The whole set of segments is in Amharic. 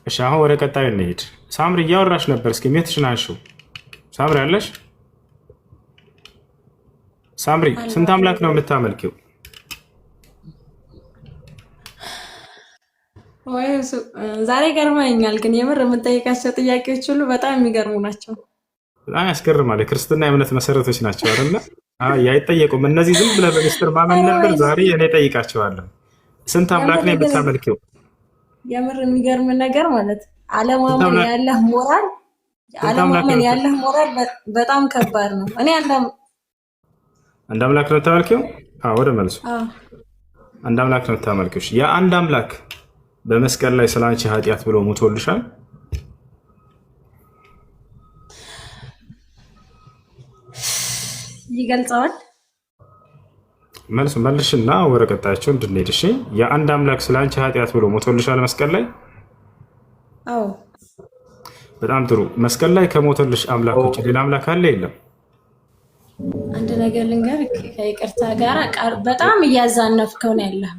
እሺ አሁን ወደ ቀጣዩ እንሂድ። ሳምሪ እያወራሽ ነበር። እስኪ ሜትሽን አንሺው። ሳምሪ አለሽ? ሳምሪ ስንት አምላክ ነው የምታመልኪው? ዛሬ ገርመኛል። ግን የምር የምጠይቃቸው ጥያቄዎች ሁሉ በጣም የሚገርሙ ናቸው። በጣም ያስገርማል። የክርስትና የእምነት መሰረቶች ናቸው አይደለ? አይጠየቁም። እነዚህ ዝም ብለህ በሚስጥር ማመን ነበር። ዛሬ እኔ ጠይቃቸዋለሁ። ስንት አምላክ ነው የምታመልኪው? የምር የሚገርም ነገር ማለት አለማመን ያለህ ሞራል በጣም ከባድ ነው። እኔ አንድ አምላክ ነው የምታመልኪው? ወደ መልሱ አንድ አምላክ ነው የምታመልኪው። የአንድ አምላክ በመስቀል ላይ ስለ አንቺ ኃጢአት ብሎ ሞቶልሻል። ይገልጸዋል። መልሱ መልሽና ወደ ቀጣያቸው እንድንሄድ። እሺ የአንድ አምላክ ስለ አንቺ ኃጢአት ብሎ ሞቶልሻል መስቀል ላይ? አዎ። በጣም ጥሩ። መስቀል ላይ ከሞተልሽ አምላክ ውጭ ሌላ አምላክ አለ? የለም። አንድ ነገር ልንገር፣ ከይቅርታ ጋር በጣም እያዛነፍከው ነው ያለህ።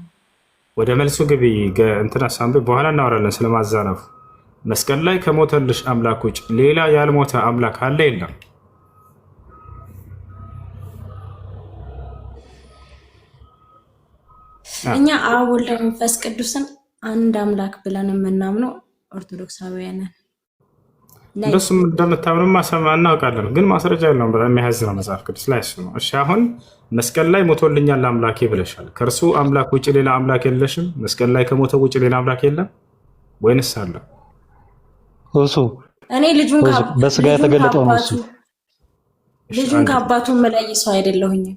ወደ መልሱ ግቢ። እንትና ሳምሪ በኋላ እናወራለን ስለማዛነፉ። መስቀል ላይ ከሞተልሽ አምላክ ውጭ ሌላ ያልሞተ አምላክ አለ? የለም። እኛ አብ ወልድ መንፈስ ቅዱስን አንድ አምላክ ብለን የምናምነው ኦርቶዶክሳውያን ነን። እንደሱም እንደምታምኑማ እናውቃለን፣ ግን ማስረጃ የለውም። በጣም የሚያሳዝነው መጽሐፍ ቅዱስ ላይ እሱ ነው። እሺ አሁን መስቀል ላይ ሞቶልኛል አምላኬ ብለሻል። ከእርሱ አምላክ ውጭ ሌላ አምላክ የለሽም? መስቀል ላይ ከሞተ ውጭ ሌላ አምላክ የለም ወይንስ አለ? እሱ እኔ ልጁን በስጋ የተገለጠው ነው። እሱ ልጁን ከአባቱ መለይ ሰው አይደለሁኝም፣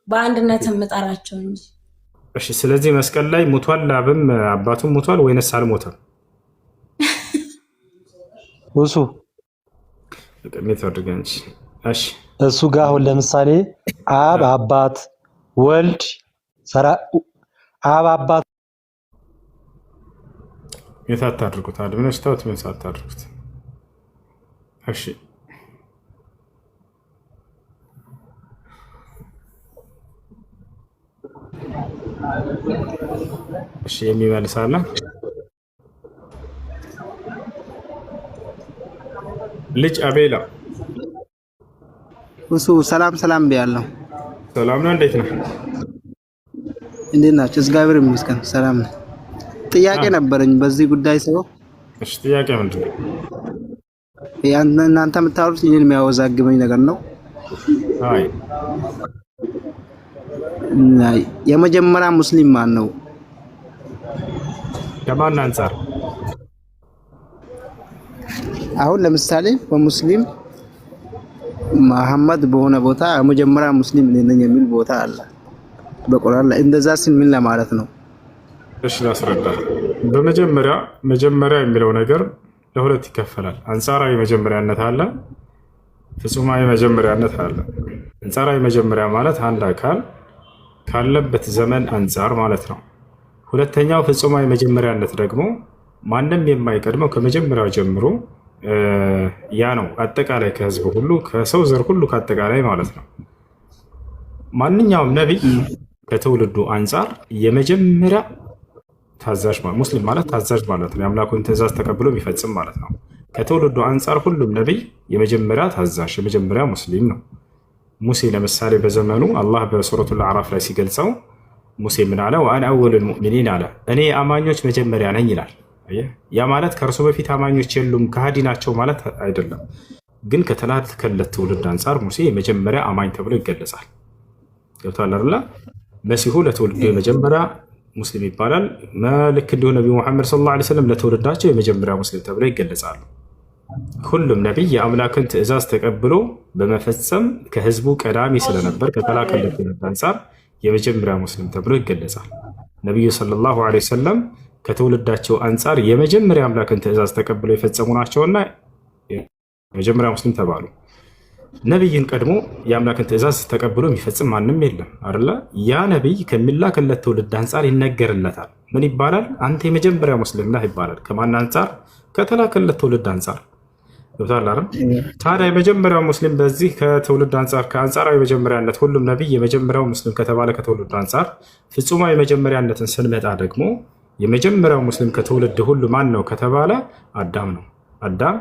በአንድነት የምጠራቸው እንጂ። እሺ ስለዚህ መስቀል ላይ ሞቷል፣ አብም አባቱም ሞቷል ወይንስ አልሞተም? እሱ እሱ ጋር አሁን ለምሳሌ አብ አባት፣ ወልድ አብ አባት የታታድርጉት አድምነሽ ታውት ምን ሳታድርጉት። እሺ እሺ የሚመልሳለ ልጅ አቤላ እሱ ሰላም ብያለሁ። ሰላም ነው። እንዴት ነው? እንዴት ናችሁ? እግዚአብሔር ይመስገን ሰላም ነው። ጥያቄ ነበረኝ በዚህ ጉዳይ ሰው። እሺ ጥያቄ ምንድን ነው? እናንተ የምታወሩት እኔን የሚያወዛግበኝ ነገር ነው። አይ የመጀመሪያ ሙስሊም ማን ነው? ከማን አንፃር? አሁን ለምሳሌ በሙስሊም መሐመድ በሆነ ቦታ የመጀመሪያ ሙስሊም ነኝ የሚል ቦታ አለ በቁርአን ላይ። እንደዛ ሲል ምን ለማለት ነው? እሺ ላስረዳ። መጀመሪያ የሚለው ነገር ለሁለት ይከፈላል። አንጻራዊ መጀመሪያነት አለ፣ ፍጹማዊ መጀመሪያነት አለ። አንጻራዊ መጀመሪያ ማለት አንድ አካል ካለበት ዘመን አንጻር ማለት ነው። ሁለተኛው ፍጹማዊ መጀመሪያነት ደግሞ ማንም የማይቀድመው ከመጀመሪያው ጀምሮ ያ ነው። አጠቃላይ ከህዝብ ሁሉ ከሰው ዘር ሁሉ ከአጠቃላይ ማለት ነው። ማንኛውም ነቢይ ከትውልዱ አንጻር የመጀመሪያ ታዛዥ ሙስሊም ማለት ታዛዥ ማለት ነው። የአምላኩን ትእዛዝ ተቀብሎ የሚፈጽም ማለት ነው። ከትውልዱ አንጻር ሁሉም ነቢይ የመጀመሪያ ታዛዥ የመጀመሪያ ሙስሊም ነው። ሙሴ ለምሳሌ በዘመኑ አላህ በሱረቱል አዕራፍ ላይ ሲገልጸው ሙሴ ምን አለ? ወአነ አወሉል ሙእሚኒን አለ፣ እኔ የአማኞች መጀመሪያ ነኝ ይላል። ያ ማለት ከእርሱ በፊት አማኞች የሉም ከሃዲ ናቸው ማለት አይደለም። ግን ከተላከለት ትውልድ አንጻር ሙሴ የመጀመሪያ አማኝ ተብሎ ይገለጻል። ገብቶሃል አይደል? መሲሁ ለትውልዱ የመጀመሪያ ሙስሊም ይባላል። ልክ እንዲሁ ነቢዩ ሙሐመድ ሰለላሁ ዐለይሂ ወሰለም ለትውልዳቸው የመጀመሪያ ሙስሊም ተብሎ ይገለጻሉ። ሁሉም ነቢይ የአምላክን ትእዛዝ ተቀብሎ በመፈጸም ከህዝቡ ቀዳሚ ስለነበር ከተላከለት ትውልድ አንጻር የመጀመሪያ ሙስሊም ተብሎ ይገለጻል። ነቢዩ ሰለላሁ ዐለይሂ ወሰለም ከትውልዳቸው አንጻር የመጀመሪያ አምላክን ትእዛዝ ተቀብለው የፈጸሙ ናቸውና የመጀመሪያ ሙስሊም ተባሉ። ነቢይን ቀድሞ የአምላክን ትእዛዝ ተቀብሎ የሚፈጽም ማንም የለም አይደለ? ያ ነቢይ ከሚላክለት ትውልድ አንጻር ይነገርለታል። ምን ይባላል? አንተ የመጀመሪያ ሙስሊም ነህ ይባላል። ከማን አንጻር? ከተላከለት ትውልድ አንጻር። ገብቶሃል አይደል? ታዲያ የመጀመሪያው ሙስሊም በዚህ ከትውልድ አንጻር ከአንጻራዊ መጀመሪያነት ሁሉም ነቢይ የመጀመሪያው ሙስሊም ከተባለ ከትውልድ አንጻር ፍጹማዊ መጀመሪያነትን ስንመጣ ደግሞ የመጀመሪያው ሙስሊም ከትውልድ ሁሉ ማን ነው ከተባለ አዳም ነው። አዳም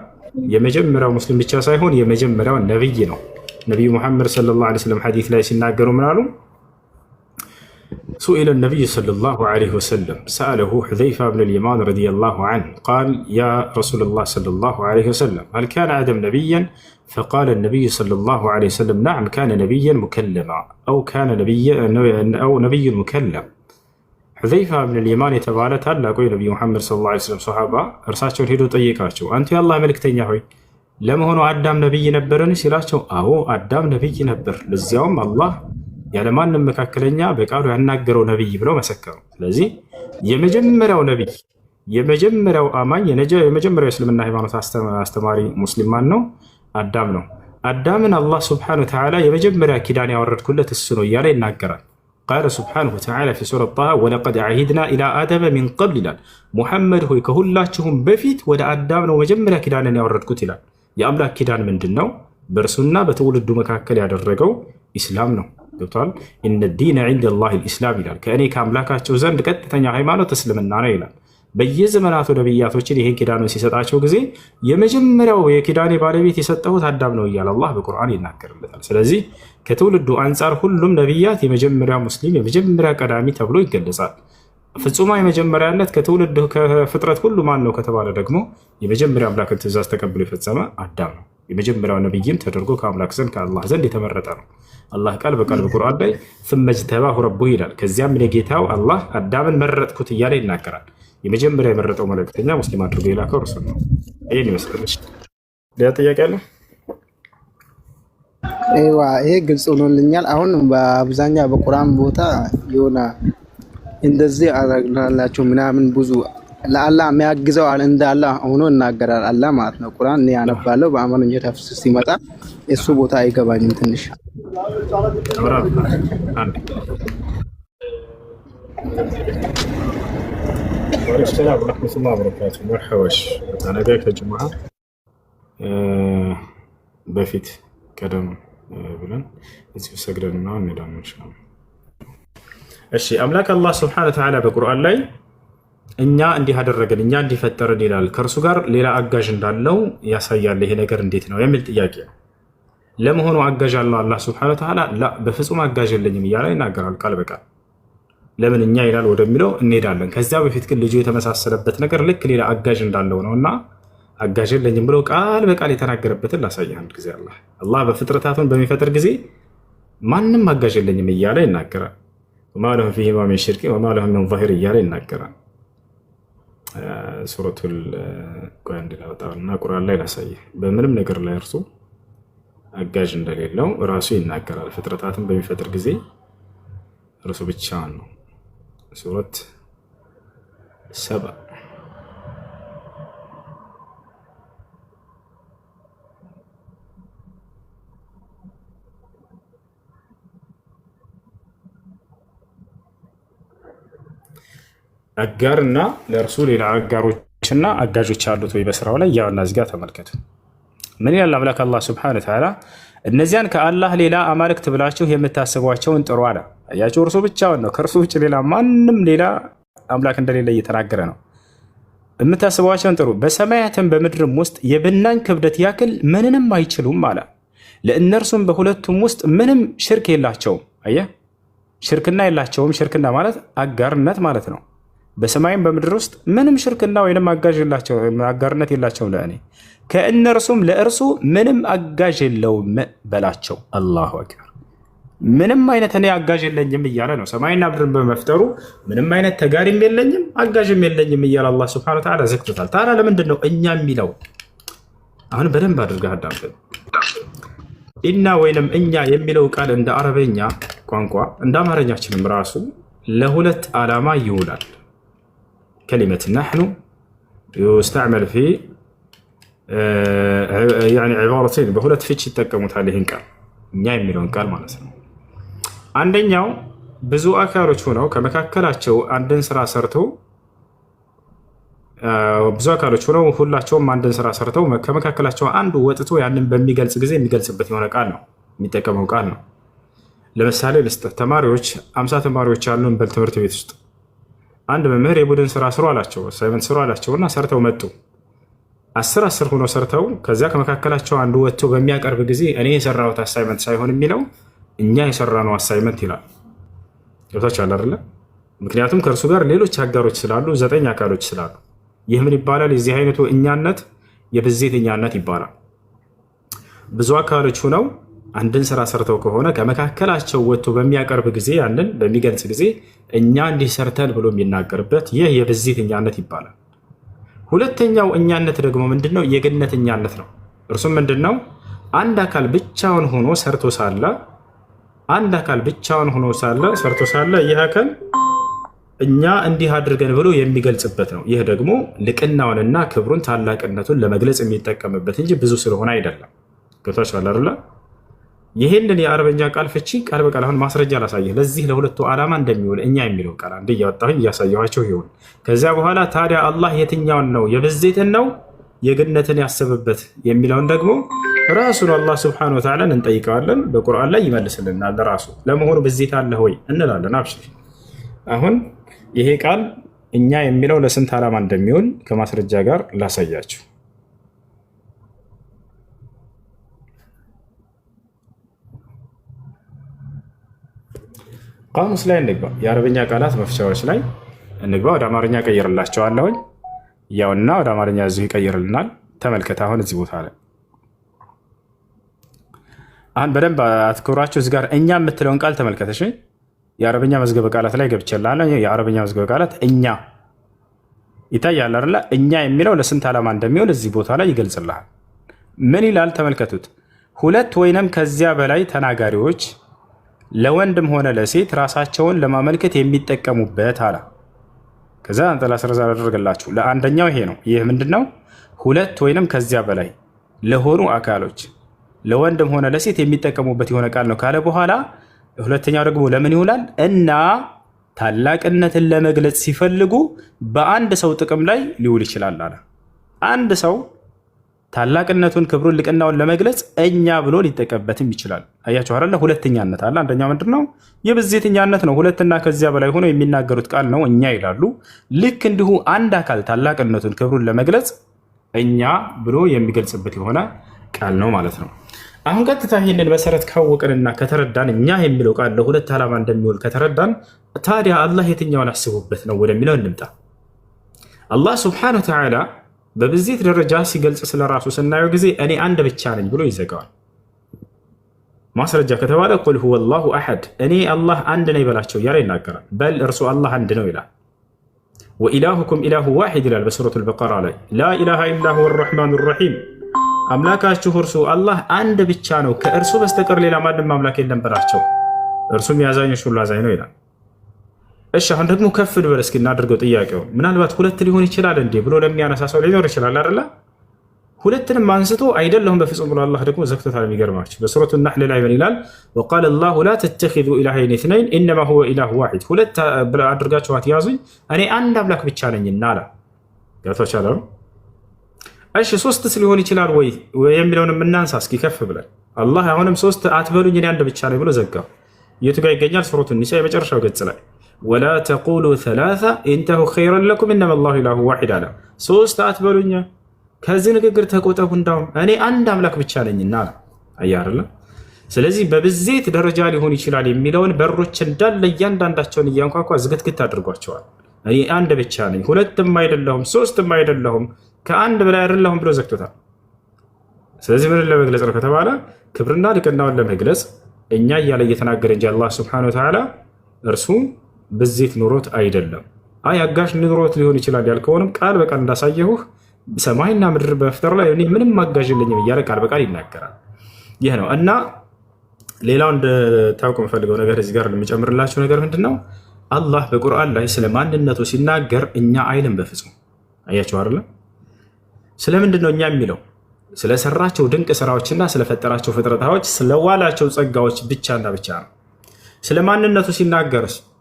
የመጀመሪያው ሙስሊም ብቻ ሳይሆን የመጀመሪያው ነብይ ነው። ነቢዩ ሙሐመድ ሰለላሁ ዐለይሂ ወሰለም ሐዲስ ላይ ሲናገሩ ምን አሉ? سئل النبي صلى الله عليه وسلم سأله حذيفة بن اليمان رضي الله عنه قال يا رسول الله صلى الله عليه وسلم هل كان آدم نبيا؟ فقال النبي صلى الله عليه وسلم نعم كان نبيا مكلما أو نبي مكلم. حذيفة بن اليمان يتبالى تلاقوا نبي محمد صلى الله عليه وسلم صحابة እርሳቸውን ሄዶ ጠየቃቸው አንተ የአላህ መልእክተኛ ሆይ ለመሆኑ አዳም ነብይ ነበርን ሲላቸው አዎ አዳም ነብይ ነበር ለዚያውም አላህ ያለማንም መካከለኛ በቃሉ ያናገረው ነብይ ብለው መሰከሩ። ስለዚህ የመጀመሪያው ነብይ የመጀመሪያው አማኝ የመጀመሪያው እስልምና ሃይማኖት አስተማሪ ሙስሊም ማን ነው? አዳም ነው። አዳምን አላህ ሱብሓነሁ ወተዓላ የመጀመሪያ ኪዳን ያወረድኩለት እሱ ነው እያለ ይናገራል። ቃለ ሱብሓነሁ ወተዓላ ፊ ሱረት ጣሃ ወለቀድ ዐሂድና ኢላ አደመ ሚን ቀብል ይላል። ሙሐመድ ሆይ ከሁላችሁም በፊት ወደ አዳም ነው መጀመሪያ ኪዳንን ያወረድኩት ይላል። የአምላክ ኪዳን ምንድን ነው? በእርሱና በትውልዱ መካከል ያደረገው ኢስላም ነው። ገብቷል? ኢነ ዲነ ዒንደላሂ ልኢስላም ይላል። ከእኔ ከአምላካቸው ዘንድ ቀጥተኛ ሃይማኖት እስልምና ነው ይላል። በየዘመናቱ ነቢያቶችን ይህን ኪዳኑን ሲሰጣቸው ጊዜ የመጀመሪያው የኪዳኔ ባለቤት የሰጠሁት አዳም ነው እያለ አላህ በቁርአን ይናገርለታል። ስለዚህ ከትውልዱ አንጻር ሁሉም ነቢያት የመጀመሪያ ሙስሊም የመጀመሪያ ቀዳሚ ተብሎ ይገለጻል። ፍጹማ የመጀመሪያነት ከትውልድ ከፍጥረት ሁሉ ማን ነው ከተባለ ደግሞ የመጀመሪያ አምላክን ትእዛዝ ተቀብሎ የፈጸመ አዳም ነው። የመጀመሪያው ነቢይም ተደርጎ ከአምላክ ዘንድ ከአላህ ዘንድ የተመረጠ ነው። አላህ ቃል በቃል በቁርአን ላይ ثم اجتباه ربه ይላል። ከዚያም ለጌታው አላህ አዳምን መረጥኩት እያለ ይናገራል። የመጀመሪያ የመረጠው መልእክተኛ ሙስሊም አድርጎ የላከው እርሱ ነው። ይሄን ይመስላል። ሌላ ጥያቄ አለ? ይሄ ግልጽ ሆኖልኛል። አሁን በአብዛኛው በቁርአን ቦታ የሆነ እንደዚህ አላላችሁ ምናምን ብዙ ለአላህ የሚያግዘው እንዳለ ሆኖ እናገራል አላህ ማለት ነው። ቁርአን እኔ ያነባለሁ በአማርኛ ተፍሲር ሲመጣ እሱ ቦታ አይገባኝም ትንሽ ሰላም ወራህመቱላሂ ወበረካቱ። መርሐባሽ ነገ ከጅሙዓ በፊት ቀደም ብለን እዚህ ሰግደን ነው እንሄዳለን ኢንሻአላህ። እሺ አምላክ አላህ ሱብሓነሁ ወተዓላ በቁርአን ላይ እኛ እንዲህ አደረገን እኛ እንዲፈጠርን ይላል። ከእርሱ ጋር ሌላ አጋዥ እንዳለው ያሳያል። ይሄ ነገር እንዴት ነው የሚል ጥያቄ ነው። ለመሆኑ አጋዥ አለው አላህ ሱብሓነሁ ወተዓላ? ላ በፍጹም አጋዥ የለኝም እያለ ይናገራል ቃል በቃል። ለምን እኛ ይላል ወደሚለው እንሄዳለን። ከዚያ በፊት ግን ልጁ የተመሳሰለበት ነገር ልክ ሌላ አጋዥ እንዳለው ነውና አጋዥ የለኝም ብሎ ቃል በቃል የተናገረበትን ላሳየህ አንድ ጊዜ። አላህ በፍጥረታቱን በሚፈጥር ጊዜ ማንም አጋዥ የለኝም እያለ ይናገራል። ወማ ለሁም ፊሂማ ሚን ሽርክ ወማ ለሁም ሚን ظሂር እያለ ይናገራል። ሱረቱል ጓንድ ላውጣውና ቁርአን ላይ ላሳየህ። በምንም ነገር ላይ እርሱ አጋዥ እንደሌለው ራሱ ይናገራል። ፍጥረታትን በሚፈጥር ጊዜ እርሱ ብቻውን ነው። ሱረት ሰባ አጋርና ለእርሱ ሌላ አጋሮችና አጋዦች አሉት ወይ በስራው ላይ? ያውና እዚህ ጋር ተመልከቱ። ምን ይላል አምላክ አላህ ሱብሓነሁ ወተዓላ? እነዚያን ከአላህ ሌላ አማልክት ብላችሁ የምታስቧቸውን ጥሩ አለ። አያችሁ፣ እርሱ ብቻውን ነው። ከእርሱ ውጭ ሌላ ማንም ሌላ አምላክ እንደሌለ እየተናገረ ነው። የምታስቧቸውን ጥሩ፣ በሰማያትም በምድርም ውስጥ የብናኝ ክብደት ያክል ምንንም አይችሉም አለ። ለእነርሱም በሁለቱም ውስጥ ምንም ሽርክ የላቸውም። አየህ፣ ሽርክና የላቸውም። ሽርክና ማለት አጋርነት ማለት ነው። በሰማይም በምድር ውስጥ ምንም ሽርክና ወይንም አጋርነት የላቸውም ለእኔ፣ ከእነርሱም ለእርሱ ምንም አጋዥ የለውም በላቸው። አላሁ አክበር። ምንም አይነት እኔ አጋዥ የለኝም እያለ ነው። ሰማይና ምድርን በመፍጠሩ ምንም አይነት ተጋሪም የለኝም አጋዥም የለኝም እያለ አላህ ሱብሓነሁ ወተዓላ ዘግቶታል። ታዲያ ለምንድን ነው እኛ የሚለው? አሁን በደንብ አድርገህ አዳምጥ። ኢና ወይንም እኛ የሚለው ቃል እንደ አረበኛ ቋንቋ እንደ አማርኛችንም ራሱ ለሁለት ዓላማ ይውላል። كلمة نحن يستعمل في يعني عبارتين بهولت فيتش يتጠቀሙት عليهن ቃል እኛ የሚለውን ቃል ማለት ነው። አንደኛው ብዙ አካሎች ሆነው ከመካከላቸው አንድን ስራ ሰርተው ብዙ አካሎች ሆነው ሁላቸውም አንድን ስራ ሰርተው ከመካከላቸው አንዱ ወጥቶ ያንን በሚገልጽ ጊዜ የሚገልጽበት የሆነ ቃል ነው የሚጠቀመው ቃል ነው። ለምሳሌ ተማሪዎች 50 ተማሪዎች ያሉን በትምህርት ቤት ውስጥ አንድ መምህር የቡድን ስራ ስሩ አላቸው፣ አሳይመንት ስሩ አላቸውና ሰርተው መጡ። 10 ሆኖ ሰርተው ከዚያ ከመካከላቸው አንዱ ወጥቶ በሚያቀርብ ጊዜ እኔ የሰራሁት አሳይመንት ሳይሆን የሚለው እኛ የሰራነው አሳይመንት ይላል። ገብታችኋል አይደለ? ምክንያቱም ከእርሱ ጋር ሌሎች አጋሮች ስላሉ 9 አካሎች ስላሉ። ይህ ምን ይባላል? የዚህ አይነቱ እኛነት የብዜት እኛነት ይባላል። ብዙ አካሎች ሆነው አንድን ስራ ሰርተው ከሆነ ከመካከላቸው ወጥቶ በሚያቀርብ ጊዜ ያንን በሚገልጽ ጊዜ እኛ እንዲህ ሰርተን ብሎ የሚናገርበት ይህ የብዜት እኛነት ይባላል። ሁለተኛው እኛነት ደግሞ ምንድነው? የግነት እኛነት ነው። እርሱም ምንድነው? አንድ አካል ብቻውን ሆኖ ሰርቶ ሳለ ሰርቶ ሳለ ይህ አካል እኛ እንዲህ አድርገን ብሎ የሚገልጽበት ነው። ይህ ደግሞ ልቅናውንና ክብሩን ታላቅነቱን ለመግለጽ የሚጠቀምበት እንጂ ብዙ ስለሆነ አይደለም። ገብታችኋል አይደለ? ይህንን የአረበኛ ቃል ፍቺ ቃል በቃል አሁን ማስረጃ ላሳየህ። ለዚህ ለሁለቱ ዓላማ እንደሚውል እኛ የሚለው ቃል አንድ እያወጣሁኝ እያሳየኋቸው ይሁን። ከዚያ በኋላ ታዲያ አላህ የትኛውን ነው የብዜትን ነው የግነትን ያሰበበት የሚለውን ደግሞ ራሱን አላህ ስብሐነሁ ወተዓላ እንጠይቀዋለን። በቁርአን ላይ ይመልስልናል። ራሱ ለመሆኑ ብዜት አለ ወይ እንላለን። አብሽር። አሁን ይሄ ቃል እኛ የሚለው ለስንት ዓላማ እንደሚውል ከማስረጃ ጋር ላሳያችሁ። ቃሙስ ላይ እንግባ። የአረበኛ ቃላት መፍቻዎች ላይ እንግባ። ወደ አማርኛ ቀይርላቸዋለሁኝ። ያውና ወደ አማርኛ እዚሁ ይቀይርልናል። ተመልከት። አሁን እዚህ ቦታ ላይ አሁን በደንብ አትኩራችሁ። እዚህ ጋር እኛ የምትለውን ቃል ተመልከት። እሺ፣ የአረበኛ መዝገበ ቃላት ላይ ገብቼልሃለሁ። የአረበኛ መዝገበ ቃላት እኛ ይታያል አይደለ? እኛ የሚለው ለስንት ዓላማ እንደሚውል እዚህ ቦታ ላይ ይገልጽልሃል። ምን ይላል? ተመልከቱት። ሁለት ወይንም ከዚያ በላይ ተናጋሪዎች ለወንድም ሆነ ለሴት ራሳቸውን ለማመልከት የሚጠቀሙበት አለ። ከዛ አንጠላ ስረዛ አደረገላችሁ። ለአንደኛው ይሄ ነው። ይህ ምንድነው? ሁለት ወይንም ከዚያ በላይ ለሆኑ አካሎች ለወንድም ሆነ ለሴት የሚጠቀሙበት የሆነ ቃል ነው ካለ በኋላ ሁለተኛው ደግሞ ለምን ይውላል? እና ታላቅነትን ለመግለጽ ሲፈልጉ በአንድ ሰው ጥቅም ላይ ሊውል ይችላል አለ። አንድ ሰው ታላቅነቱን፣ ክብሩን፣ ልቅናውን ለመግለጽ እኛ ብሎ ሊጠቀምበትም ይችላል። አያችሁ አይደለ? ሁለተኛነት አለ። አንደኛው ምንድነው? የብዜትኛነት ነው። ሁለትና ከዚያ በላይ ሆኖ የሚናገሩት ቃል ነው እኛ ይላሉ። ልክ እንዲሁ አንድ አካል ታላቅነቱን፣ ክብሩን ለመግለጽ እኛ ብሎ የሚገልጽበት የሆነ ቃል ነው ማለት ነው። አሁን ቀጥታ ይህንን መሰረት ካወቅንና ከተረዳን እኛ የሚለው ቃል ለሁለት ዓላማ እንደሚውል ከተረዳን ታዲያ አላህ የትኛውን አስቡበት ነው ወደሚለው እንምጣ። አላህ ሱብሓነሁ ወተዓላ በብዜት ደረጃ ሲገልጽ ስለ ራሱ ስናየው ጊዜ እኔ አንድ ብቻ ነኝ ብሎ ይዘጋዋል። ማስረጃ ከተባለ ቁል ሁወ አላሁ አሐድ፣ እኔ አላህ አንድ ነኝ በላቸው እያለ ይናገራል። በል እርሱ አላህ አንድ ነው ይላል። ወኢላሁኩም ኢላሁ ዋሒድ ይላል በሱረቱል በቀራ ላይ። ላ ኢላሃ ኢላ ሁወ አርረሕማኑ ረሒም፣ አምላካችሁ እርሱ አላህ አንድ ብቻ ነው፣ ከእርሱ በስተቀር ሌላ ማንም አምላክ የለም በላቸው፣ እርሱም የአዛኞች ሁሉ አዛኝ ነው ይላል። እሺ አሁን ደግሞ ከፍ ልበል እስኪ እናድርገው ጥያቄው። ምናልባት ሁለት ሊሆን ይችላል እንዴ ብሎ ለሚያነሳ ሰው ሊኖር ይችላል አይደለ? ሁለትንም አንስቶ አይደለሁም በፍጹም ብሎ አላህ ደግሞ ዘግቶታል። የሚገርማችሁ በሱረቱ ነሕል ላይ ምን ይላል? ወቃለ አላሁ ላ ተተኺዙ ኢላሀይን ኢስነይን ኢነማ ሁወ ኢላሁ ዋሒድ፣ ሁለት አድርጋችሁ አትያዙኝ እኔ አንድ አምላክ ብቻ ነኝና አለ። ገብቶሻል? እሺ ሶስትስ ሊሆን ይችላል ወይ የሚለውን የምናንሳ እስኪ ከፍ ብለን። አላህ አሁንም ሶስት አትበሉኝ እኔ አንድ ብቻ ነኝ ብሎ ዘጋው። የቱ ጋር ይገኛል? ሱረቱ ኒሳ የመጨረሻው ገጽ ላይ ወላ ተቁሉ ሰላሳ ኢንተሁ ኸይረን ለኩም ኢነማ አላሁ ኢላሁ ዋሒድ አለ። ሶስት አትበሉኝ ከዚህ ንግግር ተቆጠቡ፣ እንዳውም እኔ አንድ አምላክ ብቻ ነኝና አለ። አያርለ ስለዚህ በብዜት ደረጃ ሊሆን ይችላል የሚለውን በሮች እንዳለ እያንዳንዳቸውን እያንኳኳ ዝግትግት አድርጓቸዋል። እኔ አንድ ብቻ ነኝ፣ ሁለትም አይደለሁም፣ ሶስትም አይደለሁም፣ ከአንድ በላይ አይደለሁም ብሎ ዘግቶታል። ስለዚህ ምን ለመግለጽ ነው ከተባለ ክብርና ልቅናውን ለመግለጽ እኛ እያለ እየተናገረ እንጂ አላህ ሱብሓነሁ ወተዓላ እርሱ ብዜት ኑሮት አይደለም። አይ አጋዥ ኑሮት ሊሆን ይችላል ያልከውንም ቃል በቃል እንዳሳየሁህ ሰማይና ምድር በመፍጠር ላይ እኔ ምንም አጋዥ የለኝም እያለ ቃል በቃል ይናገራል። ይህ ነው እና ሌላው እንድታውቁ የምፈልገው ነገር እዚህ ጋር የሚጨምርላቸው ነገር ምንድን ነው? አላህ በቁርአን ላይ ስለ ማንነቱ ሲናገር እኛ አይልም በፍጹም። አያቸው አይደለ? ስለምንድን ነው እኛ የሚለው? ስለሰራቸው ድንቅ ስራዎችና ስለፈጠራቸው ፍጥረታዎች ስለዋላቸው ጸጋዎች ብቻና ብቻ ነው።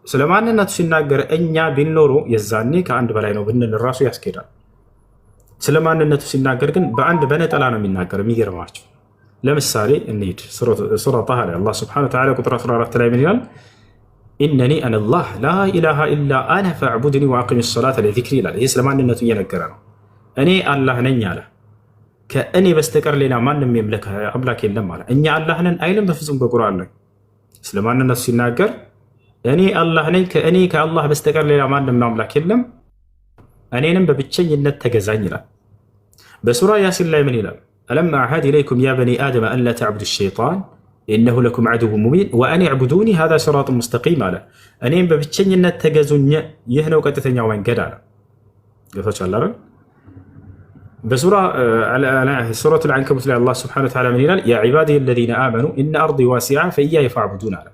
ስለ ማንነቱ ሲናገር እኛ ቢኖሩ የዛኔ ከአንድ በላይ ነው ብንል ራሱ ያስኬዳል። ስለ ማንነቱ ሲናገር ግን በአንድ በነጠላ ነው የሚናገር። የሚገርማቸው ለምሳሌ እንሂድ ሱራ ጣሃ ላይ አላህ ሱብሓነሁ ወተዓላ ቁጥር 14 ላይ ምን ይላል? ኢነኒ አነላህ ላ ኢላሃ ኢላ አነ ፈዕቡድኒ ወአቂም ሰላተ ለዚክሪ ይላል። ይህ ስለማንነቱ እየነገረ ነው። እኔ አላህ ነኝ አለ። ከእኔ በስተቀር ሌላ ማንም የምልክ አምላክ የለም አለ። እኛ አላህ ነን አይልም በፍጹም በቁርአን ላይ። ስለማንነቱ ሲናገር እኔ አላህ ነኝ፣ ከእኔ ከአላህ በስተቀር ሌላ ማንም አምላክ የለም፣ እኔንም በብቸኝነት ተገዛኝ ይላል። በሱራ ያሲን ላይ ምን ይላል? አለም አዕሀድ ኢለይኩም ያ በኒ አደም አን ላ ተዕቡዱ ሸይጣን ኢነሁ ለኩም ዐዱው ሙቢን ወአን ዕቡዱኒ ሃዛ ሲራጡን ሙስተቂም አለ። እኔም በብቸኝነት ተገዙኝ፣ ይህ ነው ቀጥተኛው መንገድ አለ። ገብቶቻል አይደል? በሱረቱል ዐንከቡት ላይ አላህ ሱብሓነሁ ወተዓላ ምን ይላል? ያ ዒባዲየ አለዚነ አመኑ ኢነ አርዲ ዋሲዐ ፈኢያየ ፈዕቡዱን አለ።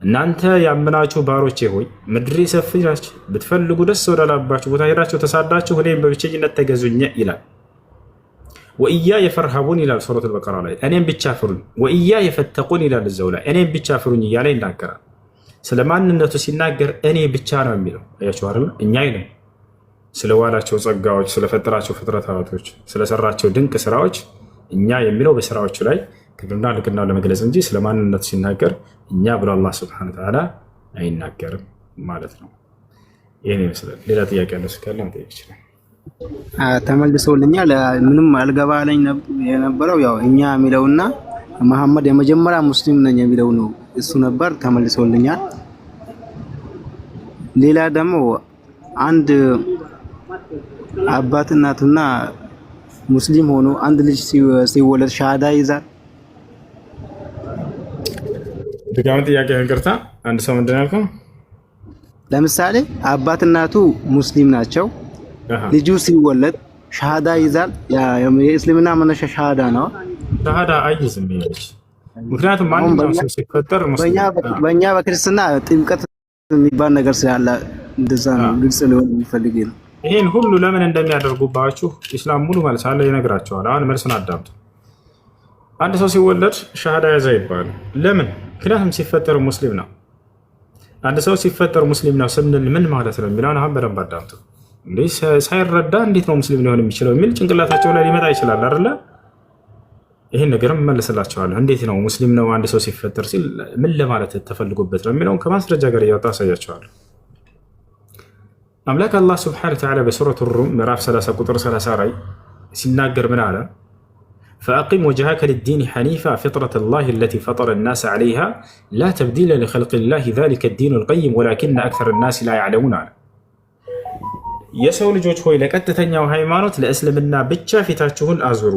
እናንተ ያመናችሁ ባሮቼ ሆይ ምድሬ ሰፊ ናች፣ ብትፈልጉ ደስ ወዳላባችሁ ቦታ ሄዳችሁ ተሳዳችሁ እኔም በብቸኝነት ተገዙኝ ይላል። ወኢያየ ፈርሀቡን ይላል ሱረቱል በቀራ ላይ፣ እኔም ብቻ ፍሩኝ። ወኢያየ ፈተቁን ይላል እዛው ላይ፣ እኔም ብቻ ፍሩኝ እያለ ይናገራል። ስለ ማንነቱ ሲናገር እኔ ብቻ ነው የሚለው። አያችሁ አይደል? እኛ አይደለም ስለዋላቸው ጸጋዎች፣ ስለፈጠራቸው ፍጥረታቶች፣ ስለሰራቸው ድንቅ ስራዎች እኛ የሚለው በስራዎቹ ላይ ክብርና ልቅና ለመግለጽ እንጂ ስለ ማንነቱ ሲናገር እኛ ብሎ አላህ ሱብሓነሁ ወተዓላ አይናገርም ማለት ነው። ይህን ይመስላል። ሌላ ጥያቄ ያለው ካለ መጠየቅ ይችላል። ተመልሶልኛል። ምንም አልገባለኝ የነበረው ያው እኛ የሚለውና መሐመድ የመጀመሪያ ሙስሊም ነኝ የሚለው ነው። እሱ ነበር ተመልሶልኛል። ሌላ ደግሞ አንድ አባት እናቱና ሙስሊም ሆኖ አንድ ልጅ ሲወለድ ሻሃዳ ይዛል። ድጋሚ ጥያቄ እንቅርታ። አንድ ሰው ምንድን ያልከው? ለምሳሌ አባት እናቱ ሙስሊም ናቸው። ልጁ ሲወለድ ሻሃዳ ይዛል። የእስልምና መነሻ ሻሃዳ ነው። ሻሃዳ አይዝም ይልሽ። ምክንያቱም ማንኛውም ሰው ሲፈጠር ሙስሊም በእኛ በክርስትና ጥምቀት የሚባል ነገር ስላለ እንደዛ ነው። ግልጽ ሊሆን የሚፈልግ ነው። ይህን ሁሉ ለምን እንደሚያደርጉባችሁ ኢስላም ሙሉ መልስ አለ፣ ይነግራቸዋል። አሁን መልሱን አዳምጡ። አንድ ሰው ሲወለድ ሻሃዳ ያዘ ይባላል። ለምን? ምክንያቱም ሲፈጠር ሙስሊም ነው። አንድ ሰው ሲፈጠር ሙስሊም ነው ስንል ምን ማለት ነው የሚለውን አሁን በደንብ አዳምጡ። እንዴ ሳይረዳ እንዴት ነው ሙስሊም ሊሆን የሚችለው የሚል ጭንቅላታቸው ላይ ሊመጣ ይችላል አይደለ? ይህን ነገርም እመልስላቸዋለሁ። እንዴት ነው ሙስሊም ነው አንድ ሰው ሲፈጠር ሲል ምን ለማለት ተፈልጎበት ነው የሚለውን ከማስረጃ ጋር እያወጣ አሳያቸዋለሁ። አምላክ አላህ ስብሐነሁ ወተዓላ በሱረቱ ሩም ምዕራፍ 30 ቁጥር 30 ላይ ሲናገር ምን አለ? ፈአቂም ወጅሀከ ሊዲን ሐኒፋ ፊጥረተ ላሂ አለቲ ፈጠረ ናስ ዐለይሃ ላ ተብዲለ ሊኸልቂላሂ ዛሊከ ዲኑል ቀይም ወላኪነ አክሰረ ናስ ላ ያዕለሙን አለ። የሰው ልጆች ሆይ ለቀጥተኛው ሃይማኖት ለእስልምና ብቻ ፊታችሁን አዙሩ፣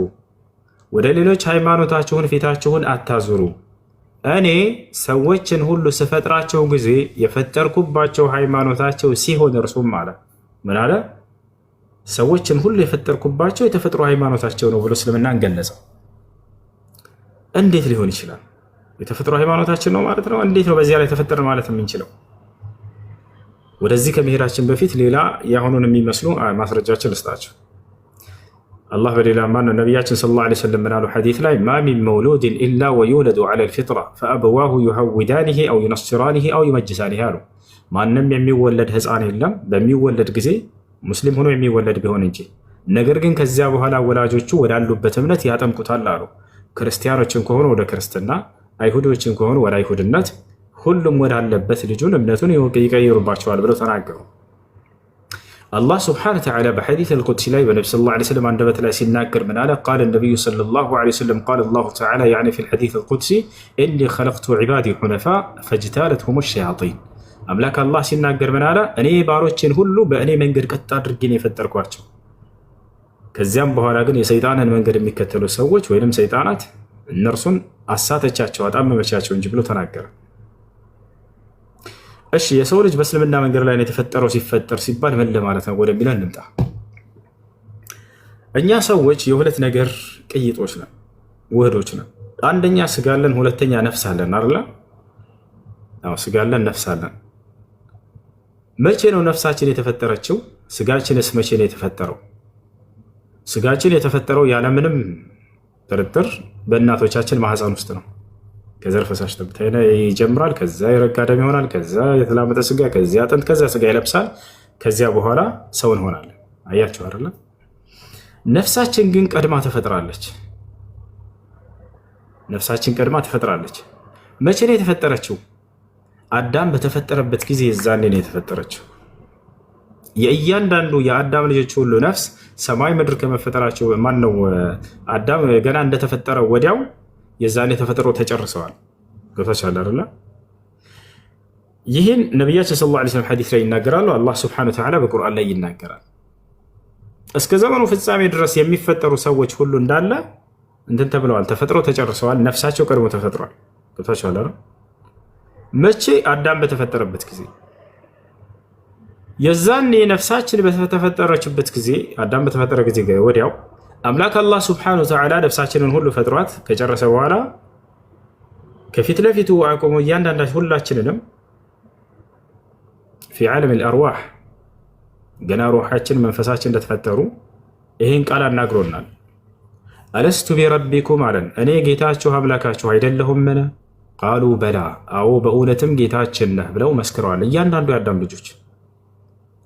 ወደ ሌሎች ሃይማኖታችሁን ፊታችሁን አታዙሩ። እኔ ሰዎችን ሁሉ ስፈጥራቸው ጊዜ የፈጠርኩባቸው ሃይማኖታቸው ሲሆን እርሱም አለ ምን አለ? ሰዎችን ሁሉ የፈጠርኩባቸው የተፈጥሮ ሃይማኖታቸው ነው ብሎ እስልምናን ገለጸው። እንዴት ሊሆን ይችላል? የተፈጥሮ ሃይማኖታችን ነው ማለት ነው። እንዴት ነው በዚያ ላይ ተፈጠረ ማለት የምንችለው? ወደዚህ ከመሄዳችን በፊት ሌላ የአሁኑን የሚመስሉ ማስረጃችን ልስጣቸው። አላህ በሌላ ማነው ነቢያችን ሰለላሁ ዐለይሂ ወሰለም ምን አሉ? ሐዲስ ላይ ማ ሚን መውሉድን ኢላ ወዩለዱ ዐለል ፊጥራ ፈአበዋሁ ዩሀውዳኒሂ አው ዩነስራኒሂ አው ዩመጅሳኒሂ አሉ። ማንም የሚወለድ ህፃን የለም በሚወለድ ጊዜ ሙስሊም ሆኖ የሚወለድ ቢሆን እንጂ፣ ነገር ግን ከዚያ በኋላ ወላጆቹ ወዳሉበት እምነት ያጠምቁታል አሉ። ክርስቲያኖችን ከሆኑ ወደ ክርስትና፣ አይሁዶችን ከሆኑ ወደ አይሁድነት፣ ሁሉም ወዳለበት ልጁን እምነቱን ይቀይሩባቸዋል ብለው ተናገሩ። አላህ ስብሐነሁ ወተዓላ በሐዲስ አልቁድሲ ላይ በነቢ ሰለላሁ ዐለይሂ ወሰለም አንደበት ላይ ሲናገር ምን አለ? ቃለ ነቢዩ ሰለላሁ ዐለይሂ ወሰለም ቃለ አላሁ ተዓላ ያዕኒ ፊል ሐዲስ አልቁድሲ ኢኒ ኸለቅቱ ዒባዲ ሑነፋ ፈጅታለትሁሙ ሸያጢን። አምላክ አላህ ሲናገር ምን አለ? እኔ ባሮችን ሁሉ በእኔ መንገድ ቀጥ አድርጌ ነው የፈጠርኳቸው። ከዚያም በኋላ ግን የሰይጣንን መንገድ የሚከተሉ ሰዎች ወይም ሰይጣናት እነርሱን አሳተቻቸው፣ አጣመመቻቸው እንጂ ብሎ ተናገረ። እሺ የሰው ልጅ በእስልምና መንገድ ላይ ነው የተፈጠረው ሲፈጠር ሲባል ምን ለማለት ነው ወደሚለው እንምጣ። እኛ ሰዎች የሁለት ነገር ቅይጦች ነን፣ ውህዶች ነን። አንደኛ ስጋ አለን፣ ሁለተኛ ነፍስ አለን አይደል? አዎ ስጋ አለን፣ ነፍስ አለን። መቼ ነው ነፍሳችን የተፈጠረችው? ስጋችንስ መቼ ነው የተፈጠረው? ስጋችን የተፈጠረው ያለምንም ጥርጥር በእናቶቻችን ማህፀን ውስጥ ነው። ከዘር ፈሳሽ ጠብታ ይጀምራል። ከዛ የረጋ ደም ይሆናል። ከዛ የተላመጠ ስጋ፣ ከዚያ አጥንት፣ ከዛ ስጋ ይለብሳል። ከዚያ በኋላ ሰው እንሆናለን። አያችሁ አይደለ? ነፍሳችን ግን ቀድማ ተፈጥራለች። ነፍሳችን ቀድማ ተፈጥራለች። መቼ ነው የተፈጠረችው? አዳም በተፈጠረበት ጊዜ የዛኔ ነው የተፈጠረችው። የእያንዳንዱ የአዳም ልጆች ሁሉ ነፍስ ሰማይ ምድር ከመፈጠራቸው ማን ነው አዳም ገና እንደተፈጠረ ወዲያው የዛኔ ተፈጥሮ ተጨርሰዋል። ገብታችኋል አይደል? ይህን ነቢያችን ሰለላሁ ዐለይሂ ወሰለም ሐዲስ ላይ ይናገራሉ። አላህ ሱብሓነሁ ወተዓላ በቁርአን ላይ ይናገራል። እስከ ዘመኑ ፍጻሜ ድረስ የሚፈጠሩ ሰዎች ሁሉ እንዳለ እንትን ተብለዋል፣ ተፈጥሮ ተጨርሰዋል። ነፍሳቸው ቀድሞ ተፈጥሯል። ገብታችኋል አይደል? መቼ? አዳም በተፈጠረበት ጊዜ። የዛኔ ነፍሳችን በተፈጠረችበት ጊዜ አዳም በተፈጠረ ጊዜ ወዲያው አምላክ አላህ ሱብሓነሁ ወተዓላ ነፍሳችንን ሁሉ ፈጥሯት ከጨረሰ በኋላ ከፊት ለፊቱ አቆሞ እያንዳንዳችን ሁላችንንም ፊ ዓለም አልአርዋህ ገና ሩሓችን መንፈሳችን እንደተፈጠሩ ይህን ቃል አናግሮናል። አለስቱ ቢረቢኩም አለን፣ እኔ ጌታችሁ አምላካችሁ አይደለሁምን? ቃሉ በላ፣ አዎ በእውነትም ጌታችን ነህ ብለው መስክረዋል እያንዳንዱ የአዳም ልጆች።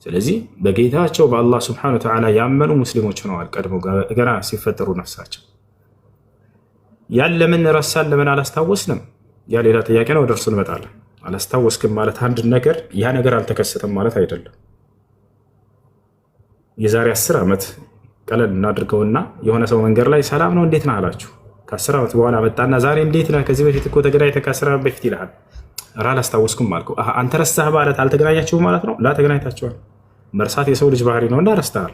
ስለዚህ በጌታቸው በአላህ ስብሐነሁ ወተዓላ ያመኑ ሙስሊሞች ሆነዋል ቀድሞ ገና ሲፈጠሩ ነፍሳቸው። ያን ለምን ረሳን? ለምን አላስታወስንም? ያ ሌላ ጥያቄ ነው፣ ወደ እርሱ እንመጣለን። አላስታወስክም ማለት አንድ ነገር ያ ነገር አልተከሰተም ማለት አይደለም። የዛሬ 10 ዓመት ቀለል እናድርገውና የሆነ ሰው መንገድ ላይ ሰላም ነው እንዴት ነህ አላችሁ። ከ10 ዓመት በኋላ መጣና ዛሬ እንዴት ነህ? ከዚህ በፊት እኮ ተገናኝተህ ከ10 ዓመት በፊት ይልሃል። ኧረ አላስታወስኩም አልከው። አንተ ረሳህ ማለት አልተገናኛችሁም ማለት ነው? ላ ተገናኝታችኋል። መርሳት የሰው ልጅ ባህሪ ነው እና ረስተሃል።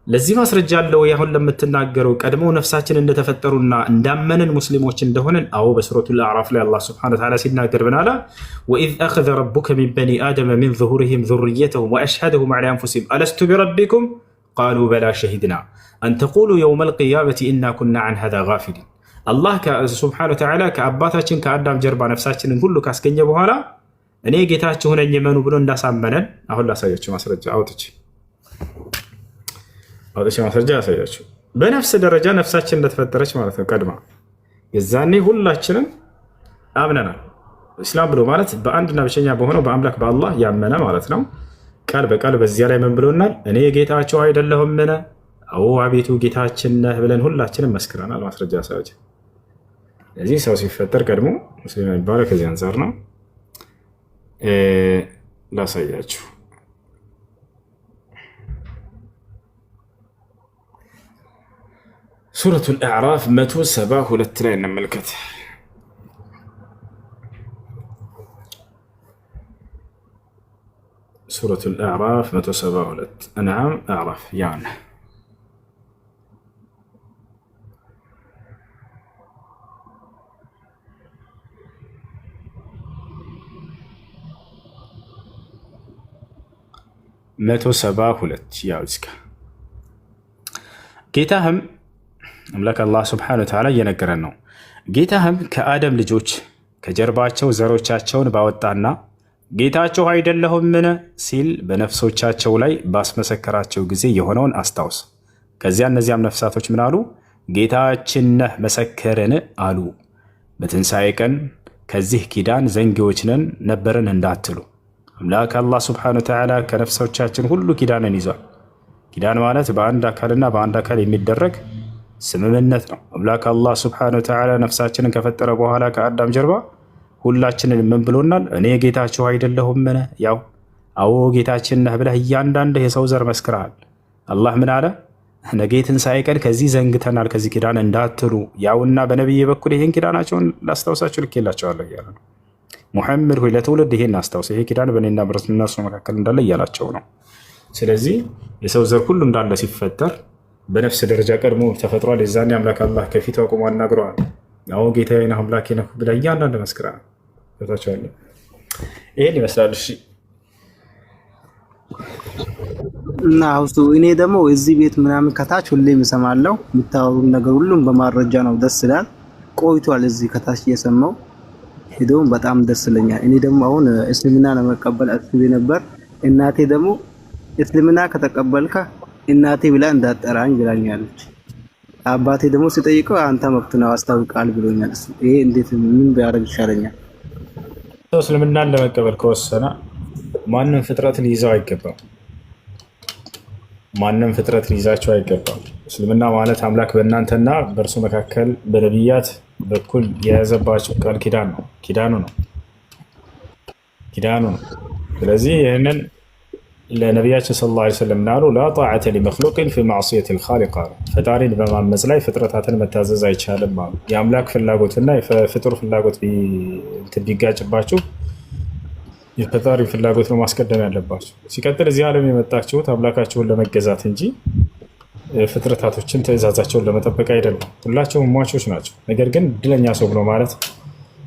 ለዚህ ማስረጃ አለው። ያሁን ለምትናገረው ቀድሞ ነፍሳችን እንደተፈጠሩና እንዳመንን ሙስሊሞች እንደሆነን አዎ በሱረቱል አዕራፍ ላይ አላህ ሱብሓነሁ ወተዓላ ሲናገር ምን አለ? ወኢዝ አኸዘ ረቡከ ሚን በኒ አደመ ሚን ዙሁሪሂም ዙርየተሁም ወአሽሀደሁም ዐላ አንፉሲሂም አለስቱ ቢረቢኩም ቃሉ በላ ሸሂድና አን ተቁሉ የውመል ቂያመቲ ኢና ኩና ዐን ሃዛ ጋፊሊን። አላህ ሱብሓነሁ ወተዓላ ከአባታችን ከአዳም ጀርባ ነፍሳችንን ሁሉ ካስገኘ በኋላ እኔ ጌታችሁ ነኝ እመኑ ብሎ እንዳሳመነን አሁን ላሳያችሁ ማስረጃ አውጥቼ ማስረጃ ያሳያችሁ። በነፍስ ደረጃ ነፍሳችን እንደተፈጠረች ማለት ነው ቀድማ የዛኔ ሁላችንም አምነናል። እስላም ብሎ ማለት በአንድና ብቸኛ በሆነው በአምላክ በአላህ ያመነ ማለት ነው። ቃል በቃል በዚያ ላይ ምን ብሎናል? እኔ ጌታቸው አይደለሁምን? አዎ አቤቱ ጌታችን ነህ ብለን ሁላችንም መስክረናል። ማስረጃ ያሳያችሁ። ስለዚህ ሰው ሲፈጠር ቀድሞ ሙስሊም የሚባለው ከዚህ አንጻር ነው። ላሳያችሁ ሱረቱል አዕራፍ 172 ላይ እንመልከት። ሱረቱል አዕራፍ 172 አንዓም አዕራፍ ያን መቶ 172 ያው እስከ ጌታህም አምላክ አላህ ስብሐነሁ ወተዓላ እየነገረን ነው። ጌታህም ከአደም ልጆች ከጀርባቸው ዘሮቻቸውን ባወጣና ጌታቸው አይደለሁምን ሲል በነፍሶቻቸው ላይ ባስመሰከራቸው ጊዜ የሆነውን አስታውስ። ከዚያ እነዚያም ነፍሳቶች ምን አሉ? ጌታችን ነህ መሰከርን አሉ። በትንሣኤ ቀን ከዚህ ኪዳን ዘንጊዎች ነን ነበርን እንዳትሉ አምላክ አላህ ስብሐነሁ ወተዓላ ከነፍሶቻችን ሁሉ ኪዳንን ይዟል። ኪዳን ማለት በአንድ አካልና በአንድ አካል የሚደረግ ስምምነት ነው። አምላክ አላህ ስብሐነሁ ወተዓላ ነፍሳችንን ከፈጠረ በኋላ ከአዳም ጀርባ ሁላችንን ምን ብሎናል? እኔ ጌታችሁ አይደለሁምን? ያው አዎ ጌታችን ነህ ብለህ እያንዳንድህ የሰው ዘር መስክረሃል። አላህ ምን አለ? ነገ ትንሣኤ ቀን ከዚህ ዘንግተናል ከዚህ ኪዳን እንዳትሉ ያውና በነቢይ በኩል ይህን ኪዳናቸውን ላስታውሳችሁ ልኬላቸዋለሁ እያለ ነው። ሙሐመድ ሆይ ለትውልድ ይሄን አስታውስ፣ ይሄ ኪዳን በእኔና በእነርሱ መካከል እንዳለ እያላቸው ነው። ስለዚህ የሰው ዘር ሁሉ እንዳለ ሲፈጠር በነፍስ ደረጃ ቀድሞ ተፈጥሯል። የዛኔ አምላክ አላህ ከፊቱ አቁሞ አናግረዋል። አዎ ጌታዬ ነህ አምላኬ ነህ ብለህ እያንዳንድ መስክረሃል። ታቸዋለ ይሄን ይመስላል። እሺ እና ውስጡ እኔ ደግሞ እዚህ ቤት ምናምን ከታች ሁሌም እሰማለሁ። የምታወሩ ነገር ሁሉም በማረጃ ነው። ደስ ይላል። ቆይቷል እዚህ ከታች እየሰማው ሄዶም በጣም ደስ ይለኛል። እኔ ደግሞ አሁን እስልምና ለመቀበል አስቤ ነበር። እናቴ ደግሞ እስልምና ከተቀበልካ እናቴ ብላ እንዳጠራኝ ብላኛለች። አባቴ ደግሞ ሲጠይቀው አንተ መብት ነው አስታውቃል ብሎኛል። ይሄ እንዴት ምን ቢያደርግ ይሻለኛል? እስልምናን ለመቀበል ከወሰነ ማንም ፍጥረት ሊይዘው አይገባም። ማንም ፍጥረት ሊይዛቸው አይገባም። እስልምና ማለት አምላክ በእናንተና በእርሱ መካከል በነቢያት በኩል የያዘባቸው ቃል ኪዳን ነው። ኪዳኑ ነው። ኪዳኑ ነው። ስለዚህ ይህንን ለነቢያችን ሰለላሁ ዐለይሂ ወሰለም ናሉ ላ ጣዓተ ሊመክሉቅን ፊ ማዕሲየት ልኻሊቅ አሉ። ፈጣሪን በማመፅ ላይ ፍጥረታትን መታዘዝ አይቻልም አሉ። የአምላክ ፍላጎትና የፍጡር ፍላጎት ቢጋጭባችሁ የፈጣሪ ፍላጎት ነው ማስቀደም ያለባቸው። ሲቀጥል እዚህ ዓለም የመጣችሁት አምላካቸውን ለመገዛት እንጂ ፍጥረታቶችን ትእዛዛቸውን ለመጠበቅ አይደለም። ሁላቸውም ሟቾች ናቸው። ነገር ግን እድለኛ ሰው ብሎ ማለት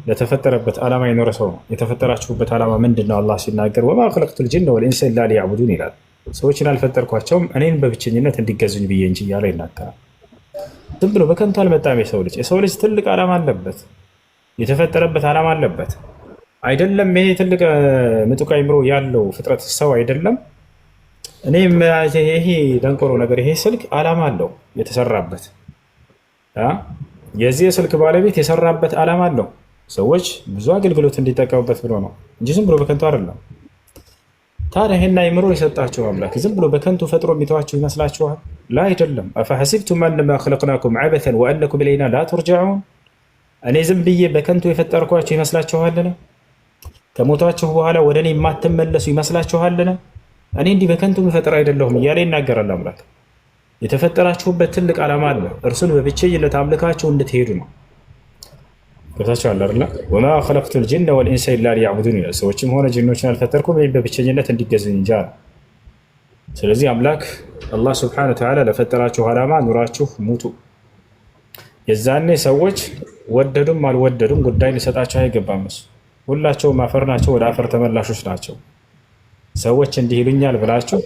ለተፈጠረበት ዓላማ የኖረ ሰው ነው። የተፈጠራችሁበት ዓላማ ምንድን ነው? አላህ ሲናገር ወማ ኸለቅቱል ጂነ ወልኢንሰ ኢላ ሊያዕቡዱን ይላል። ሰዎችን አልፈጠርኳቸውም እኔን በብቸኝነት እንዲገዙኝ ብዬ እንጂ እያለ ይናገራል። ዝም ብሎ በከንቱ አልመጣም። የሰው ልጅ ትልቅ ዓላማ አለበት። የተፈጠረበት ዓላማ አለበት። አይደለም ይሄ ትልቅ ምጡቅ አእምሮ ያለው ፍጥረት ሰው አይደለም። እኔም ይሄ ደንቆሮ ነገር ይሄ ስልክ ዓላማ አለው የተሰራበት። የዚህ የስልክ ባለቤት የሰራበት ዓላማ አለው። ሰዎች ብዙ አገልግሎት እንዲጠቀሙበት ብሎ ነው እንጂ ዝም ብሎ በከንቱ አይደለም። ታዲያ ይሄን አእምሮ የሰጣቸው አምላክ ዝም ብሎ በከንቱ ፈጥሮ የሚተዋቸው ይመስላችኋል? ላ አይደለም። አፈሐሲብቱም አነማ ኸለቅናኩም ዐበተን ወአነኩም ኢለይና ላ ቱርጀዑን። እኔ ዝም ብዬ በከንቱ የፈጠርኳቸው ይመስላችኋልን? ከሞታችሁ በኋላ ወደ እኔ የማትመለሱ ይመስላችኋልን? እኔ እንዲህ በከንቱ የምፈጥር አይደለሁም እያለ ይናገራል አምላክ። የተፈጠራችሁበት ትልቅ ዓላማ አለ። እርሱን በብቸኝነት አምልካችሁ እንድትሄዱ ነው። ገብታችኋል አይደል? ወማ ኸለቅቱል ጂነ ወልኢንሰ ኢላ ሊያዕቡዱን ይላል። ሰዎችም ሆነ ጂኖችን አልፈጠርኩም በብቸኝነት እንዲገዙኝ እንጂ አለ። ስለዚህ አምላክ አላህ ሱብሓነሁ ወተዓላ ለፈጠራችሁ ዓላማ ኑራችሁ ሙቱ። የዛኔ ሰዎች ወደዱም አልወደዱም ጉዳይ ሊሰጣቸው አይገባም። እሱ ሁላቸውም አፈር ናቸው፣ ወደ አፈር ተመላሾች ናቸው። ሰዎች እንዲህ ይሉኛል ብላችሁ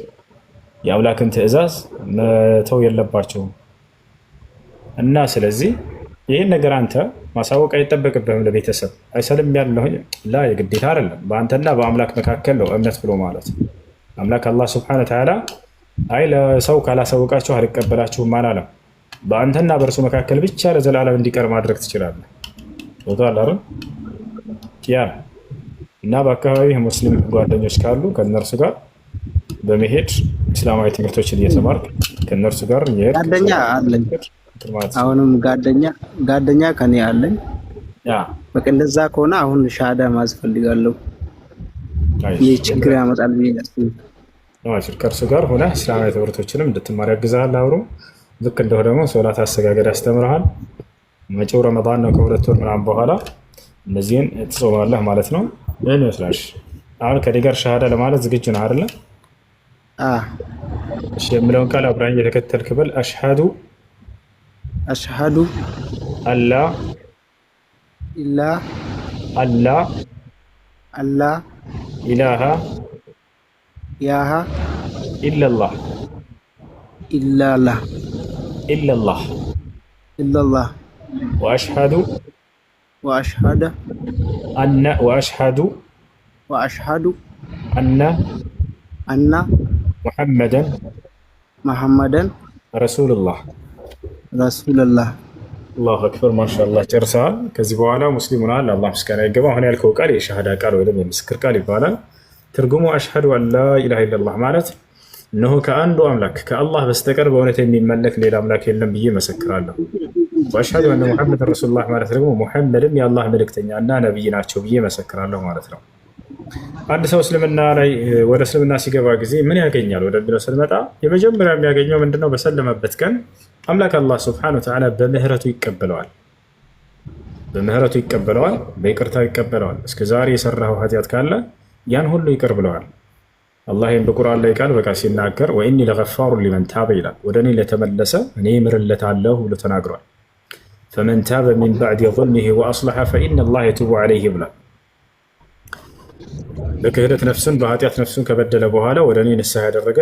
የአምላክን ትእዛዝ መተው የለባቸውም እና ስለዚህ ይህን ነገር አንተ ማሳወቅ አይጠበቅብህም። ለቤተሰብ አይሰልም ያለሁኝ ላ የግዴታ አይደለም። በአንተና በአምላክ መካከል ነው እምነት ብሎ ማለት። አምላክ አላህ ስብሐነ ወተዓላ አይ ለሰው ካላሳወቃችሁ አልቀበላችሁም አላለም። በአንተና በእርሱ መካከል ብቻ ለዘላለም እንዲቀር ማድረግ ትችላለህ። ወጣላ ያ እና በአካባቢህ ሙስሊም ጓደኞች ካሉ ከነርሱ ጋር በመሄድ እስላማዊ ትምህርቶችን እየተማርክ ከነርሱ ጋር ጓደኛ አለኝ። አሁንም ጓደኛ ከኔ አለኝ። በቃ እንደዛ ከሆነ አሁን ሻሃዳ ማዝ ፈልጋለሁ። ይህ ችግር ያመጣል ብዬ አስብ። ከእርሱ ጋር ሆነ እስላማዊ ትምህርቶችንም እንድትማር ያግዝሃል። አብሮ ልክ እንደሆነ ደግሞ ሶላት አሰጋገድ ያስተምርሃል። መጪው ረመዳን ነው። ከሁለት ወር ምናምን በኋላ እነዚህን ትጾማለህ ማለት ነው። ምን ይመስላል? አሁን ከኔ ጋር ሻሃዳ ለማለት ዝግጁ ነህ አይደለ? እሺ የምለውን ቃል አብራኝ እየተከተልክ በል። አሽሃዱ አላ ኢላሃ ኢለላህ ወአሽሃዱ አነ ሙሐመደን ረሱሉላህ። አላሁ አክበር። ማሻአላህ ጨርሰሃል። ከዚህ በኋላ ሙስሊም ሆነሃል። አላህ ምስጋና ይገባ። አሁን ያልከው ቃል የሻሃዳ ቃል ወይም የምስክር ቃል ይባላል። ትርጉሙ አሽሀዱ አን ላ ኢላሃ ኢለላህ ማለት እነሆ ከአንዱ አምላክ ከአላህ በስተቀር በእውነት የሚመለክ ሌላ አምላክ የለም ብዬ መሰክራለሁ። ወአሽሀዱ አነ ሙሐመድን ረሱሉላህ ማለት ደግሞ ሙሐመድም የአላህ መልእክተኛ እና ነቢይ ናቸው ብዬ መሰክራለሁ ማለት ነው። አንድ ሰው እስልምና ላይ ወደ እስልምና ሲገባ ጊዜ ምን ያገኛል ወደሚለው ስንመጣ የመጀመሪያ የሚያገኘው ምንድነው? በሰለመበት ቀን አምላክ አላህ ሱብሓነሁ ወተዓላ በምህረቱ ይቀበለዋል። በይቅርታው ይቀበለዋል። እስከዛሬ የሰራው ኃጢአት ካለ ያን ሁሉ ይቅር ብለዋል። አላህ ይህን በቁርአን ላይ ቃል በቃል ሲናገር ወኢኒ ለገፋሩ ሊመን ታበ ይላል። ወደ እኔ ለተመለሰ እኔ ምርለታለሁ ብሎ ተናግሯል። ፈመን ታበ ሚን ባዕድ ظልሚሂ ወአስለሐ ፈኢነላህ የቱቡ ዐለይሂ ብሏል። በክህደት ነፍሱን በኃጢአት ነፍሱን ከበደለ በኋላ ወደ እኔ ንስሐ ያደረገ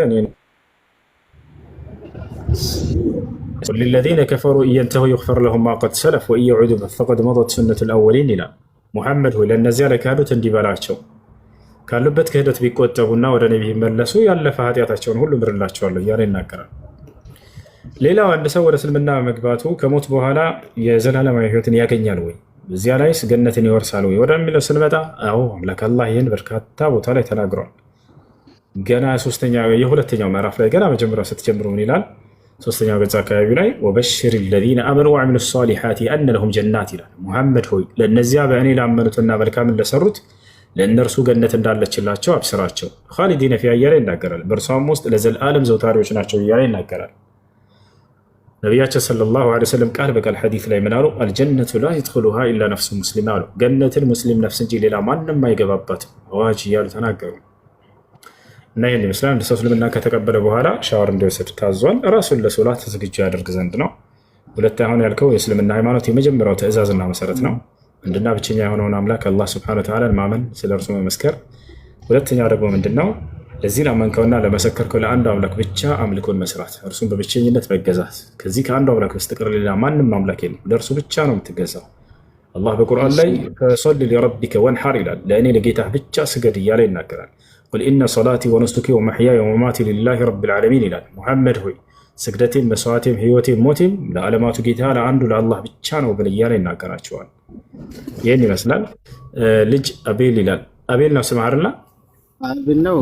ሊለዚነ ከፈሩ ኢየንተሁ ይግፈር ለሁም ማ ቀድ ሰለፍ ወኢን የዑዱ ፈቀድ መضት ሱነቱል አወሊን ይላል። ሙሐመድ ሆይ ለእነዚያ ለካዱት እንዲህ በላቸው ካሉበት ክህደት ቢቆጠቡና ወደ እኔ ቢመለሱ ያለፈ ኃጢአታቸውን ሁሉ ምርላቸዋለሁ እያለ ይናገራል። ሌላው አንድ ሰው ወደ እስልምና መግባቱ ከሞት በኋላ የዘላለማዊ ሕይወትን ያገኛል ወይ? በዚያ ላይስ ገነትን ይወርሳል ወይ ወደሚለው ስንመጣ አዎ አምላክ አላህ ይህን በርካታ ቦታ ላይ ተናግሯል። ገና የሁለተኛው ምዕራፍ ላይ ገና መጀመሪያው ስትጀምሩ ምን ይላል? ሶስተኛው ገጽ አካባቢ ላይ ወበሽር ለዚነ አመኑ ወዐሚሉ ሷሊሓት አነ ለሁም ጀናት ይላል። ሙሐመድ ሆይ ለእነዚያ በእኔ ላመኑትና መልካምን ለሰሩት ለእነርሱ ገነት እንዳለችላቸው አብስራቸው። ኻሊዲነ ፊሃ እያለ ይናገራል። በእርሷም ውስጥ ለዘላለም ዘውታሪዎች ናቸው እያለ ይናገራል። ነቢያችን ሰለላሁ ዐለይሂ ወሰለም ቃል በቃል ሐዲስ ላይ ምን አሉ? አልጀነቱ ላ የድኹሉሃ ኢላ ነፍሱ ሙስሊም አሉ። ገነትን ሙስሊም ነፍስ እንጂ ሌላ ማንም አይገባባትም አዋጅ እያሉ ተናገሩ። እና ይህን ይመስላል። አንድ ሰው እስልምና ከተቀበለ በኋላ ሻወር እንዲወስድ ታዟል። ራሱን ለሶላት ዝግጁ ያደርግ ዘንድ ነው። ሁለት አሁን ያልከው የእስልምና ሃይማኖት የመጀመሪያው ትእዛዝና መሰረት ነው። አንድና ብቸኛ የሆነውን አምላክ አላህ ሱብሓነሁ ወተዓላ ማመን፣ ስለ እርሱ መመስከር። ሁለተኛው ደግሞ ምንድን ነው? ለዚህ ላመንከውና ለመሰከርከው ለአንዱ አምላክ ብቻ አምልኮን መስራት፣ እርሱን በብቸኝነት መገዛት። ከዚህ ከአንዱ አምላክ በስተቀር ሌላ ማንም አምላክ የለም፣ ለእርሱ ብቻ ነው የምትገዛው። አላህ በቁርአን ላይ ፈሰሊ ሊረቢከ ወንሐር ይላል፣ ለእኔ ለጌታህ ብቻ ስገድ እያለ ይናገራል። ቁል ኢነ ሰላቲ ወኑሱኪ ወመሕያየ ወመማቲ ሊላሂ ረቢል ዓለሚን ይላል። ሙሐመድ ሆይ ስግደቴም፣ መስዋዕቴም፣ ህይወቴም፣ ሞቴም ለዓለማቱ ጌታ ለአንዱ ለአላህ ብቻ ነው ብል እያለ ይናገራቸዋል። ይህን ይመስላል። ልጅ አቤል ይላል። አቤል ነው ስምህ አይደለ? አቤል ነው።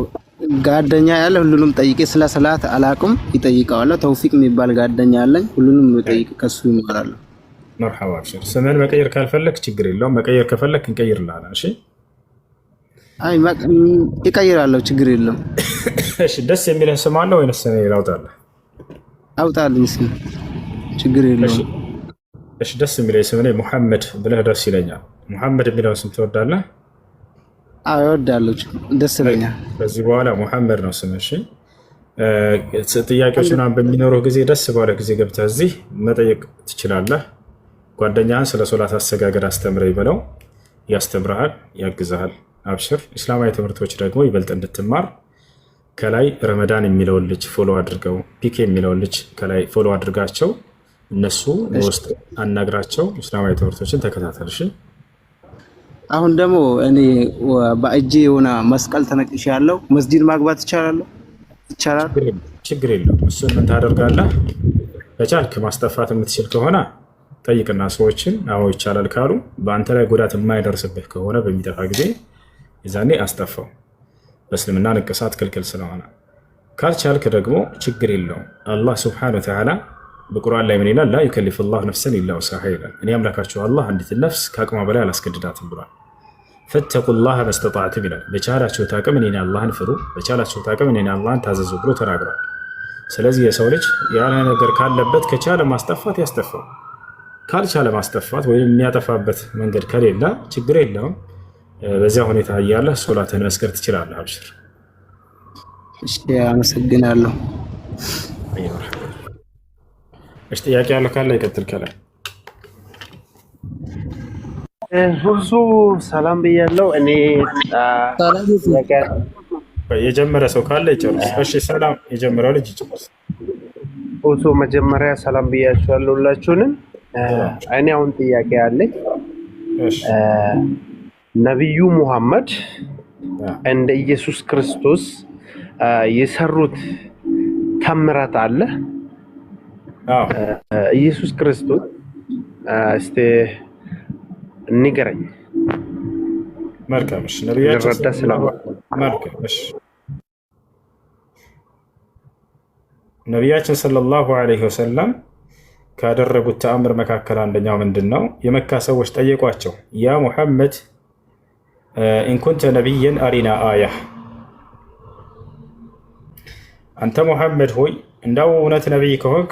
ጓደኛ ያለ ሁሉንም ጠይቄ ስለ ሰላት አላቅም ይጠይቀዋለሁ። ተውፊቅ የሚባል ጓደኛ አለኝ። ሁሉንም ጠይቄ ከሱ ይማራሉ። መርሐባ አብሽር። ስምህን መቀየር ካልፈለግ ችግር የለውም። መቀየር ከፈለግ እንቀይርልሃለን። እሺ አይ ይቀይራለሁ፣ ችግር የለም። እሺ ደስ የሚልህ ስም አለ ወይንስ እኔ ላውጣልህ? አውጣልኝ ስም፣ ችግር የለውም። እሺ ደስ የሚልህ ስም ላይ ሙሐመድ ብለህ ደስ ይለኛል። ሙሐመድ የሚለውን ስም ትወዳለህ? አዎ እወዳለሁ፣ ደስ ይለኛል። ከዚህ በኋላ ሙሐመድ ነው ስም። እሺ ጥያቄዎች ምናምን በሚኖረው ጊዜ ደስ ባለ ጊዜ ገብተህ እዚህ መጠየቅ ትችላለህ። ጓደኛህን ስለ ሶላት አሰጋገድ አስተምረኝ በለው፣ ያስተምርሃል፣ ያግዝሃል። አብሽር። እስላማዊ ትምህርቶች ደግሞ ይበልጥ እንድትማር ከላይ ረመዳን የሚለውን ልጅ ፎሎ አድርገው፣ ፒክ የሚለውን ልጅ ከላይ ፎሎ አድርጋቸው። እነሱ ውስጥ አናግራቸው። እስላማዊ ትምህርቶችን ተከታተል። እሺ አሁን ደግሞ እኔ በእጄ የሆነ መስቀል ተነቅሼ ያለው መስጂድ ማግባት ይቻላለሁ? ይቻላል? ችግር የለውም። እሱን ምን ታደርጋለህ? ከቻልክ ማስጠፋት የምትችል ከሆነ ጠይቅና ሰዎችን አዎ ይቻላል ካሉ፣ በአንተ ላይ ጉዳት የማይደርስብህ ከሆነ በሚጠፋ ጊዜ የዛኔ አስጠፋው። በእስልምና ንቅሳት ክልክል ስለሆነ። ካልቻልክ ደግሞ ችግር የለውም። አላህ ስብሐነሁ ወተዓላ በቁርአን ላይ ምን ይላል? ላ ዩከሊፉ ላሁ ነፍሰን ኢላ ውስዐሃ ይላል። እኔ አምላካችሁ አላህ አንዲትን ነፍስ ከአቅሟ በላይ አላስገድዳትም ብሏል። ፈተቁላህ መስተጣዕቱም ይላል። በቻላችሁት አቅም እኔን አላህን ፍሩ፣ በቻላችሁት አቅም እኔን አላህን ታዘዙ ብሎ ተናግሯል። ስለዚህ የሰው ልጅ ያለ ነገር ካለበት ከቻለ ማስጠፋት ያስጠፋው፣ ካልቻለ ማስጠፋት ወይም የሚያጠፋበት መንገድ ከሌለ ችግር የለውም። በዚያ ሁኔታ እያለ ሶላትን መስገድ ትችላለህ። አብሽር። እሺ አመሰግናለሁ። እሺ ጥያቄ ያለ ካለ ይቀጥል። ከላይ ብዙ ሰላም ብያለሁ። እኔ የጀመረ ሰው ካለ ይጨርስ። እሺ ሰላም የጀመረው ልጅ ይጨርስ። ብዙ መጀመሪያ ሰላም ብያችኋለሁ ሁላችሁንም። እኔ አሁን ጥያቄ አለኝ። ነቢዩ ሙሐመድ እንደ ኢየሱስ ክርስቶስ የሰሩት ተአምራት አለ? ኢየሱስ ክርስቶስ እስቲ ንገረኝ። መልካም። እሺ ነቢያችን ነቢያችን ሰለላሁ ዐለይሂ ወሰለም ካደረጉት ተአምር መካከል አንደኛው ምንድን ነው? የመካ ሰዎች ጠየቋቸው፣ ያ ሙሐመድ ኢንኩንተ ነቢየን አሪና አያ፣ አንተ ሙሐመድ ሆይ እንዳው እውነት ነቢይ ከሆንክ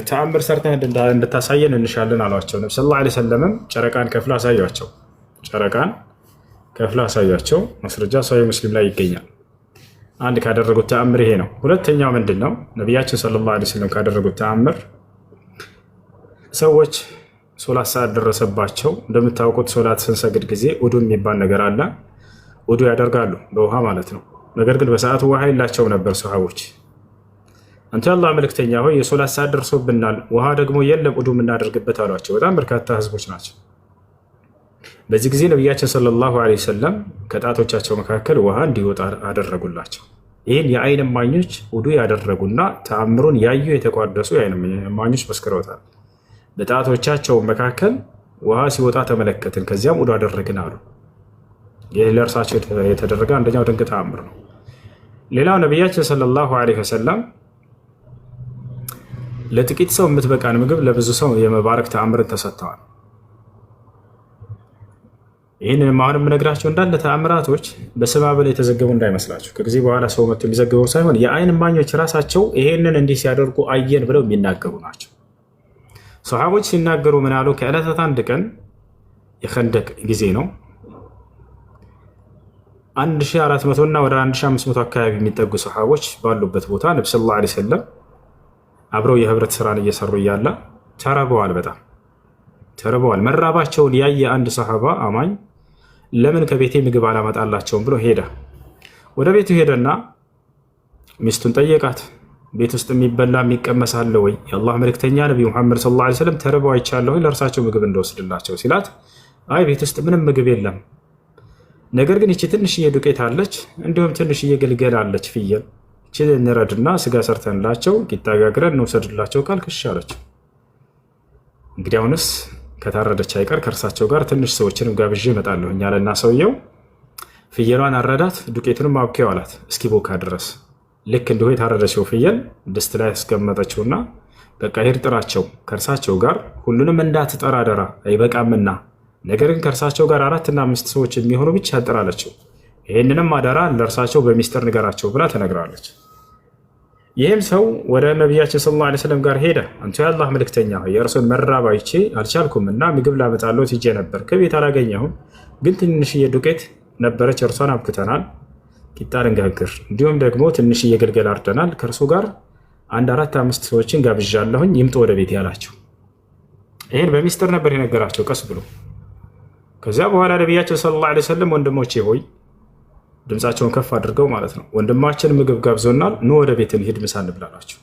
ተአምር ሰርተህ እንድታሳየን እንሻለን አሏቸው። ነቢ ሰለላሁ ዐለይሂ ወሰለምም ጨረቃን ከፍላ አሳያቸው። ጨረቃን ከፍላ አሳያቸው። ማስረጃ ሶሒህ ሙስሊም ላይ ይገኛል። አንድ ካደረጉት ተአምር ይሄ ነው። ሁለተኛው ምንድን ነው? ነቢያችን ሰለላሁ ዐለይሂ ወሰለም ካደረጉት ተአምር ሰዎች ሶላት ሰዓት ደረሰባቸው። እንደምታውቁት ሶላት ስንሰግድ ጊዜ ውዱ የሚባል ነገር አለ። ውዱ ያደርጋሉ በውሃ ማለት ነው። ነገር ግን በሰዓቱ ውሃ የላቸውም ነበር ሰሃቦች። አንተ የአላህ መልእክተኛ ሆይ የሶላት ሰዓት ደርሶብናል፣ ውሃ ደግሞ የለም ውዱ የምናደርግበት አሏቸው። በጣም በርካታ ህዝቦች ናቸው። በዚህ ጊዜ ነቢያችን ሰለላሁ ዐለይሂ ወሰለም ከጣቶቻቸው መካከል ውሃ እንዲወጣ አደረጉላቸው። ይህን የአይን እማኞች ውዱ ያደረጉና ተአምሩን ያዩ የተቋደሱ የአይን እማኞች መስክረውታል። በጣቶቻቸው መካከል ውሃ ሲወጣ ተመለከትን፣ ከዚያም ውዱ አደረግን አሉ። ይህ ለእርሳቸው የተደረገ አንደኛው ድንቅ ተአምር ነው። ሌላው ነቢያችን ሰለላሁ ዐለይሂ ወሰለም ለጥቂት ሰው የምትበቃን ምግብ ለብዙ ሰው የመባረክ ተአምርን ተሰጥተዋል። ይህንን አሁን የምነግራቸው እንዳለ ተአምራቶች በሰባበል የተዘገቡ እንዳይመስላችሁ። ከጊዜ በኋላ ሰው መጥቶ የሚዘግበው ሳይሆን የአይን እማኞች ራሳቸው ይሄንን እንዲህ ሲያደርጉ አየን ብለው የሚናገሩ ናቸው። ሰሃቦች ሲናገሩ ምን አሉ? ከዕለታት አንድ ቀን የኸንደቅ ጊዜ ነው። 1400 እና ወደ 1500 አካባቢ የሚጠጉ ሰሃቦች ባሉበት ቦታ ነብዩ ሰለላሁ ዐለይሂ ወሰለም አብረው የህብረት ስራን እየሰሩ እያለ ተርበዋል። በጣም ተርበዋል። መራባቸውን ያየ አንድ ሰሃባ አማኝ ለምን ከቤቴ ምግብ አላመጣላቸውም ብሎ ሄደ። ወደ ቤቱ ሄደና ሚስቱን ጠየቃት። ቤት ውስጥ የሚበላ የሚቀመስ አለ ወይ? የአላህ መልእክተኛ ነብዩ መሐመድ ሰለላሁ ዐለይሂ ወሰለም ተርበው አይቻለሁ ለእርሳቸው ምግብ እንደወስድላቸው ሲላት፣ አይ ቤት ውስጥ ምንም ምግብ የለም፣ ነገር ግን እቺ ትንሽዬ ዱቄት አለች፣ እንዲሁም ትንሽዬ ግልገል አለች፣ ፍየል፣ እቺ እንረድና ስጋ ሰርተንላቸው ቂጣ ጋግረን እንውሰድላቸው ካልክሽ አለችው። እንግዲህ አሁንስ ከታረደች አይቀር ከእርሳቸው ጋር ትንሽ ሰዎችንም ጋብዤ እመጣለሁ አለና ሰውየው ፍየሏን አረዳት፣ ዱቄቱንም አብኪው አላት እስኪቦካ ድረስ። ልክ እንዲሁ የታረደችው ፍየል ድስት ላይ ያስቀመጠችውና በቃ ሄድ ጥራቸው ከእርሳቸው ጋር ሁሉንም እንዳትጠራ አደራ አይበቃምና፣ ነገር ግን ከእርሳቸው ጋር 4 እና 5 ሰዎች የሚሆኑ ብቻ አጠራለችው። ይህንንም አደራ ለእርሳቸው በሚስጥር ንገራቸው ብላ ተነግራለች። ይህም ሰው ወደ ነቢያችን ሰለላሁ ዐለይሂ ወሰለም ጋር ሄደ። አንተ የአላህ መልእክተኛ የእርሱን መራብ አይቼ አልቻልኩምና ምግብ ላመጣልዎት ሂጄ ነበር፣ ከቤት አላገኘሁም፣ ግን ትንሽዬ ዱቄት ነበረች፣ እርሷን አብክተናል፣ ቂጣ ልንጋግር፣ እንዲሁም ደግሞ ትንሽዬ ግልገል አርደናል፣ ከእርሱ ጋር 1 4 5 ሰዎችን ጋብዣለሁኝ፣ ይምጡ ወደ ቤት ያላቸው። ይህን በሚስጥር ነበር የነገራቸው ቀስ ብሎ። ከዚያ በኋላ ነቢያችን ሰለላሁ ዐለይሂ ወሰለም ወንድሞቼ ሆይ ድምፃቸውን ከፍ አድርገው ማለት ነው፣ ወንድማችን ምግብ ጋብዞናል፣ ኑ ወደ ቤት እንሂድ ምሳ እንብላ አላቸው።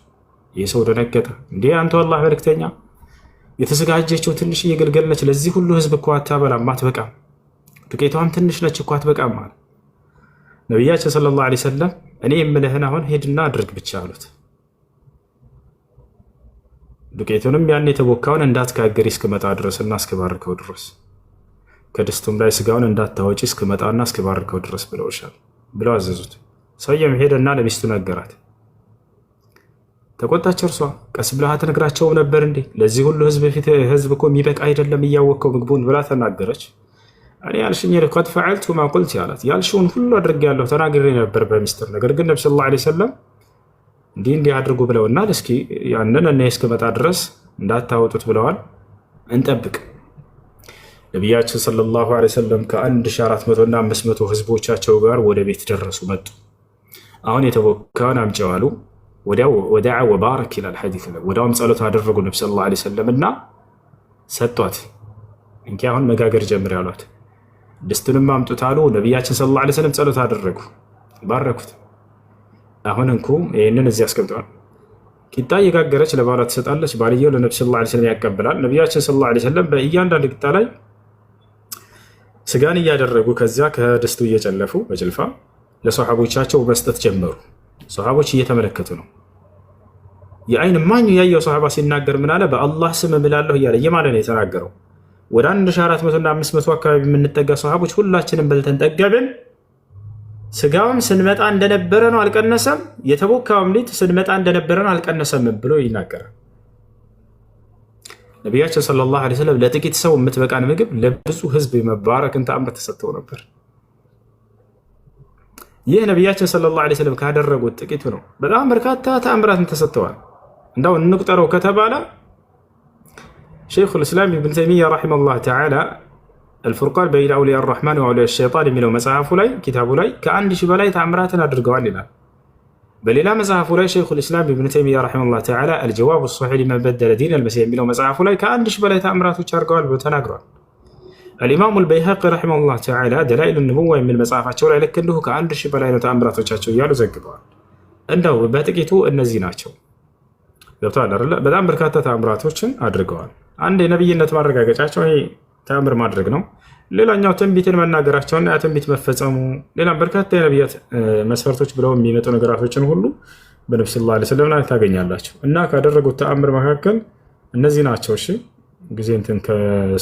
ይህ ሰው ደነገጠ። እንዴ አንተ አላህ መልእክተኛ የተዘጋጀችው ትንሽዬ ግልገል ነች፣ ለዚህ ሁሉ ህዝብ እኮ አታበላም፣ አትበቃም፣ ዱቄቷም ትንሽ ነች እኮ አትበቃም አለ። ነቢያችን ሰለላሁ ዐለይሂ ወሰለም እኔ የምልህን አሁን ሄድና አድርግ ብቻ አሉት። ዱቄቱንም ያን የተቦካውን እንዳትጋግሪ እስክመጣ ድረስና እስክባርከው ድረስ፣ ከድስቱም ላይ ስጋውን እንዳታወጪ እስክመጣና እስክባርከው ድረስ ብለውሻል ብለው አዘዙት። ሰውየም ሄደና ለሚስቱ ነገራት። ተቆጣች። እርሷ ቀስ ብለህ አትነግራቸውም ነበር እንዴ? ለዚህ ሁሉ ህዝብ እኮ የሚበቃ አይደለም እያወቅከው ምግቡን ብላ ተናገረች። እኔ ያልሽኝ ቀድ ፈዐልቱ ማ ቁልት አላት። ያልሽውን ሁሉ አድርጌያለሁ ተናግሬ ነበር በሚስጥር። ነገር ግን ነብዩ ሰለላሁ ዐለይሂ ወሰለም እንዲህ አድርጉ ብለውናል፣ እስኪ ያንን እኔ እስክመጣ ድረስ እንዳታወጡት ብለዋል፣ እንጠብቅ። ነቢያችን ሰለላሁ ዐለይሂ ወሰለም ከ1400 እና 500 ህዝቦቻቸው ጋር ወደ ቤት ደረሱ፣ መጡ። አሁን የተቦካውን አምጪው አሉ። ወዲያው ወደዐ ወባረክ ይላል ሐዲስ ላይ። ወዲያውም ጸሎት አደረጉ ነብዩ ሰለላሁ ዐለይሂ ወሰለም እና ሰጧት። እንኪ አሁን መጋገር ጀምር ያሏት። ድስቱንም አምጡት አሉ። ነቢያችን ሰለላሁ ዐለይሂ ወሰለም ጸሎት አደረጉ፣ ባረኩት። አሁን እንኩ ይህንን እዚህ አስቀምጠዋል። ቂጣ እየጋገረች ለባሏ ትሰጣለች፣ ባልየው ለነብዩ ሰለላሁ ዐለይሂ ወሰለም ያቀብላል። ነቢያችን ሰለላሁ ዐለይሂ ወሰለም በእያንዳንዱ ቂጣ ላይ ስጋን እያደረጉ ከዚያ ከድስቱ እየጨለፉ በጭልፋ ለሰሃቦቻቸው መስጠት ጀመሩ። ሰሃቦች እየተመለከቱ ነው። የአይን እማኙ ያየው ሰሃባ ሲናገር ምን አለ? በአላህ ስም እምላለሁ እያለ የማለ ነው የተናገረው። ወደ 1400 እና 500 አካባቢ የምንጠጋ ሰሃቦች ሁላችንም በልተን ጠገብን። ስጋውም ስንመጣ እንደነበረ ነው አልቀነሰም፣ የተቦካውም ሊጥ ስንመጣ እንደነበረ ነው አልቀነሰም ብሎ ይናገራል። ነቢያችን ሰለላሁ ዐለይሂ ወሰለም ለጥቂት ሰው የምትበቃን ምግብ ለብዙ ህዝብ የመባረክን ተአምር ተሰጥተው ነበር። ይህ ነቢያችን ሰለላሁ ዐለይሂ ወሰለም ካደረጉት ጥቂቱ ነው። በጣም በርካታ ተአምራትን ተሰጥተዋል። እንዳው እንቁጠረው ከተባለ ሸይኹል ኢስላም ኢብኑ ተይሚያ ረሒመሁላህ ተዓላ አልፉርቃን በይነ አውሊያ አርረሕማን ወአውሊያ ሸይጣን የሚለው መጽሐፉ ላይ ኪታቡ ላይ ከ1000 በላይ ተአምራትን አድርገዋል ይላል። በሌላ መጽሐፉ ላይ ሸይኹል ኢስላም ኢብኑ ተይሚያ ረሒመሁላህ ተዓላ አልጀዋብ አስሶሒሕ ሊመን በደለ ዲን አልመሲሕ የሚለው መጽሐፉ ላይ ከ1000 በላይ ተአምራቶች አድርገዋል ብሎ ተናግሯል። አልኢማሙ አልበይሀቂ ረሒመሁላህ ተዓላ ደላኢሉ ኑቡዋ የሚል መጽሐፋቸው ላይ ልክ እንዲሁ ከ1000 በላይ ነው ተአምራቶቻቸው እያሉ ዘግበዋል። እንደው በጥቂቱ እነዚህ ናቸው። ገብቶሃል አይደለ? በጣም በርካታ ተአምራቶችን አድርገዋል። አንድ የነብይነት ማረጋገጫቸው ይሄ ተአምር ማድረግ ነው። ሌላኛው ትንቢትን መናገራቸውና ያ ትንቢት መፈጸሙ፣ ሌላም በርካታ የነብያት መስፈርቶች ብለው የሚመጡ ነገራቶችን ሁሉ በነብዩ ሰለላሁ ዐለይሂ ወሰለም ላይ ታገኛላችሁ። እና ካደረጉት ተአምር መካከል እነዚህ ናቸው። እሺ ጊዜ እንትን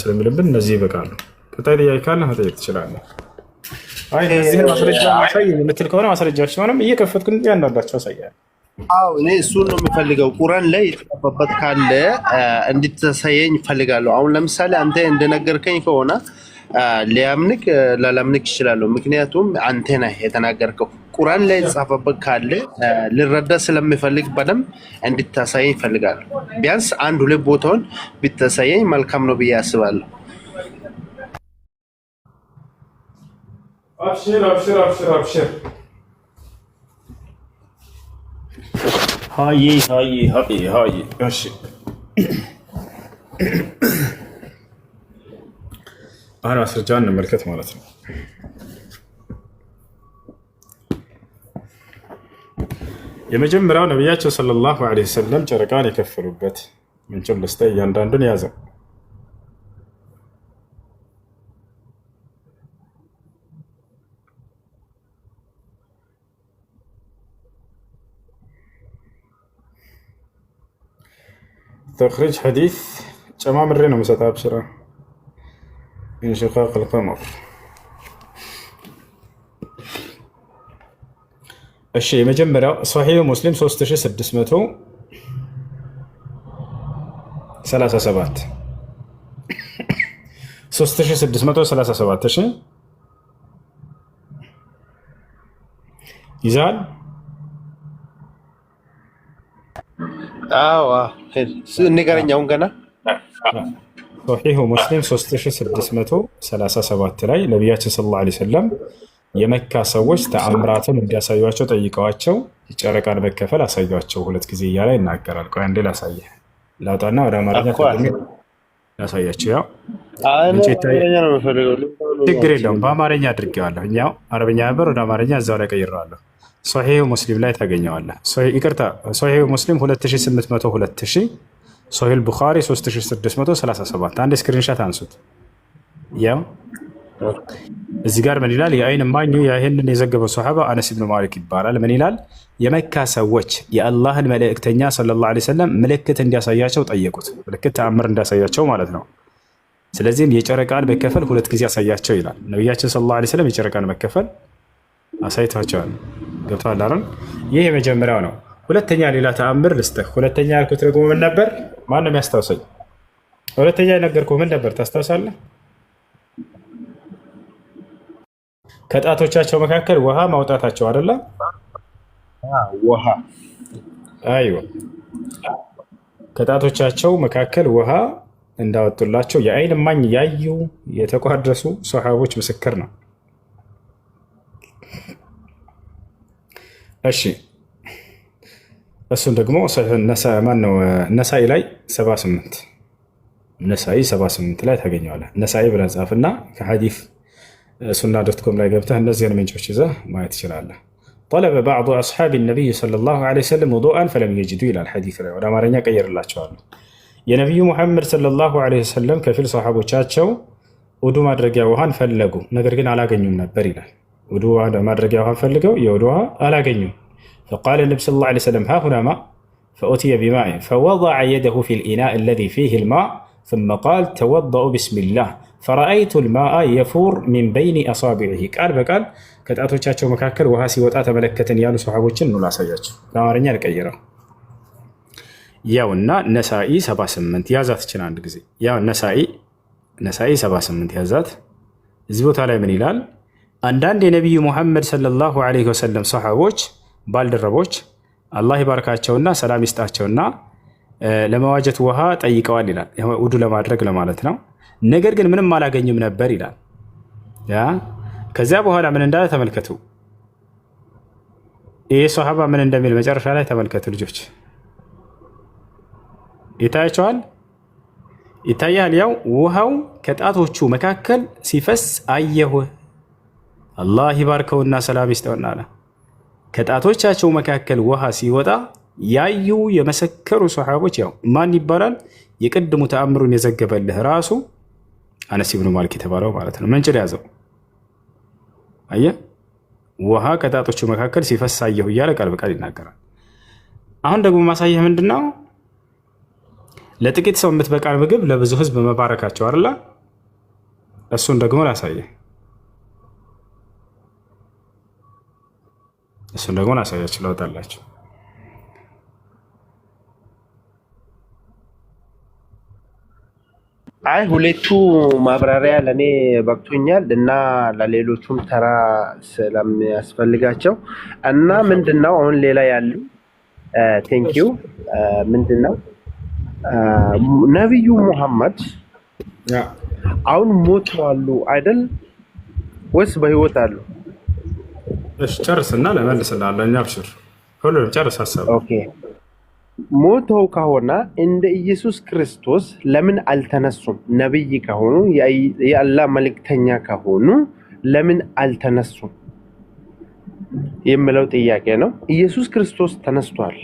ስለሚልብን እነዚህ ይበቃሉ። ቀጣይ ጥያቄ ካለ መጠየቅ ትችላለህ። አይ እዚህ ማስረጃ ማሳይ የምትል ከሆነ ማስረጃዎች ሆነም እየከፈትኩ ያንዳንዳቸው አሳያለሁ። አዎ እኔ እሱን ነው የምፈልገው። ቁርአን ላይ የተጻፈበት ካለ እንድትሳየኝ እፈልጋለሁ። አሁን ለምሳሌ አንተ እንደነገርከኝ ከሆነ ሊያምንክ ላላምንክ ይችላል። ምክንያቱም አንተ ነህ የተናገርከው። ቁርአን ላይ የተጻፈበት ካለ ልረዳ ስለሚፈልግ በደንብ እንድታሳየኝ ይፈልጋለሁ። ቢያንስ አንድ ሁለት ቦታውን ብታሳየኝ መልካም ነው ብዬ አስባለሁ። አብሽር አብሽር አብሽር አብሽር። ሃይ ሃይ ሃይ ሃይ። እሺ አሁን ማስረጃውን እንመልከት ማለት ነው። የመጀመሪያው ነቢያቸው ሰለላሁ ዐለይሂ ወሰለም ጨረቃን የከፈሉበት ምንጭም ልስጠ እያንዳንዱን ያዘው። ተኽሪጅ ሐዲስ ጨማምሬ ነው መሰጣ አብሽራ ኢንሽቃቅ አልቀመር። እሺ የመጀመሪያው ሶሒህ ሙስሊም 3637 3637 እሺ ይዛል። አዎ ንገረኛውን ገና ሶሒህ ሙስሊም 3637 ላይ ነቢያችን ሰለላሁ ዐለይሂ ወሰለም የመካ ሰዎች ተአምራትን እንዲያሳዩቸው ጠይቀዋቸው የጨረቃን መከፈል አሳዩቸው 2 ጊዜ እያለ ይናገራል። ቆይ አንዴ ላሳየህ፣ ላውጣና ወደ አማርኛ ላሳያቸው። ያው ችግር የለውም በአማርኛ አድርጌዋለሁ። እኛው አረብኛ ነበር ወደ አማርኛ እዛው ላይ ቀይሬዋለሁ። ሶሒህ ሙስሊም ላይ ታገኘዋለህ። ይቅርታ ሶሒህ ሙስሊም 2802፣ ሶሒህ ቡኻሪ 3637። አንድ ስክሪንሻት አንሱት። ያው እዚህ ጋር ምን ይላል? የአይን እማኙ ይህንን የዘገበው ሰሓባ አነስ ብን ማሊክ ይባላል። ምን ይላል? የመካ ሰዎች የአላህን መልእክተኛ ሰለላሁ ዐለይሂ ወሰለም ምልክት እንዲያሳያቸው ጠየቁት። ምልክት ተአምር እንዲያሳያቸው ማለት ነው። ስለዚህም የጨረቃን መከፈል 2 ጊዜ አሳያቸው ይላል። ነቢያችን ሰለላሁ ዐለይሂ ወሰለም የጨረቃን መከፈል አሳይቷቸዋል። ገብቶሃል አይደል? ይህ የመጀመሪያው ነው። ሁለተኛ ሌላ ተአምር ልስጥህ። ሁለተኛ ያልኩት ደግሞ ምን ነበር? ማንም የሚያስታውሰኝ? ሁለተኛ የነገርኩህ ምን ነበር ታስታውሳለህ? ከጣቶቻቸው መካከል ውሃ ማውጣታቸው አይደለ? ውሃ አይዋ፣ ከጣቶቻቸው መካከል ውሃ እንዳወጡላቸው የአይን እማኝ ያዩ የተቋደሱ ሰሃቦች ምስክር ነው። እሺ እሱን ደግሞ ነሳኢ ላይ 78 ነሳኢ 78 ላይ ታገኘዋለህ። ነሳኢ ብለህ ጻፍና ከሐዲስ ሱና ዶትኮም ላይ ገብተህ እነዚህን ምንጮች ይዘህ ማየት ትችላለህ። ጠለበ ባዕዱ አስሓቢ ነቢይ ሰለላሁ ዐለይሂ ወሰለም ውዱአን ፈለም የጅዱ ይላል ሐዲስ ላይ። ወደ አማርኛ ቀይርላቸዋለሁ። የነቢዩ ሙሐመድ ሰለላሁ ዐለይሂ ወሰለም ከፊል ሰሓቦቻቸው ውዱ ማድረጊያ ውሃን ፈለጉ፣ ነገር ግን አላገኙም ነበር ይላል። ውዱ ማድረጊያ ውሃን ፈልገው የውዱ ውሃ አላገኙም። ፈቃለ ነቢ ሰለላሁ ዐለይሂ ወሰለም ሃሁና ማ ፈኡትየ ቢማኢን ፈወضዐ የደሁ ፊል ኢናእ አለዚ ፊህ ልማእ ثم قال ተወضኡ ቢስሚላህ ፈረአይቱ ልማአ የፉር ሚን በይኒ አሳቢዒሂ። ቃል በቃል ከጣቶቻቸው መካከል ውሃ ሲወጣ ተመለከትን ያሉ ሰሓቦችን ነው ላሳያቸው። በአማርኛ ልቀይረው። ያውና ነሳኢ 78 ያዛት ችን አንድ ጊዜ ያው ነሳኢ 78 ያዛት። እዚህ ቦታ ላይ ምን ይላል? አንዳንድ የነቢዩ ሙሐመድ ሰለላሁ ዐለይሂ ወሰለም ሰሓቦች ባልደረቦች አላህ ይባርካቸውና ሰላም ይስጣቸውና ለመዋጀት ውሃ ጠይቀዋል ይላል። ውዱ ለማድረግ ለማለት ነው። ነገር ግን ምንም አላገኙም ነበር ይላል። ከዚያ በኋላ ምን እንዳለ ተመልከቱ። ይህ ሰሃባ ምን እንደሚል መጨረሻ ላይ ተመልከቱ። ልጆች ይታያቸዋል፣ ይታያል። ያው ውሃው ከጣቶቹ መካከል ሲፈስ አየሁ። አላህ ይባርከውና ሰላም ይስጠውና አለ። ከጣቶቻቸው መካከል ውሃ ሲወጣ ያዩ የመሰከሩ ሰሃቦች ያው ማን ይባላል? የቅድሙ ተአምሩን የዘገበልህ ራሱ አነስ ብኑ ማሊክ የተባለው ማለት ነው። ምንጭ ያዘው። አየህ፣ ውሃ ከጣቶቹ መካከል ሲፈስ አየሁ እያለ ቃል በቃል ይናገራል። አሁን ደግሞ ማሳየህ ምንድን ነው? ለጥቂት ሰው የምትበቃን ምግብ ለብዙ ህዝብ መባረካቸው አይደለ? እሱን ደግሞ ላሳየህ፣ እሱን ደግሞ ላሳያችሁ ለወጣላችሁ። አይ ሁለቱ ማብራሪያ ለኔ በቅቶኛል እና ለሌሎቹም ተራ ስለሚያስፈልጋቸው እና ምንድነው አሁን ሌላ ያሉ ቴንክ ዩ ምንድነው ነብዩ ሙሐመድ አሁን ሞተዋል አይደል ወይስ በህይወት አሉ? እሺ ጨርስና ለመልስልሃለሁ። እኛ አብሽር ሁሉንም ጨርስ ሐሳብ። ኦኬ ሞተው ከሆነ እንደ ኢየሱስ ክርስቶስ ለምን አልተነሱም? ነብይ ከሆኑ የአላህ መልእክተኛ ከሆኑ ለምን አልተነሱም የሚለው ጥያቄ ነው። ኢየሱስ ክርስቶስ ተነስቷል።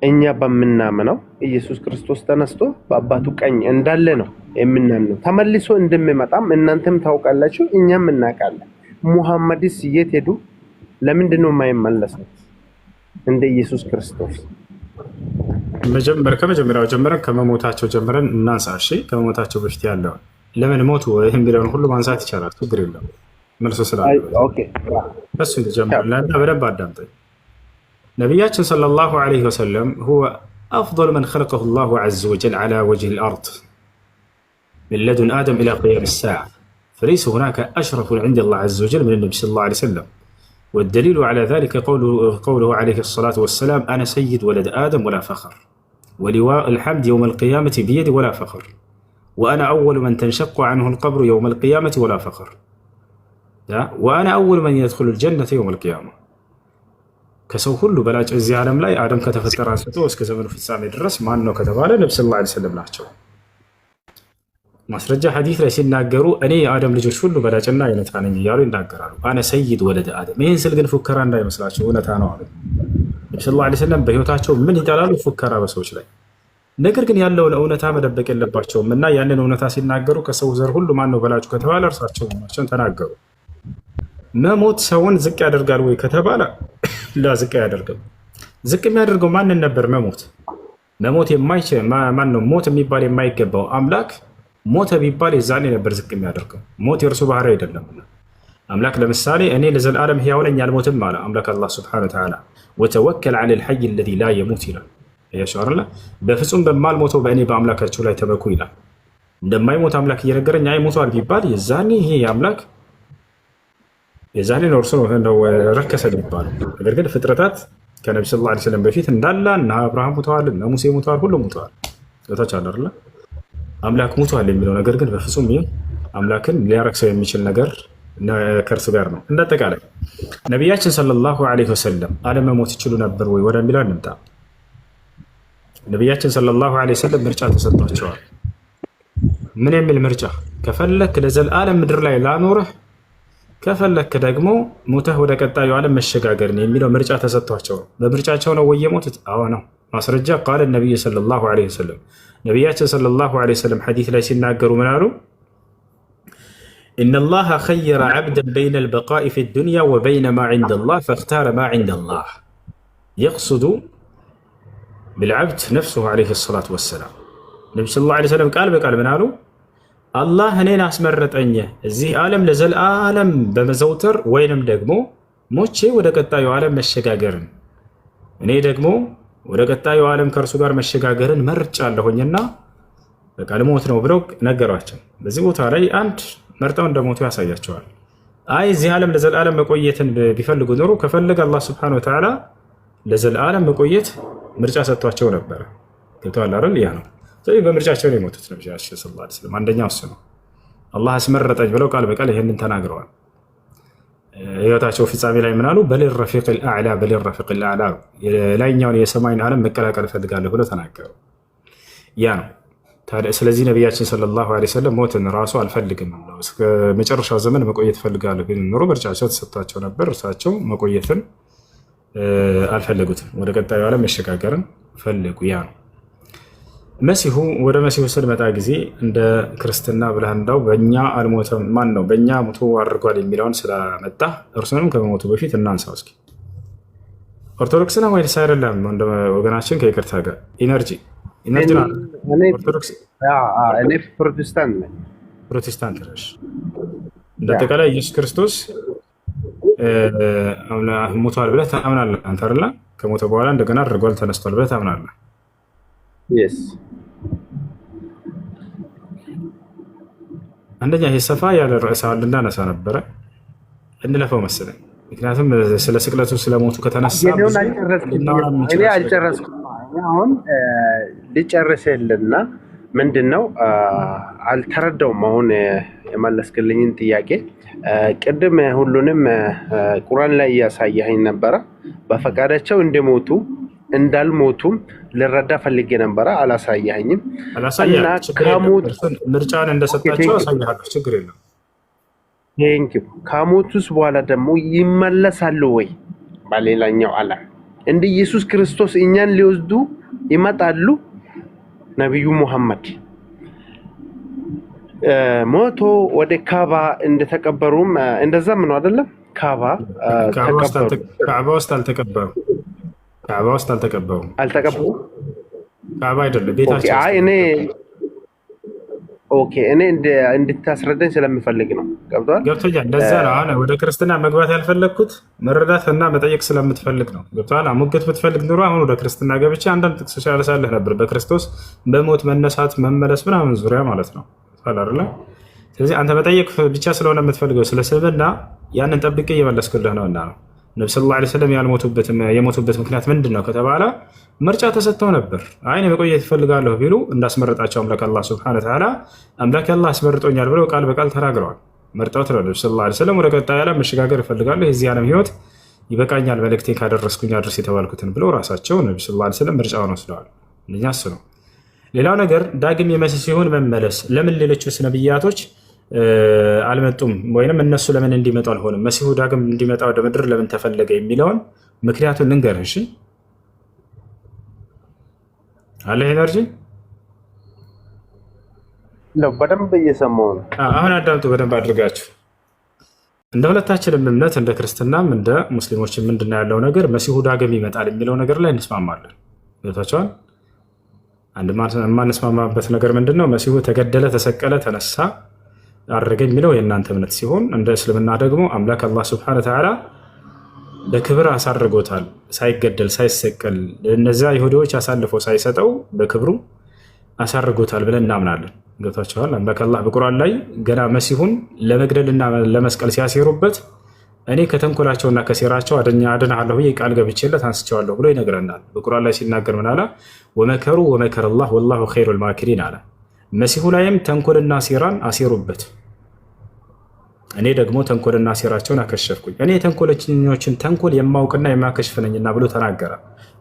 እኛ በምናምነው ኢየሱስ ክርስቶስ ተነስቶ በአባቱ ቀኝ እንዳለ ነው የምናምነው። ተመልሶ እንደሚመጣም እናንተም ታውቃላችሁ፣ እኛም እናውቃለን። ሙሐመድስ የት ሄዱ? ለምንድን ነው የማይመለሱት እንደ ኢየሱስ ክርስቶስ? ከመጀመሪያው ጀምረን ከመሞታቸው ጀምረን እናንሳ። እሺ ከመሞታቸው በፊት ያለውን ለምን ሞቱ ይህን ቢለውን ሁሉ ማንሳት ይቻላል፣ ችግር የለም። መልሶ ስላለ እሱ ጀምረን በደንብ አዳምጠኝ። ነቢያችን ሰለላሁ ዐለይሂ ወሰለም ሁወ አፍضل من خلقه الله عز وجل على وجه الأرض من لدن آدم إلى قيام الساعة، فليس هناك أشرف عند الله عز وجل من النبي صلى الله عليه وسلم. والدليل على ذلك قوله عليه الصلاة والسلام: أنا سيد ولد آدم ولا فخر، ولواء الحمد يوم القيامة بيدي ولا فخر، وأنا أول من تنشق عنه القبر يوم القيامة ولا فخر، وأنا أول من يدخل الجنة يوم القيامة. ከሰው ሁሉ በላጭ እዚህ ዓለም ላይ አደም ከተፈጠረ አንስቶ እስከ ዘመኑ ፍጻሜ ድረስ ማን ነው ከተባለ ነብዩ ሰለላሁ ዐለይሂ ወሰለም ናቸው። ማስረጃ ሐዲስ ላይ ሲናገሩ እኔ የአደም ልጆች ሁሉ በላጭና አይነታ ነኝ እያሉ ይናገራሉ። አነ ሰይድ ወለደ አደም። ይህን ስል ግን ፉከራ እንዳይመስላቸው እውነታ ነው አሉ ነብዩ ሰለላሁ ዐለይሂ ወሰለም። በህይወታቸው ምን ይጠላሉ? ፉከራ በሰዎች ላይ። ነገር ግን ያለውን እውነታ መደበቅ የለባቸውም እና ያንን እውነታ ሲናገሩ ከሰው ዘር ሁሉ ማን ነው በላጩ ከተባለ እርሳቸው መሆናቸውን ተናገሩ። መሞት ሰውን ዝቅ ያደርጋል ወይ ከተባለ ዝቅ ያደርጋል። ዝቅ የሚያደርገው ማንን ነበር? መሞት የማይችል ማን ነው? ሞት የሚባል የማይገባው አምላክ ሞተ ቢባል የዛኔ ነበር ዝቅ የሚያደርገው። ሞት የእርሱ ባህሪ አይደለም። አምላክ ለምሳሌ እኔ ለዘላለም ሕያው ነኝ አልሞትም አለ አምላክ አላህ ሱብሓነሁ ወተዓላ። ወተወከል ዐለል ሐይ አለዚ ላ የሙት ይላል። ያሻርላ በፍጹም በማልሞተው በእኔ በአምላካችሁ ላይ ተመኩ ይላል። እንደማይሞት አምላክ እየነገረኝ አይ ሞቷል ቢባል የዛኔ ይሄ አምላክ የዛኔ ነው እርሱ ነው ረከሰ ሊባሉ። ነገር ግን ፍጥረታት ከነቢ ሰለላሁ ዐለይሂ ወሰለም በፊት እንዳለ እነ አብርሃም ሙተዋል፣ እነ ሙሴ ሙተዋል፣ ሁሉም ሙተዋል። ቶታች አለ አምላክ ሙተዋል የሚለው ነገር ግን በፍጹም ይህ አምላክን ሊያረክሰው የሚችል ነገር ከእርሱ ጋር ነው። እንዳጠቃላይ ነቢያችን ሰለላሁ ዐለይሂ ወሰለም አለመሞት ይችሉ ነበር ወይ ወደሚለው እንምጣ። ነቢያችን ሰለላሁ ዐለይሂ ወሰለም ምርጫ ተሰጥቷቸዋል። ምን የሚል ምርጫ? ከፈለክ ለዘላለም ምድር ላይ ላኖርህ ከፈለክ ደግሞ ሞተህ ወደ ቀጣዩ ዓለም መሸጋገርን የሚለው ምርጫ ተሰጥቷቸው ነው። በምርጫቸው ነው ወይ የሞቱት? አዎ ነው። ማስረጃ ቃለ ነቢይ ሰለላሁ ዐለይሂ ወሰለም ነቢያችን ሰለላሁ ዐለይሂ ወሰለም ሐዲስ ላይ ሲናገሩ ምን አሉ? ኢነላሃ ኸየረ ዐብደን በይነ አልበቃኢ ፊ ዱንያ ወበይነ ማ ዒንደላህ ፈኽታረ ማ ዒንደላህ የቅሱዱ ቢልዐብድ ነፍሱሁ ዐለይሂ ሰላቱ ወሰላም። ነቢ ሰለላሁ ዐለይሂ ወሰለም ቃል በቃል ምን አሉ? አላህ እኔን አስመረጠኝ እዚህ ዓለም ለዘላለም በመዘውተር ወይንም ደግሞ ሞቼ ወደ ቀጣዩ ዓለም መሸጋገርን፣ እኔ ደግሞ ወደ ቀጣዩ ዓለም ከእርሱ ጋር መሸጋገርን መርጫለሁኝና በቃ ልሞት ነው ብለው ነገሯቸው። በዚህ ቦታ ላይ አንድ መርጠው እንደሞቱ ያሳያቸዋል። አይ እዚህ ዓለም ለዘላለም መቆየትን ቢፈልጉ ኖሮ ከፈለገ አላህ ሱብሓነሁ ወተዓላ ለዘላለም መቆየት ምርጫ ሰጥቷቸው ነበረ። ገብቶሃል አይደል? ያ ነው በምርጫቸው ነው የሞቱት ነብያችን ሰለላሁ ዐለይሂ ወሰለም። አንደኛው እሱ ነው። አላህ አስመረጠኝ ብለው ቃል በቃል ይሄንን ተናግረዋል። ህይወታቸው ፍጻሜ ላይ ምን አሉ? በሊል ረፊቅል አዕላ በሊል ረፊቅል አዕላ የላይኛውን የሰማይን ዓለም መቀላቀል እፈልጋለሁ ብለው ተናገሩ። ያ ነው ታዲያ። ስለዚህ ነቢያችን ሰለላሁ ዐለይሂ ወሰለም ሞትን ራሱ አልፈልግም ነው እስከ መጨረሻው ዘመን መቆየት እፈልጋለሁ ቢሉ ኖሮ ምርጫቸው ተሰጥቷቸው ነበር። እርሳቸው መቆየትን አልፈለጉትም። ወደ ቀጣዩ ዓለም መሸጋገርን ፈለጉ። ያ ነው መሲሁ። ወደ መሲሁ ስንመጣ ጊዜ እንደ ክርስትና ብለህ እንዳው በእኛ አልሞተም ማን ነው በእኛ ሞቶ አድርጓል የሚለውን ስላመጣ እርሱንም ከመሞቱ በፊት እናንሳው እስኪ። ኦርቶዶክስ ነው ወይስ አይደለም? እንደ ወገናችን ከይቅርታ ጋር ኢነርጂ ኦርቶዶክስ እኔ ፕሮቴስታንት ነኝ። ፕሮቴስታንት ነሽ? እንደጠቃላይ ኢየሱስ ክርስቶስ ሞቷል ብለህ ታምናለህ አንተ አይደለ? ከሞተ በኋላ እንደገና አድርጓል ተነስቷል ብለህ ታምናለህ? አንደኛ ይሄ ሰፋ ያለ ርዕሰ ልናነሳ ነበረ፣ እንለፈው መሰለኝ። ምክንያቱም ስለ ስቅለቱ ስለሞቱ ከተነሳ እኔ አልጨረስኩም። አሁን ልጨርስልና ምንድነው አልተረዳውም። አሁን የመለስክልኝን ጥያቄ ቅድም ሁሉንም ቁርአን ላይ እያሳየኸኝ ነበረ። በፈቃዳቸው እንደሞቱ እንዳልሞቱም ልረዳ ፈልጌ ነበረ። አላሳየኸኝም። እና ምርጫን እንደሰጣቸው አሳያለሁ። ችግር የለም። ቴንኪው። ከሞቱስ በኋላ ደግሞ ይመለሳሉ ወይ? በሌላኛው ዓለም እንደ ኢየሱስ ክርስቶስ እኛን ሊወስዱ ይመጣሉ? ነብዩ ሙሐመድ ሞቶ ወደ ካባ እንደተቀበሩም እንደዛም ነው አይደለም? ካባ ውስጥ አልተቀበሩ። ካባ ውስጥ አልተቀበሩ። ካባ አይደለም ቤታቸው። እኔ እንድታስረዳኝ ስለምፈልግ ነው። ገብቶኛል። እንደዛ ነው። አሁን ወደ ክርስትና መግባት ያልፈለግኩት መረዳት እና መጠየቅ ስለምትፈልግ ነው። ገብቶሃል? ሙግት ብትፈልግ ኑሮ አሁን ወደ ክርስትና ገብቼ አንዳንድ ጥቅሶች ያነሳልህ ነበር፣ በክርስቶስ በሞት መነሳት መመለስ ምናምን ዙሪያ ማለት ነው አይደለ? ስለዚህ አንተ መጠየቅ ብቻ ስለሆነ የምትፈልገው ስለ ስብዕና ያንን ጠብቄ እየመለስኩልህ ነው። እና ነው ነብዩ ሰለላሁ ዐለይሂ ወሰለም የሞቱበት ምክንያት ምንድን ነው ከተባለ ምርጫ ተሰጥተው ነበር። አይኔ መቆየት እፈልጋለሁ ቢሉ እንዳስመረጣቸው አምላክ አላህ ሱብሓነሁ ወተዓላ አምላክ አላህ አስመርጦኛል ብለው ቃል በቃል ተናግረዋል። መርጠውት ነው ነብዩ ሰለላሁ ዐለይሂ ወሰለም ወደ ቀጣይ ዓለም መሸጋገር እፈልጋለሁ፣ የዚህ ዓለም ህይወት ይበቃኛል፣ መልእክቴ ካደረስኩኝ አድርስ የተባልኩትን ብለው ራሳቸው ነብዩ ሰለላሁ ዐለይሂ ወሰለም ምርጫውን ወስደዋል። እኛ እሱ ነው። ሌላው ነገር ዳግም የመሲህ ሲሆን መመለስ ለምን ሌሎችስ ነብያቶች አልመጡም ወይንም እነሱ ለምን እንዲመጡ አልሆነም? መሲሁ ዳግም እንዲመጣ ወደ ምድር ለምን ተፈለገ የሚለውን ምክንያቱን ልንገርህ። እሺ አለ ኤነርጂ ነው። በደንብ እየሰማሁ ነው። አሁን አዳምጡ በደንብ አድርጋችሁ። እንደ ሁለታችንም እምነት እንደ ክርስትናም እንደ ሙስሊሞችም ምንድን ነው ያለው ነገር መሲሁ ዳግም ይመጣል የሚለው ነገር ላይ እንስማማለን። ገብታችኋል? አንድ የማንስማማበት ነገር ምንድን ነው? መሲሁ ተገደለ፣ ተሰቀለ፣ ተነሳ፣ አረገ የሚለው የእናንተ እምነት ሲሆን እንደ እስልምና ደግሞ አምላክ አላህ ሱብሓነሁ ወተዓላ በክብር አሳርጎታል። ሳይገደል ሳይሰቀል እነዚያ ይሁዲዎች አሳልፎ ሳይሰጠው በክብሩ አሳርጎታል ብለን እናምናለን። ገብታችኋል? አምላክ አላህ በቁርአን ላይ ገና መሲሁን ለመግደልና ለመስቀል ሲያሴሩበት እኔ ከተንኮላቸውና ከሴራቸው አድናለሁ ብዬ ቃል ገብቼለት አንስቼዋለሁ ብሎ ይነግረናል። በቁርአን ላይ ሲናገር ምን አለ? ወመከሩ ወመከረ አላህ ወላሁ ኸይሩል ማኪሪን አለ። መሲሁ ላይም ተንኮልና ሴራን አሴሩበት፣ እኔ ደግሞ ተንኮልና ሴራቸውን አከሸፍኩኝ። እኔ የተንኮለኞችን ተንኮል የማውቅና የማከሽፍ ነኝና ብሎ ተናገረ።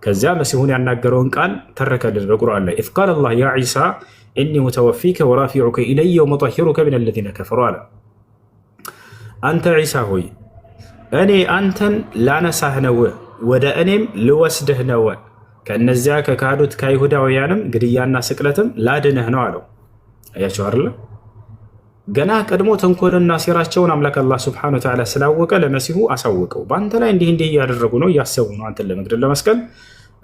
ከዚያ መሲሁን ያናገረውን ቃል ተረከልን በቁርአን ላይ ኢዝ ቃለ አላህ ያ ዒሳ ኢኒ ሙተወፊከ ወራፊዑከ ኢለየ ወሙጠሂሩከ ሚነ ለዚነ ከፈሩ አለ። አንተ ዒሳ ሆይ እኔ አንተን ላነሳህ ነው፣ ወደ እኔም ልወስድህ ነው፣ ከእነዚያ ከካዱት ከይሁዳውያንም ግድያና ስቅለትም ላድንህ ነው አለው። አያቸው አይደለ? ገና ቀድሞ ተንኮልና ሴራቸውን አምላክ አላህ ሱብሓነሁ ወተዓላ ስላወቀ ለመሲሁ አሳወቀው። በአንተ ላይ እንዲህ እያደረጉ ነው፣ እያሰቡ ነው አንተን ለመግደል ለመስቀል፣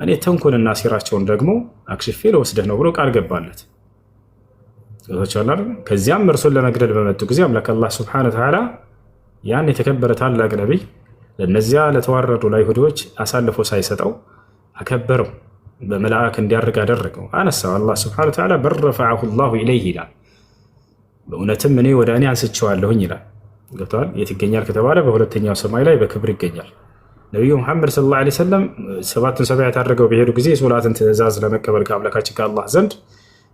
እኔ ተንኮልና ሴራቸውን ደግሞ አክሽፌ ልወስድህ ነው ብሎ ቃል ገባለት። ከዚያም እርሱን ለመግደል በመጡ ጊዜ አምላክ አላህ ሱብሓነሁ ወተዓላ ያን የተከበረ ታላቅ ነቢይ ለነዚያ ለተዋረዱ ለአይሁዶች አሳልፎ ሳይሰጠው አከበረው፣ በመልአክ እንዲያርግ አደረገው፣ አነሳው። አላህ ሱብሓነሁ ወተዓላ በል ረፈዐሁ ላሁ ኢለይህ ይላል። በእውነትም እኔ ወደ እኔ አንስቼዋለሁኝ ይላል። ገብተዋል? የት ይገኛል ከተባለ በሁለተኛው ሰማይ ላይ በክብር ይገኛል። ነቢዩ ሙሐመድ ሰለላሁ ዐለይሂ ወሰለም ሰባቱን ሰማያት አድርገው በሄዱ ጊዜ የሶላትን ትእዛዝ ለመቀበል ከአምላካችን ከአላህ ዘንድ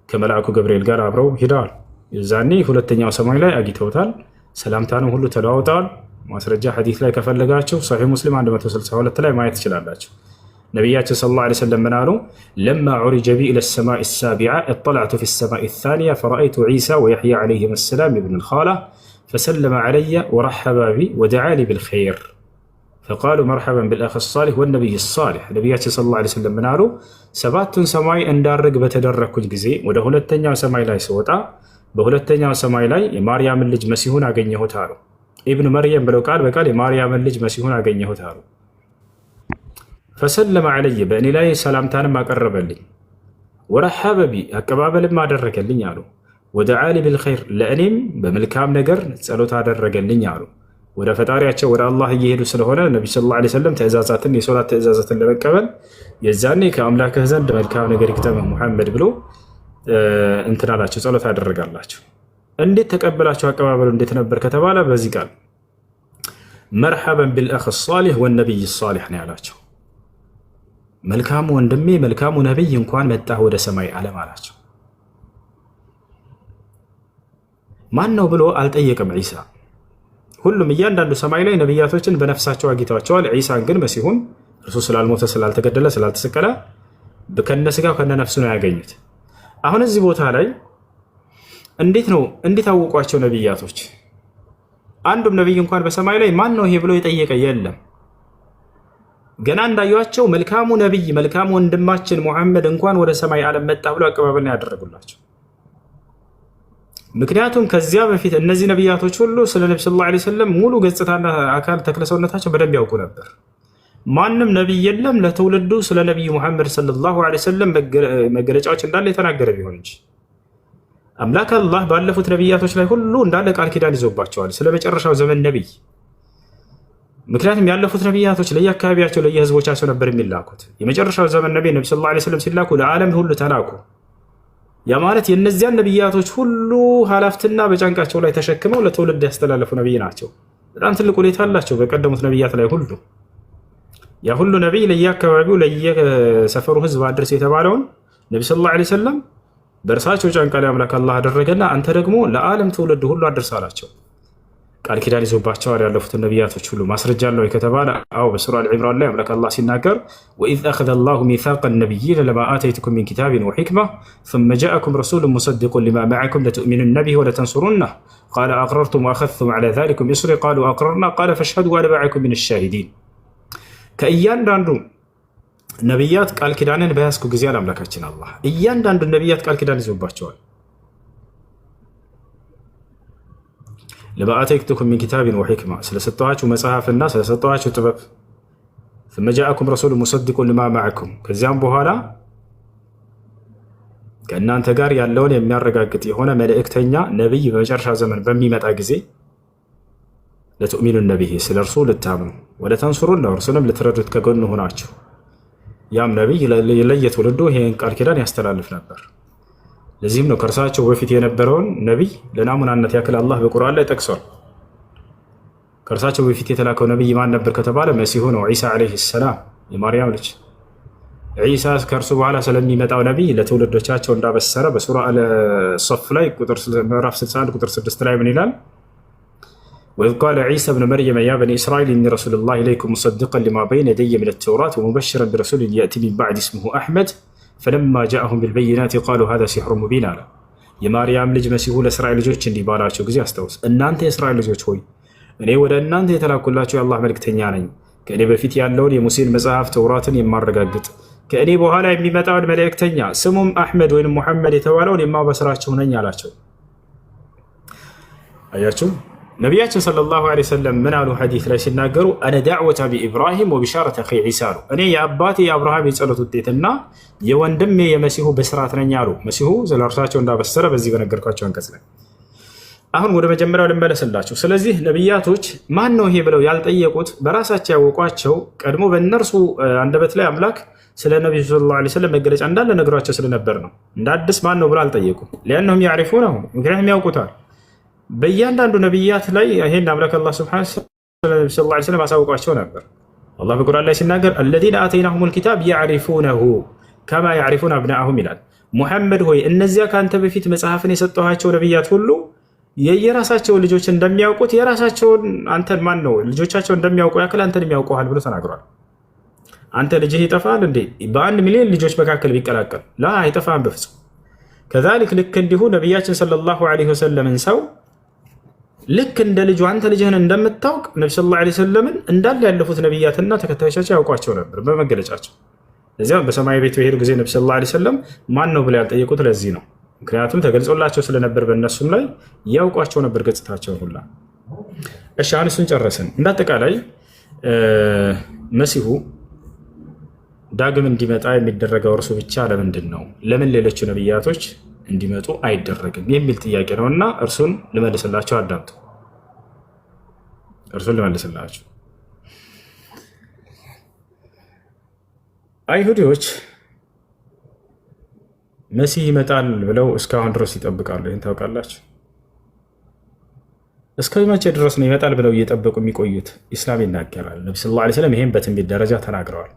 ከመልአኩ ገብርኤል ጋር አብረው ሂደዋል። የዛኔ ሁለተኛው ሰማይ ላይ አግኝተውታል። ሰላምታንም ሁሉ ተለዋውጠዋል። ማስረጃ ሐዲስ ላይ ከፈለጋችሁ ሶሒህ ሙስሊም 162 ላይ ማየት ትችላላችሁ። ነቢያችን ሰለላሁ ዐለይሂ ወሰለም ምን አሉ? ለማ ዑሪጀ ቢ ኢለ ሰማኢ ሳቢዓ እጠለዕቱ ፊ ሰማኢ ሳኒያ ፈረአይቱ ዒሳ ወየሕያ ዐለይሂም ሰላም ብን ልኻላ ፈሰለመ ዐለየ ወረሐበ ቢ ወደዓሊ ብልኸይር ፈቃሉ መርሐበን ብልአኽ ሳሊሕ ወነቢይ ሳሊሕ። ነቢያችን ሰለላሁ ዐለይሂ ወሰለም ምን አሉ? ሰባቱን ሰማይ እንዳርግ በተደረግኩኝ ጊዜ ወደ ሁለተኛው ሰማይ ላይ ስወጣ በሁለተኛው ሰማይ ላይ የማርያምን ልጅ መሲሁን አገኘሁት አሉ። ኢብኑ መርየም ብለው ቃል በቃል የማርያምን ልጅ መሲሁን አገኘሁት አሉ። ፈሰለመ ዐለየ በእኔ ላይ ሰላምታንም አቀረበልኝ፣ ወረሐበ ቢ አቀባበልም አደረገልኝ አሉ። ወደዓሊ ብልኸይር ለእኔም በመልካም ነገር ጸሎት አደረገልኝ አሉ። ወደ ፈጣሪያቸው ወደ አላህ እየሄዱ ስለሆነ ነቢዩ ሰለላሁ ዐለይሂ ወሰለም ትእዛዛትን የሶላት ትእዛዛትን ለመቀበል የዛኔ ከአምላክህ ዘንድ መልካም ነገር ይግጠምህ ሙሐመድ ብሎ እንትን አላቸው፣ ጸሎት አደረጋላቸው። እንዴት ተቀበላቸው? አቀባበሉ እንዴት ነበር ከተባለ በዚህ ቃል መርሐበን ቢልአኽ ሷሊህ ወነቢይ ሷሊህ ነው ያላቸው። መልካሙ ወንድሜ መልካሙ ነቢይ እንኳን መጣ ወደ ሰማይ ዓለም አላቸው። ማን ነው ብሎ አልጠየቅም ዒሳ። ሁሉም እያንዳንዱ ሰማይ ላይ ነቢያቶችን በነፍሳቸው አግኝተዋቸዋል። ዒሳን ግን መሲሁን እርሱ ስላልሞተ ስላልተገደለ ስላልተሰቀለ ከነስጋው ከነነፍሱ ነው ያገኙት። አሁን እዚህ ቦታ ላይ እንዴት አወቋቸው ነቢያቶች? አንዱም ነቢይ እንኳን በሰማይ ላይ ማን ነው ይሄ ብሎ የጠየቀ የለም። ገና እንዳዩቸው መልካሙ ነቢይ መልካሙ ወንድማችን ሙሐመድ እንኳን ወደ ሰማይ ዓለም መጣ ብሎ አቀባበል ነው ያደረጉላቸው። ምክንያቱም ከዚያ በፊት እነዚህ ነቢያቶች ሁሉ ስለ ነቢ ሰለላሁ ዐለይሂ ወሰለም ሙሉ ገጽታና አካል ተክለሰውነታቸው በደንብ ያውቁ ነበር። ማንም ነቢይ የለም ለትውልዱ ስለ ነቢዩ ሙሐመድ ሰለላሁ ዐለይሂ ወሰለም መገለጫዎች እንዳለ የተናገረ ቢሆን እንጂ አምላክ አላህ ባለፉት ነቢያቶች ላይ ሁሉ እንዳለ ቃል ኪዳን ይዞባቸዋል ስለ መጨረሻው ዘመን ነቢይ። ምክንያቱም ያለፉት ነቢያቶች ለየአካባቢያቸው ለየህዝቦቻቸው ነበር የሚላኩት። የመጨረሻው ዘመን ነቢይ ነቢ ሰለላሁ ዐለይሂ ወሰለም ሲላኩ ለዓለም ሁሉ ተላኩ። ያ ማለት የእነዚያን ነቢያቶች ሁሉ ኃላፊነትና በጫንቃቸው ላይ ተሸክመው ለትውልድ ያስተላለፉ ነቢይ ናቸው። በጣም ትልቅ ሁኔታ አላቸው በቀደሙት ነቢያት ላይ ሁሉ። ያ ሁሉ ነቢይ ለየአካባቢው ለየሰፈሩ ህዝብ አድርስ የተባለውን ነቢ ሰለላሁ ዐለይሂ ወሰለም በእርሳቸው ጫንቃ ላይ አምላክ አላህ አደረገና አንተ ደግሞ ለዓለም ትውልድ ሁሉ አድርስ አላቸው። ቃል ኪዳን ይዞባቸዋል ያለፉትን ነቢያቶች ሁሉ። ማስረጃ አለው ከተባለ አዎ በሱራ አልዒምራን ላይ አምላክ አላህ ሲናገር ወኢዝ አኸዘ አላሁ ሚሳቀ ነቢይነ ለማ አተይቱኩም ሚን ኪታቢን ወሒክማ ثم جاءكم رسول مصدق لما معكم لتؤمنن به ولتنصرنه قال أقررتم وأخذتم على ذلكم إصري قالوا أقررنا قال فاشهدوا وأنا معكم من الشاهدين ከእያንዳንዱ ነቢያት ቃል ኪዳንን በያዝኩ ጊዜ አምላካችን አላህ እያንዳንዱ ነቢያት ቃል ኪዳን ይዞባቸዋል። ለማ አተይቱኩም ሚን ኪታቢን ወሒክማ ስለሰጠኋችሁ መጽሐፍና ስለሰጠኋችሁ ጥበብ ثم جاءكم رسول مصدق لما معكم ከዚያም በኋላ ከእናንተ ጋር ያለውን የሚያረጋግጥ የሆነ መልእክተኛ ነቢይ በመጨረሻ ዘመን በሚመጣ ጊዜ ለትؤمنن به ስለ እርሱ ልታምኑ ወለተንሱሩን እርሱንም ልትረዱት ከጎኑ ሆናችሁ። ያም ነቢይ ለየትውልዱ ይሄን ቃል ኪዳን ያስተላልፍ ነበር። ለዚህም ነው ከእርሳቸው በፊት የነበረውን ነቢይ ለናሙናነት ያክል አላህ በቁርአን ላይ ጠቅሷል። ከእርሳቸው በፊት የተላከው ነቢይ ማን ነበር ከተባለ መሲሁ ነው፣ ዒሳ ዓለይሂ ሰላም የማርያም ልጅ ዒሳ። ከእርሱ በኋላ ስለሚመጣው ነቢይ ለትውልዶቻቸው እንዳበሰረ በሱራ አል-ሶፍ ላይ ምዕራፍ 61 ቁጥር 6 ላይ ምን ይላል? وإذ قال عيسى ابن مريم يا بني إسرائيل إني رسول الله إليكم مصدقا لما بين يدي من التوراة ومبشرا برسول يأتي من بعد اسمه أحمد فلما جاءهم بالبينات قالوا هذا سحر مبين አለ። የማርያም ልጅ መሲሁ ለእስራኤል ልጆች እንዲህ ባላቸው ጊዜ አስታውስ፣ እናንተ የእስራኤል ልጆች ሆይ እኔ ወደ እናንተ የተላኩላችሁ የአላህ መልክተኛ ነኝ፣ ከእኔ በፊት ያለውን የሙሴን መጽሐፍ ተውራትን የማረጋግጥ ከእኔ በኋላ የሚመጣውን መልእክተኛ ስሙም አሕመድ ወይም ሙሐመድ የተባለውን የማበስራችሁ ነኝ አላቸው። አያችሁ ነቢያችን ሰለላሁ ዐለይሂ ወሰለም ምን አሉ? ሐዲስ ላይ ሲናገሩ አነ ዳዕወተ ቢኢብራሂም ወቢሻረተ አኺ ዒሳ አሉ። እኔ የአባቴ የአብርሃም የጸሎት ውጤትና የወንድሜ የመሲሁ ብስራት ነኝ አሉ። መሲሁ ስለ እርሳቸው እንዳበሰረ በዚህ በነገርኳቸው አንቀጽ ላይ። አሁን ወደ መጀመሪያው ልመለስላችሁ። ስለዚህ ነቢያቶች ማን ነው ይሄ ብለው ያልጠየቁት በራሳቸው ያወቋቸው ቀድሞ በእነርሱ አንደበት ላይ አምላክ ስለ ነቢዩ ሰለላሁ ዐለይሂ ወሰለም መገለጫ እንዳለ ነግሯቸው ስለነበር ነው። እንደ አዲስ ማን ነው ብለው አልጠየቁም። ሊአነሁም ያዕሪፉነሁ ምክንያቱም ያውቁታል። በእያንዳንዱ ነቢያት ላይ ይሄን አምላክ አላህ ሱብሓነሁ ወተዓላ ሰለላሁ ዐለይሂ ወሰለም አሳውቋቸው ነበር። አላህ በቁርአን ላይ ሲናገር አለዚነ አተይናሁሙል ኪታብ ያዕሪፉነሁ ከማ ያዕሪፉነ አብናአሁም ይላል። ሙሐመድ ሆይ እነዚያ ከአንተ በፊት መጽሐፍን የሰጠኋቸው ነቢያት ሁሉ የየራሳቸውን ልጆች እንደሚያውቁት የራሳቸውን አንተን ማን ነው ልጆቻቸው እንደሚያውቁ ያክል አንተን የሚያውቁሃል ብሎ ተናግሯል። አንተ ልጅህ ይጠፋል እንዴ? በአንድ ሚሊዮን ልጆች መካከል ቢቀላቀል ላ አይጠፋም በፍጹም። ከዛሊክ ልክ እንዲሁ ነቢያችን ሰለላሁ ዐለይሂ ወሰለምን ሰው ልክ እንደ ልጁ አንተ ልጅህን እንደምታውቅ ነቢ ሰለላሁ ዐለይሂ ወሰለምን እንዳለ ያለፉት ነቢያትና ተከታዮቻቸው ያውቋቸው ነበር በመገለጫቸው። እዚያም በሰማይ ቤት በሄዱ ጊዜ ነቢ ሰለላሁ ዐለይሂ ወሰለም ማን ነው ብለው ያልጠየቁት ለዚህ ነው። ምክንያቱም ተገልጾላቸው ስለነበር በእነሱም ላይ ያውቋቸው ነበር ገጽታቸውን ሁላ። እሺ አሁን እሱን ጨረስን። እንዳጠቃላይ መሲሁ ዳግም እንዲመጣ የሚደረገው እርሱ ብቻ ለምንድን ነው? ለምን ሌሎቹ ነቢያቶች እንዲመጡ አይደረግም የሚል ጥያቄ ነው እና እርሱን ልመልስላቸው። አዳምጡ። እርሱን ልመልስላቸው። አይሁዲዎች መሲህ ይመጣል ብለው እስካሁን ድረስ ይጠብቃሉ። ይህን ታውቃላችሁ። እስከ መቼ ድረስ ነው ይመጣል ብለው እየጠበቁ የሚቆዩት? ኢስላም ይናገራል። ነቢ ሰለላሁ ዐለይሂ ወሰለም ይሄን በትንቢት ደረጃ ተናግረዋል።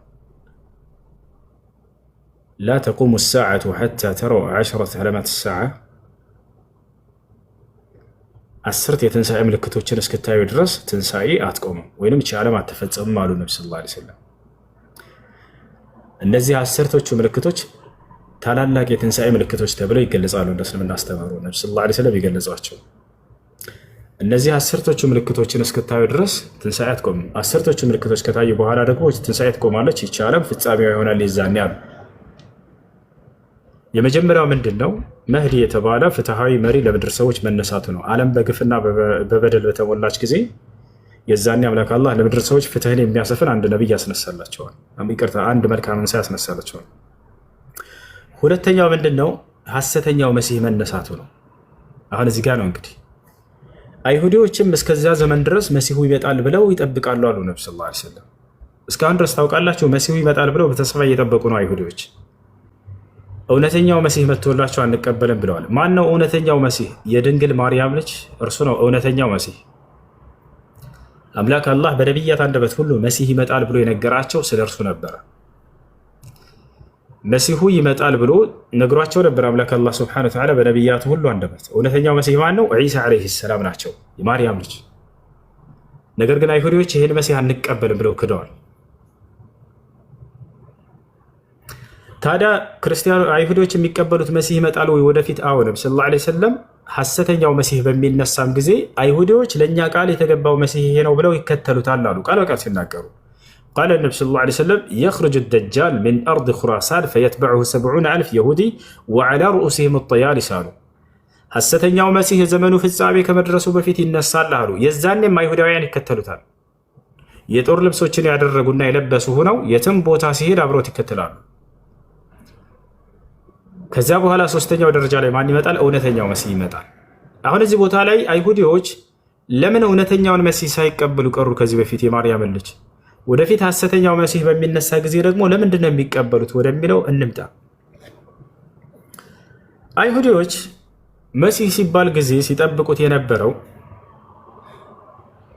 ላ ተቁሙ ሰዓቱ ሐታ ተረው ዐሽረት ዓለማት ሰዓ፣ 10 የትንሣኤ ምልክቶችን እስክታዩ ድረስ ትንሣኤ አትቆምም ወይም ይህች ዓለም አትፈጸምም አሉ ነቢ ሰለላሁ ዐለይሂ ወሰለም። እነዚህ 10ቶቹ ምልክቶች ታላላቅ የትንሣኤ ምልክቶች ተብለው ይገለጻሉ። እንደ እስልምና አስተምህሮ ነቢ ሰለላሁ ዐለይሂ ወሰለም ይገለጿቸው። እነዚህ 10ቶቹ ምልክቶችን እስክታዩ ድረስ ትንሣኤ አትቆምም። 10ቶቹ ምልክቶች ከታዩ በኋላ ደግሞ ትንሣኤ ትቆማለች፣ ይህች ዓለም ፍጻሜዋ ይሆናል የዛኔ አሉ። የመጀመሪያው ምንድን ነው? መህዲ የተባለ ፍትሐዊ መሪ ለምድር ሰዎች መነሳቱ ነው። ዓለም በግፍና በበደል በተሞላች ጊዜ የዛኔ አምላክ አላህ ለምድር ሰዎች ፍትህን የሚያሰፍን አንድ ነቢይ ያስነሳላቸዋል። ይቅርታ፣ አንድ መልካም እንሳ ያስነሳላቸዋል። ሁለተኛው ምንድን ነው? ሐሰተኛው መሲህ መነሳቱ ነው። አሁን እዚህ ጋር ነው እንግዲህ አይሁዲዎችም እስከዚያ ዘመን ድረስ መሲሁ ይመጣል ብለው ይጠብቃሉ አሉ ነቢ ሰለላሁ ዐለይሂ ወሰለም። እስካሁን ድረስ ታውቃላችሁ፣ መሲሁ ይመጣል ብለው በተስፋ እየጠበቁ ነው አይሁዲዎች። እውነተኛው መሲህ መጥቶላቸው አንቀበልም ብለዋል። ማን ነው እውነተኛው መሲህ? የድንግል ማርያም ልጅ እርሱ ነው እውነተኛው መሲህ። አምላክ አላህ በነቢያት አንደበት ሁሉ መሲህ ይመጣል ብሎ የነገራቸው ስለ እርሱ ነበረ። መሲሁ ይመጣል ብሎ ነግሯቸው ነበር አምላክ አላህ ሱብሓነሁ ወተዓላ በነቢያቱ ሁሉ አንደበት። እውነተኛው መሲህ ማን ነው? ዒሳ ዓለይሂ ሰላም ናቸው፣ የማርያም ልጅ። ነገር ግን አይሁዲዎች ይህን መሲህ አንቀበልም ብለው ክደዋል። ታዲያ ክርስቲያኑ አይሁዶች የሚቀበሉት መሲህ ይመጣል ወይ ወደፊት? አዎ። ነቢ ሰለላሁ ዐለይሂ ወሰለም ሐሰተኛው መሲህ በሚነሳም ጊዜ አይሁዲዎች ለእኛ ቃል የተገባው መሲህ ይሄ ነው ብለው ይከተሉታል አሉ። ቃል በቃል ሲናገሩ ቃለ ነቢ ሰለላሁ ዐለይሂ ወሰለም የኽሩጁ ደጃል ሚን አርድ ኹራሳን ፈየትበዑሁ 70,000 የሁዲ ወዐላ ሩኡሲሂም ጠያሊስ አሉ። ሐሰተኛው መሲህ የዘመኑ ፍጻሜ ከመድረሱ በፊት ይነሳል አሉ። የዛኔም አይሁዳውያን ይከተሉታል። የጦር ልብሶችን ያደረጉና የለበሱ ሆነው የትም ቦታ ሲሄድ አብሮት ይከተላሉ። ከዚያ በኋላ ሶስተኛው ደረጃ ላይ ማን ይመጣል? እውነተኛው መሲህ ይመጣል። አሁን እዚህ ቦታ ላይ አይሁዲዎች ለምን እውነተኛውን መሲህ ሳይቀበሉ ቀሩ? ከዚህ በፊት የማርያምን ልጅ ወደፊት ሐሰተኛው መሲህ በሚነሳ ጊዜ ደግሞ ለምንድን ነው የሚቀበሉት ወደሚለው እንምጣ። አይሁዲዎች መሲህ ሲባል ጊዜ ሲጠብቁት የነበረው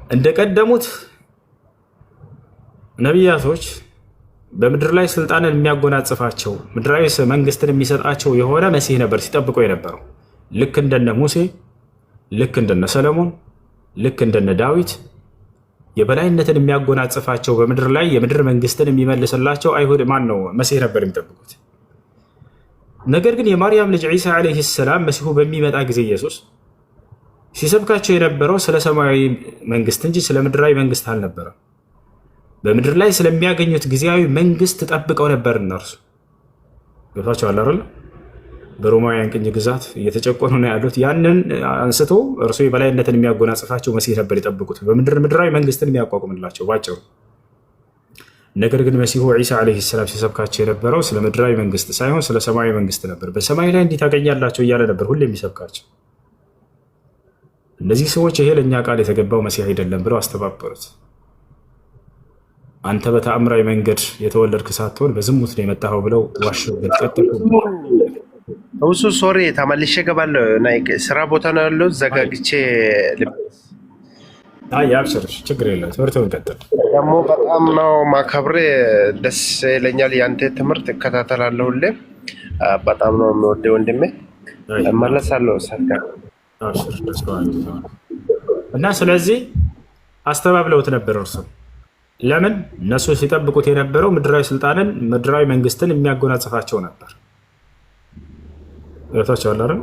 እንደቀደሙት ነቢያቶች በምድር ላይ ስልጣንን የሚያጎናጽፋቸው ምድራዊ መንግስትን የሚሰጣቸው የሆነ መሲህ ነበር ሲጠብቁ የነበረው። ልክ እንደነ ሙሴ፣ ልክ እንደነ ሰለሞን፣ ልክ እንደነ ዳዊት የበላይነትን የሚያጎናጽፋቸው በምድር ላይ የምድር መንግስትን የሚመልስላቸው አይሁድ ማን ነው? መሲህ ነበር የሚጠብቁት። ነገር ግን የማርያም ልጅ ዒሳ ዓለይሂ ሰላም መሲሁ በሚመጣ ጊዜ ኢየሱስ ሲሰብካቸው የነበረው ስለ ሰማያዊ መንግስት እንጂ ስለ ምድራዊ መንግስት አልነበረም። በምድር ላይ ስለሚያገኙት ጊዜያዊ መንግስት ጠብቀው ነበር። እነርሱ ገብቷቸዋል አይደል? በሮማውያን ቅኝ ግዛት እየተጨቆኑ ነው ያሉት። ያንን አንስቶ እርሱ የበላይነትን የሚያጎናጽፋቸው መሲህ ነበር የጠብቁት፣ ምድራዊ መንግስትን የሚያቋቁምላቸው ባጭሩ። ነገር ግን መሲሁ ዒሳ ዓለይሂ ሰላም ሲሰብካቸው የነበረው ስለ ምድራዊ መንግስት ሳይሆን ስለ ሰማያዊ መንግስት ነበር። በሰማይ ላይ እንዲህ ታገኛላቸው እያለ ነበር ሁሌ የሚሰብካቸው። እነዚህ ሰዎች ይሄ ለእኛ ቃል የተገባው መሲህ አይደለም ብለው አስተባበሩት። አንተ በተአምራዊ መንገድ የተወለድክ ሳትሆን በዝሙት ነው የመጣኸው ብለው ዋሽበት ቀጥሉ። እሱ ሶሪ ተመልሼ እገባለሁ። ስራ ቦታ ነው ያለው፣ ዘጋግቼ ልብስ። አይ አብሽር፣ ችግር የለም። ትምህርቱን ቀጥል። ደግሞ በጣም ነው ማከብሬ፣ ደስ ይለኛል። ያንተ ትምህርት እከታተላለሁ ሁሌ። በጣም ነው የምወደው ወንድሜ። እመለሳለሁ ሰርጋ። አብሽር፣ ደስ እና ስለዚህ አስተባብለውት ነበር እርሱ። ለምን? እነሱ ሲጠብቁት የነበረው ምድራዊ ስልጣንን ምድራዊ መንግስትን የሚያጎናጽፋቸው ነበር። ገብቷቸዋል አይደል?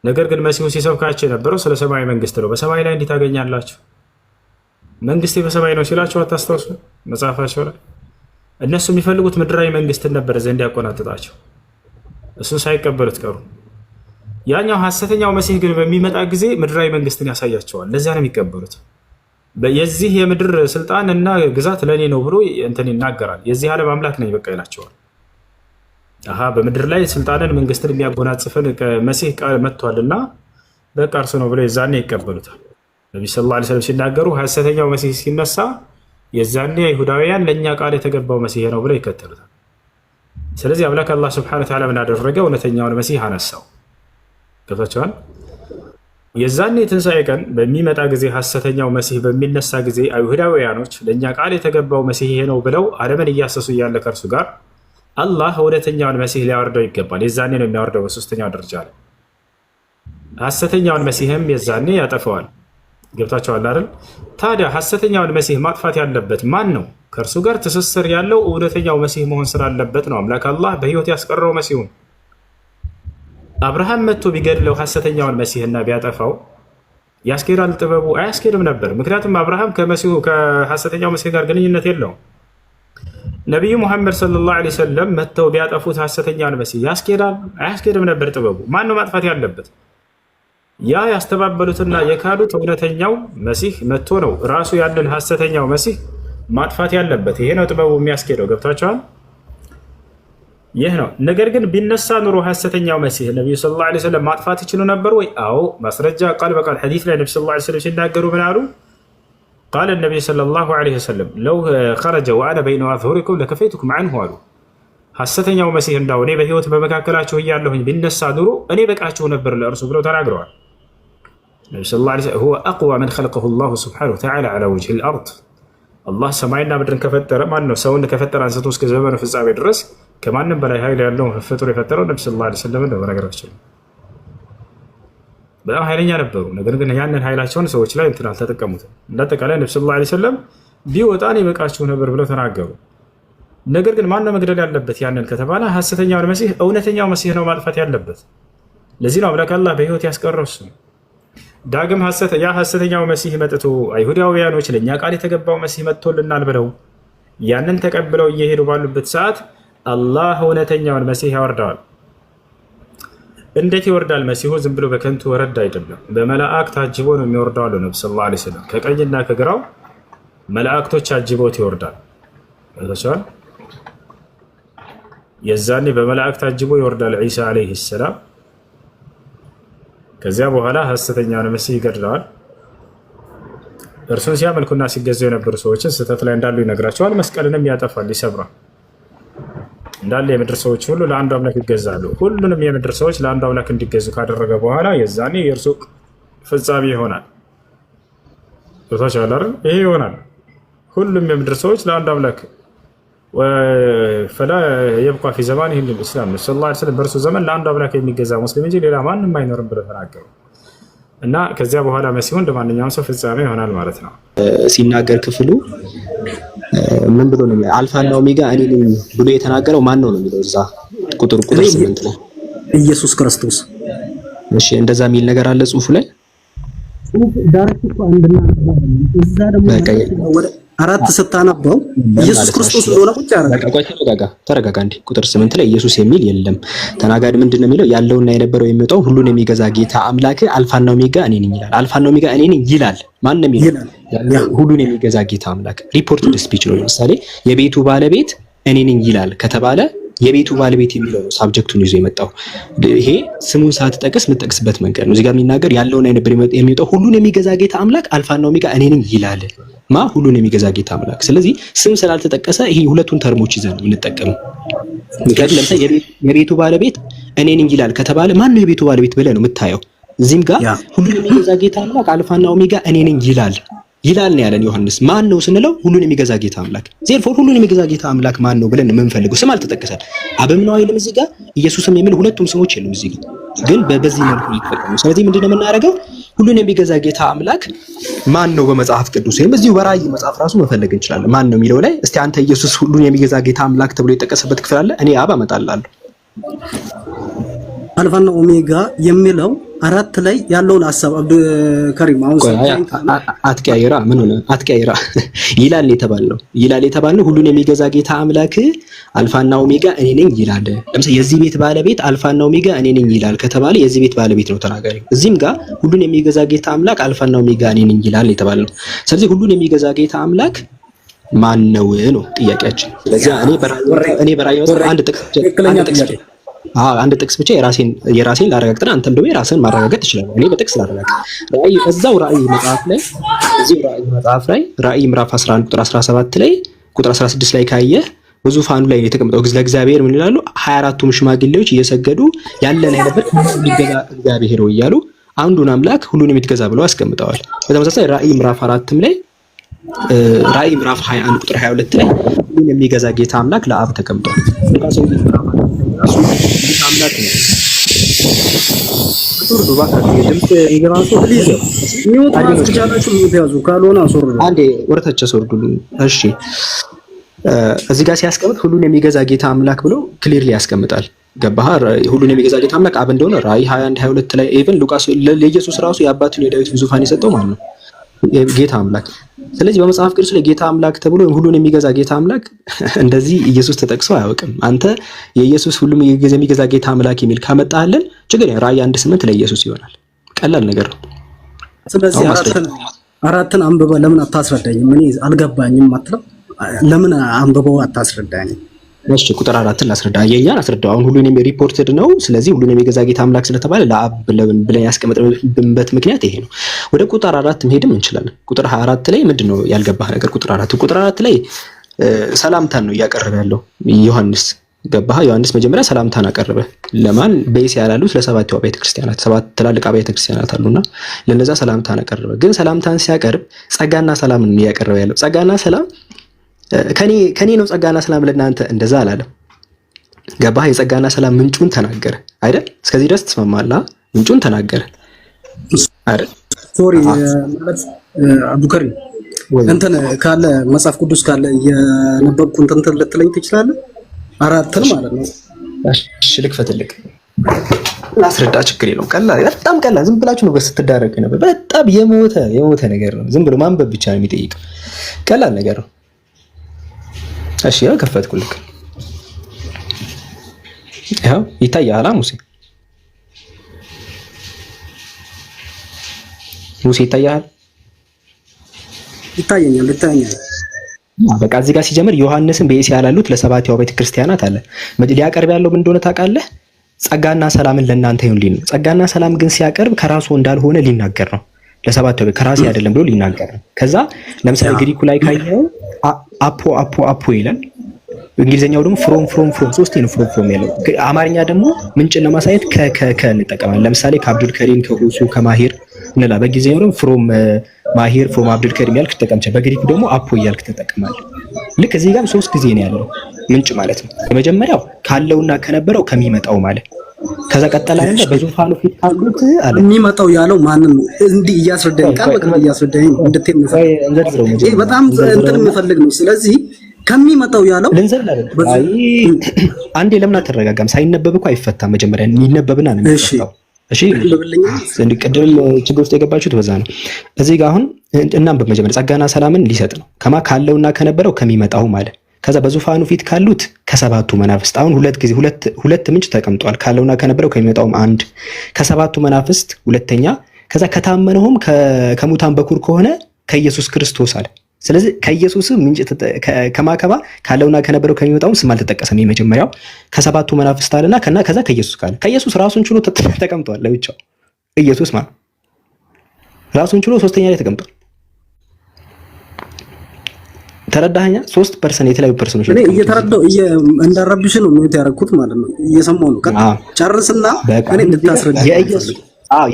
ነገር ግን መሲሁ ሲሰብካቸው የነበረው ስለ ሰማያዊ መንግስት ነው። በሰማይ ላይ እንዲህ ታገኛላችሁ፣ መንግስቴ በሰማይ ነው ሲላቸው አታስታውሱ? መጽሐፋቸው ላይ እነሱ የሚፈልጉት ምድራዊ መንግስትን ነበር ዘንድ ያቆናጥጣቸው። እሱን ሳይቀበሉት ቀሩ። ያኛው ሐሰተኛው መሲህ ግን በሚመጣ ጊዜ ምድራዊ መንግስትን ያሳያቸዋል። ለዚያ ነው የሚቀበሉት። የዚህ የምድር ስልጣን እና ግዛት ለእኔ ነው ብሎ እንትን ይናገራል። የዚህ ዓለም አምላክ ነኝ በቃ ይላቸዋል። በምድር ላይ ስልጣንን መንግስትን የሚያጎናጽፈን መሲህ ቃል መጥቷልና በቃ እርሱ ነው ብሎ የዛኔ ይቀበሉታል። ነቢ ሰለላሁ ዐለይሂ ወሰለም ሲናገሩ ሐሰተኛው መሲህ ሲነሳ የዛኔ አይሁዳውያን ለእኛ ቃል የተገባው መሲህ ነው ብለው ይከተሉታል። ስለዚህ አምላክ አላህ ሱብሓነሁ ወተዓላ ምን አደረገ? እውነተኛውን መሲህ አነሳው። ገብቷቸዋል። የዛኔ የትንሣኤ ቀን በሚመጣ ጊዜ ሐሰተኛው መሲህ በሚነሳ ጊዜ አይሁዳውያኖች ለእኛ ቃል የተገባው መሲህ ይሄ ነው ብለው ዓለምን እያሰሱ እያለ ከእርሱ ጋር አላህ እውነተኛውን መሲህ ሊያወርደው ይገባል። የዛኔ ነው የሚያወርደው በሶስተኛው ደረጃ ላይ። ሐሰተኛውን መሲህም የዛኔ ያጠፈዋል። ገብታችኋል አይደል? ታዲያ ሐሰተኛውን መሲህ ማጥፋት ያለበት ማን ነው? ከእርሱ ጋር ትስስር ያለው እውነተኛው መሲህ መሆን ስላለበት ነው አምላክ አላህ በሕይወት ያስቀረው መሲሁን። አብርሃም መጥቶ ቢገድለው ሐሰተኛውን መሲህና ቢያጠፋው ያስኬዳል ጥበቡ? አያስኬድም ነበር። ምክንያቱም አብርሃም ከሐሰተኛው መሲህ ጋር ግንኙነት የለውም። ነቢዩ ሙሐመድ ሰለላሁ ዐለይሂ ወሰለም መጥተው ቢያጠፉት ሐሰተኛውን መሲህ ያስኬዳል? አያስኬድም ነበር ጥበቡ። ማን ነው ማጥፋት ያለበት? ያ ያስተባበሉትና የካዱት እውነተኛው መሲህ መጥቶ ነው ራሱ ያንን ሐሰተኛው መሲህ ማጥፋት ያለበት። ይሄ ነው ጥበቡ የሚያስኬደው። ገብታችኋል? ይህ ነው። ነገር ግን ቢነሳ ኑሮ ሐሰተኛው መሲህ ነቢዩ ሰለላሁ ዐለይሂ ወሰለም ማጥፋት ይችሉ ነበር ወይ? አዎ። ማስረጃ ቃል በቃል ሐዲስ ላይ ነቢ ሰለላሁ ዐለይሂ ወሰለም ሲናገሩ ምን አሉ? ቃለ ነቢዩ ሰለላሁ ዐለይሂ ወሰለም ለው ኸረጀ ወአነ በይነ አዝሁሪኩም ለከፈይቱኩም ዐንሁ አሉ። ሐሰተኛው መሲህ እንዳው እኔ በሕይወት በመካከላችሁ እያለሁኝ ቢነሳ ኑሮ እኔ በቃችሁ ነበር ለእርሱ ብለው ተናግረዋል። ነቢ ሰለላሁ ዐለይሂ ወሰለም ሁወ አቅዋ መን ኸለቀሁ ላሁ ሱብሓነሁ ወተዓላ ዐላ ወጅሂል አርድ። አላህ ሰማይና ምድርን ከፈጠረ ማን ነው? ሰውን ከፈጠረ አንስቶ እስከ ዘመኑ ፍጻሜ ድረስ ከማንም በላይ ኃይል ያለው ፍጡር የፈጠረው ነቢ ሰለላሁ ዐለይሂ ወሰለም ነው። በነገራችን በጣም ኃይለኛ ነበሩ። ነገር ግን ያንን ኃይላቸውን ሰዎች ላይ እንትን አልተጠቀሙትም። እንዳጠቃላይ ነቢ ሰለላሁ ዐለይሂ ወሰለም ቢወጣ እኔ በቃችሁ ነበር ብለው ተናገሩ። ነገር ግን ማን ነው መግደል ያለበት? ያንን ከተባለ ሐሰተኛውን መሲህ እውነተኛው መሲህ ነው ማጥፋት ያለበት። ለዚህ ነው አምላክ አላህ በሕይወት ያስቀረው እሱ። ዳግም ያ ሐሰተኛው መሲህ መጥቶ አይሁዳውያኖች ለእኛ ቃል የተገባው መሲህ መጥቶልናል ብለው ያንን ተቀብለው እየሄዱ ባሉበት ሰዓት አላህ እውነተኛውን መሲህ ያወርደዋል። እንዴት ይወርዳል? መሲሁ ዝም ብሎ በከንቱ ወረድ አይደለም። በመላእክት ታጅቦ ነው የሚወርደው አሉ ነቢ ሰለላሁ ዐለይሂ ወሰለም። ከቀኝና ከግራው መላእክቶች አጅቦት ይወርዳል። ታቸዋል። የዛኔ በመላእክት ታጅቦ ይወርዳል ዒሳ ዐለይሂ ሰላም። ከዚያ በኋላ ሐሰተኛውን መሲህ ይገድለዋል። እርሱን ሲያመልኩና ሲገዙ የነበሩ ሰዎችን ስህተት ላይ እንዳሉ ይነግራቸዋል። መስቀልንም ያጠፋል፣ ይሰብራል። እንዳለ የምድር ሰዎች ሁሉ ለአንዱ አምላክ ይገዛሉ። ሁሉንም የምድር ሰዎች ለአንዱ አምላክ እንዲገዙ ካደረገ በኋላ የዛኔ የእርሱ ፍጻሜ ይሆናል። ታቻላር ይሄ ይሆናል። ሁሉም የምድር ሰዎች ለአንዱ አምላክ ፈላ የብቃ ፊ ዘማን ይህን ልእስላም ሰለላሁ ዐለይሂ ወሰለም በእርሱ ዘመን ለአንዱ አምላክ የሚገዛ ሙስሊም እንጂ ሌላ ማንም አይኖርም ብለው ተናገሩ። እና ከዚያ በኋላ መሲሁ እንደ ማንኛውም ሰው ፍጻሜ ይሆናል ማለት ነው። ሲናገር ክፍሉ ምን ብሎ ነው? አልፋና ኦሜጋ እኔ ነኝ ብሎ የተናገረው ማን ነው የሚለው እዛ ቁጥር 8 ላይ ኢየሱስ ክርስቶስ። እሺ እንደዛ የሚል ነገር አለ ጽሁፉ ላይ። ዳርኩ አንድና እዛ ደግሞ ወደ አራት ስታነባው ኢየሱስ ክርስቶስ እንደሆነ ቁጭ አረጋ። በቃ ተረጋጋ እንዴ። ቁጥር 8 ላይ ኢየሱስ የሚል የለም። ተናጋሪ ምንድነው የሚለው? ያለውና የነበረው የሚመጣው ሁሉን የሚገዛ ጌታ አምላክ አልፋና ኦሜጋ እኔ ነኝ ይላል። አልፋና ኦሜጋ እኔ ነኝ ይላል። ማን ነው የሚለው? ሁሉን የሚገዛ ጌታ አምላክ። ሪፖርትድ ስፒች ነው። ለምሳሌ የቤቱ ባለቤት እኔ ነኝ ይላል ከተባለ የቤቱ ባለቤት የሚለው ነው ሳብጀክቱን ይዞ የመጣው። ይሄ ስሙን ሳትጠቅስ የምትጠቅስበት መንገድ ነው። እዚህ ጋር የሚናገር ያለውና የሚመጣው ሁሉን የሚገዛ ጌታ አምላክ አልፋና ኦሜጋ እኔ ነኝ ይላል። ሁሉን የሚገዛ ጌታ አምላክ። ስለዚህ ስም ስላልተጠቀሰ ይሄ ሁለቱን ተርሞች ይዘን የምንጠቀመው። ምክንያቱም ለምሳሌ የቤቱ ባለቤት እኔ ነኝ ይላል ከተባለ ማን ነው የቤቱ ባለቤት ብለህ ነው የምታየው። እዚህም ጋር ሁሉን የሚገዛ ጌታ አምላክ አልፋና ኦሜጋ እኔ ነኝ ይላል ነው ያለን ዮሐንስ። ማን ነው ስንለው ሁሉን የሚገዛ ጌታ አምላክ። ዜርፎር ሁሉን የሚገዛ ጌታ አምላክ ማን ነው ብለን የምንፈልገው ስም አልተጠቀሰም። አብም ነው አይልም እዚህ ጋር፣ ኢየሱስም የሚል ሁለቱም ስሞች የሉም እዚህ ጋር፣ ግን በዚህ መልኩ ይተጠቀሙ። ስለዚህ ምንድነው የምናደርገው? ሁሉን የሚገዛ ጌታ አምላክ ማን ነው በመጽሐፍ ቅዱስ ወይም እዚሁ በራእይ መጽሐፍ ራሱ መፈለግ እንችላለን። ማን ነው የሚለው ላይ እስቲ አንተ ኢየሱስ ሁሉን የሚገዛ ጌታ አምላክ ተብሎ የጠቀሰበት ክፍል አለ? እኔ አብ አመጣልሃለሁ። አልፋና ኦሜጋ የሚለው አራት ላይ ያለውን ሐሳብ አብዱ ከሪም አሁን አትቀያይራ ምን ሆነ አትቀያይራ ይላል የተባለው ሁሉን የሚገዛ ጌታ አምላክ አልፋና ኦሜጋ እኔ ነኝ ይላል። ለምሳሌ የዚህ ቤት ባለቤት አልፋና ኦሜጋ እኔ ነኝ ይላል ከተባለ የዚህ ቤት ባለቤት ነው ተናጋሪ። እዚህም ጋር ሁሉን የሚገዛ ጌታ አምላክ አልፋና ኦሜጋ እኔ ነኝ ይላል የተባለው። ስለዚህ ሁሉን የሚገዛ ጌታ አምላክ ማን ነው ነው ጥያቄያችን። ስለዚህ እኔ በራእይ አንድ ጥቅስ ብቻ የራሴን ላረጋግጥና አንተም ደግሞ የራስን ማረጋገጥ ትችላለህ። እኔ በጥቅስ ላረጋግጥ። ራእይ መጽሐፍ ላይ ራእይ ምዕራፍ 11 ቁጥር 17 ላይ ቁጥር 16 ላይ ካየ በዙፋኑ ላይ የተቀመጠው ለእግዚአብሔር ምን ይላሉ? 24ቱም ሽማግሌዎች እየሰገዱ ያለን አይነበር የሚገዛ እግዚአብሔር ነው እያሉ አንዱን አምላክ ሁሉን የምትገዛ ብለው አስቀምጠዋል። በተመሳሳይ ራእይ ምዕራፍ 4 ላይ ራእይ ምዕራፍ 21 ቁጥር 22 ላይ ሁሉን የሚገዛ ጌታ አምላክ ለአብ ተቀምጧል። ሉቃስ ወንጌል ምዕራፍ 1 ራሱ ጌታ አምላክ ነው። አስወርዱ እባካችሁ። ድምፅ ይገባሱ ፕሊዝ። ሚውት ማስቻላችሁ ሚውት ያዙ፣ ካልሆነ አስወርዱ። አንዴ ወረታች አስወርዱልኝ። እሺ እዚህ ጋር ሲያስቀምጥ ሁሉን የሚገዛ ጌታ አምላክ ብሎ ክሊርሊ ያስቀምጣል። ገባህ? ሁሉን የሚገዛ ጌታ አምላክ አብ እንደሆነ ራእይ 21 22 ላይ ኢቭን ሉቃስ ለኢየሱስ ራሱ የአባቱን የዳዊትን ዙፋን የሰጠው ማለት ነው ጌታ አምላክ። ስለዚህ በመጽሐፍ ቅዱስ ላይ ጌታ አምላክ ተብሎ ሁሉን የሚገዛ ጌታ አምላክ እንደዚህ ኢየሱስ ተጠቅሶ አያውቅም። አንተ የኢየሱስ ሁሉም የሚገዛ ጌታ አምላክ የሚል ካመጣህልን ችግር ነው። ራእይ 1:8 ለኢየሱስ ይሆናል። ቀላል ነገር ነው። ስለዚህ አራትን አንብበህ ለምን አታስረዳኝም? እኔ አልገባኝም አትለው። ለምን አንብበው አታስረዳኝም? እሺ ቁጥር 4 ላስረዳ። የኛን አስረዳው። አሁን ሁሉንም ሪፖርትድ ነው። ስለዚህ ሁሉንም የሚገዛ ጌታ አምላክ ስለተባለ ለአብ ብለን ያስቀመጥንበት ምክንያት ይሄ ነው። ወደ ቁጥር 4 መሄድም እንችላለን። ቁጥር 24 ላይ ምንድነው ያልገባህ ነገር? ቁጥር 4 ላይ ሰላምታን ነው እያቀረበ ያለው ዮሐንስ። ገባህ? ዮሐንስ መጀመሪያ ሰላምታን አቀረበ። ለማን? በእስያ ላሉት ለሰባቱ አብያተ ክርስቲያናት። ሰባት ትላልቅ አብያተ ክርስቲያናት አሉና ለነዛ ሰላምታን አቀረበ። ግን ሰላምታን ሲያቀርብ ጸጋና ሰላምን ነው እያቀረበ ያለው። ጸጋና ሰላም ከኔ ነው ጸጋና ሰላም ለእናንተ እንደዛ አላለም። ገባህ? የጸጋና ሰላም ምንጩን ተናገረ አይደል? እስከዚህ ድረስ ትስማማለህ? ምንጩን ተናገረ አይደል? ሶሪ ማለት አቡከሪ እንትን ካለ መጽሐፍ ቅዱስ ካለ የነበብኩ እንትን ልትለኝ ትችላለህ? አራትን ማለት ነው። እሺ ልክፈትልክ ላስረዳ። ችግር የለውም። ቀላል፣ በጣም ቀላል። ዝም ብላችሁ ነው ስትዳረቅ ነበር። በጣም የሞተ ነገር ነው። ዝም ብሎ ማንበብ ብቻ ነው የሚጠይቀው። ቀላል ነገር ነው። እሺ ያው ከፈትኩልክ። ያው ይታያል። ሙሴ ይታያል። ይታየኛል። በቃ እዚህ ጋር ሲጀምር ዮሐንስን በእስያ ላሉት ለሰባቱ አብያተ ክርስቲያናት አለ። ሊያቀርብ ያለው ምን እንደሆነ ታውቃለህ? ጸጋና ሰላምን ለእናንተ ይሁን ሊል ነው። ጸጋና ሰላም ግን ሲያቀርብ ከራሱ እንዳልሆነ ሊናገር ነው። ለሰባቱ ከራሴ አይደለም ብሎ ሊናገር ነው። ከዛ ለምሳሌ ግሪኩ ላይ ካየው አፖ ይላል። እንግሊዘኛው ደግሞ ፍሮም ሶስቴ ነው ፍሮም ያለው። አማርኛ ደግሞ ምንጭን ለማሳየት ከ እንጠቀማለን። ለምሳሌ ከአብዱል ከሪም፣ ከሁሱ፣ ከማሂር እንላ። በእንግሊዘኛው ደግሞ ፍሮም ማሂር፣ ፍሮም አብዱል ከሪም ያልክ ተጠቀምቻ። በግሪኩ ደግሞ አፖ እያልክ ተጠቅማለህ። ልክ እዚህ ጋር 3 ጊዜ ነው ያለው ምንጭ ማለት ነው። የመጀመሪያው ካለውና ከነበረው ከሚመጣው ማለት። ከዛ ቀጠለ አይደለ? በዙፋኑ ፊት ካሉት አለ። የሚመጣው ያለው ማንን ነው? እንዲህ እያስረዳኝ ቃል በቃል እያስረዳኝ እንድትል ነው። ይሄ በጣም እንትን የሚፈልግ ነው። ስለዚህ ከሚመጣው ያለው ልንዘል አይደል? አይ አንዴ ለምን አትረጋጋም? ሳይነበብ እኮ አይፈታም። መጀመሪያ ይነበብና ነው የሚፈታው። እሺ ቅድም ችግር ውስጥ የገባችሁት በዛ ነው። እዚህ ጋር አሁን እናም በመጀመሪያ ጸጋና ሰላምን ሊሰጥ ነው። ካለውና ከነበረው ከሚመጣው ማለት። ከዛ በዙፋኑ ፊት ካሉት ከሰባቱ መናፍስት። አሁን ሁለት ምንጭ ተቀምጧል። ካለውና ከነበረው ከሚመጣውም አንድ፣ ከሰባቱ መናፍስት ሁለተኛ፣ ከዛ ከታመነውም ከሙታን በኩር ከሆነ ከኢየሱስ ክርስቶስ አለ። ስለዚህ ከኢየሱስ ምንጭ ከማከባ ካለውና ከነበረው ከሚመጣውም ስም አልተጠቀሰም። የመጀመሪያው ከሰባቱ መናፍስት አለና ከዛ ከኢየሱስ ካለ ከኢየሱስ ራሱን ችሎ ተቀምጧል። ለብቻው ኢየሱስ ማለት ራሱን ችሎ ሶስተኛ ላይ ተቀምጧል። ተረዳኸኛ? 3% የተለያዩ ፐርሰኖች እኔ እየተረዳው እንዳረብሽ ነው ምን ያደረኩት ማለት ነው። እየሰማሁ ነው። ጨርስና እኔ እንድታስረዳ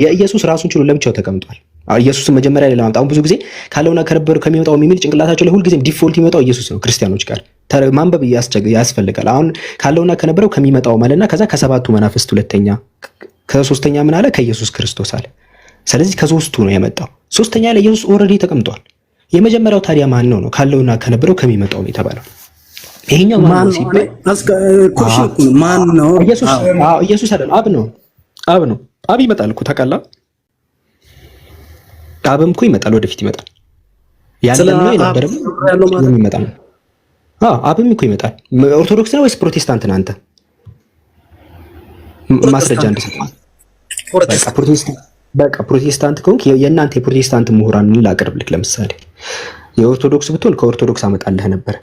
የኢየሱስ ራሱን ችሎ ለብቻው ተቀምጧል። ኢየሱስን መጀመሪያ ላይ ለማምጣት ብዙ ጊዜ ካለውና ከነበረው ከሚመጣው የሚል ጭንቅላታቸው ላይ ሁልጊዜም ዲፎልት የሚመጣው ኢየሱስ ነው። ክርስቲያኖች ጋር ማንበብ ያስፈልጋል። አሁን ካለውና ከነበረው ከሚመጣው ማለትና ከዛ ከሰባቱ መናፍስት ሁለተኛ፣ ከሶስተኛ ምን አለ? ከኢየሱስ ክርስቶስ አለ። ስለዚህ ከሶስቱ ነው የመጣው። ሶስተኛ ላይ ኢየሱስ ኦልሬዲ ተቀምጧል። የመጀመሪያው ታዲያ ማን ነው? ካለውና ከነበረው ከሚመጣው የተባለው ይሄኛው ማን ነው ሲባል ማን ነው? ኢየሱስ አይደለም፣ አብ ነው። አብ ይመጣል እኮ ታውቃለህ። አብም እኮ ይመጣል፣ ወደፊት ይመጣል። ያለና የነበረም የሚመጣ ነው። አብም እኮ ይመጣል። ኦርቶዶክስ ነው ወይስ ፕሮቴስታንት ነህ አንተ? ማስረጃ እንድሰጥ። በቃ ፕሮቴስታንት ከሆንክ የእናንተ የፕሮቴስታንት ምሁራንን ላቀርብልክ። ለምሳሌ የኦርቶዶክስ ብትሆን ከኦርቶዶክስ አመጣልህ ነበር።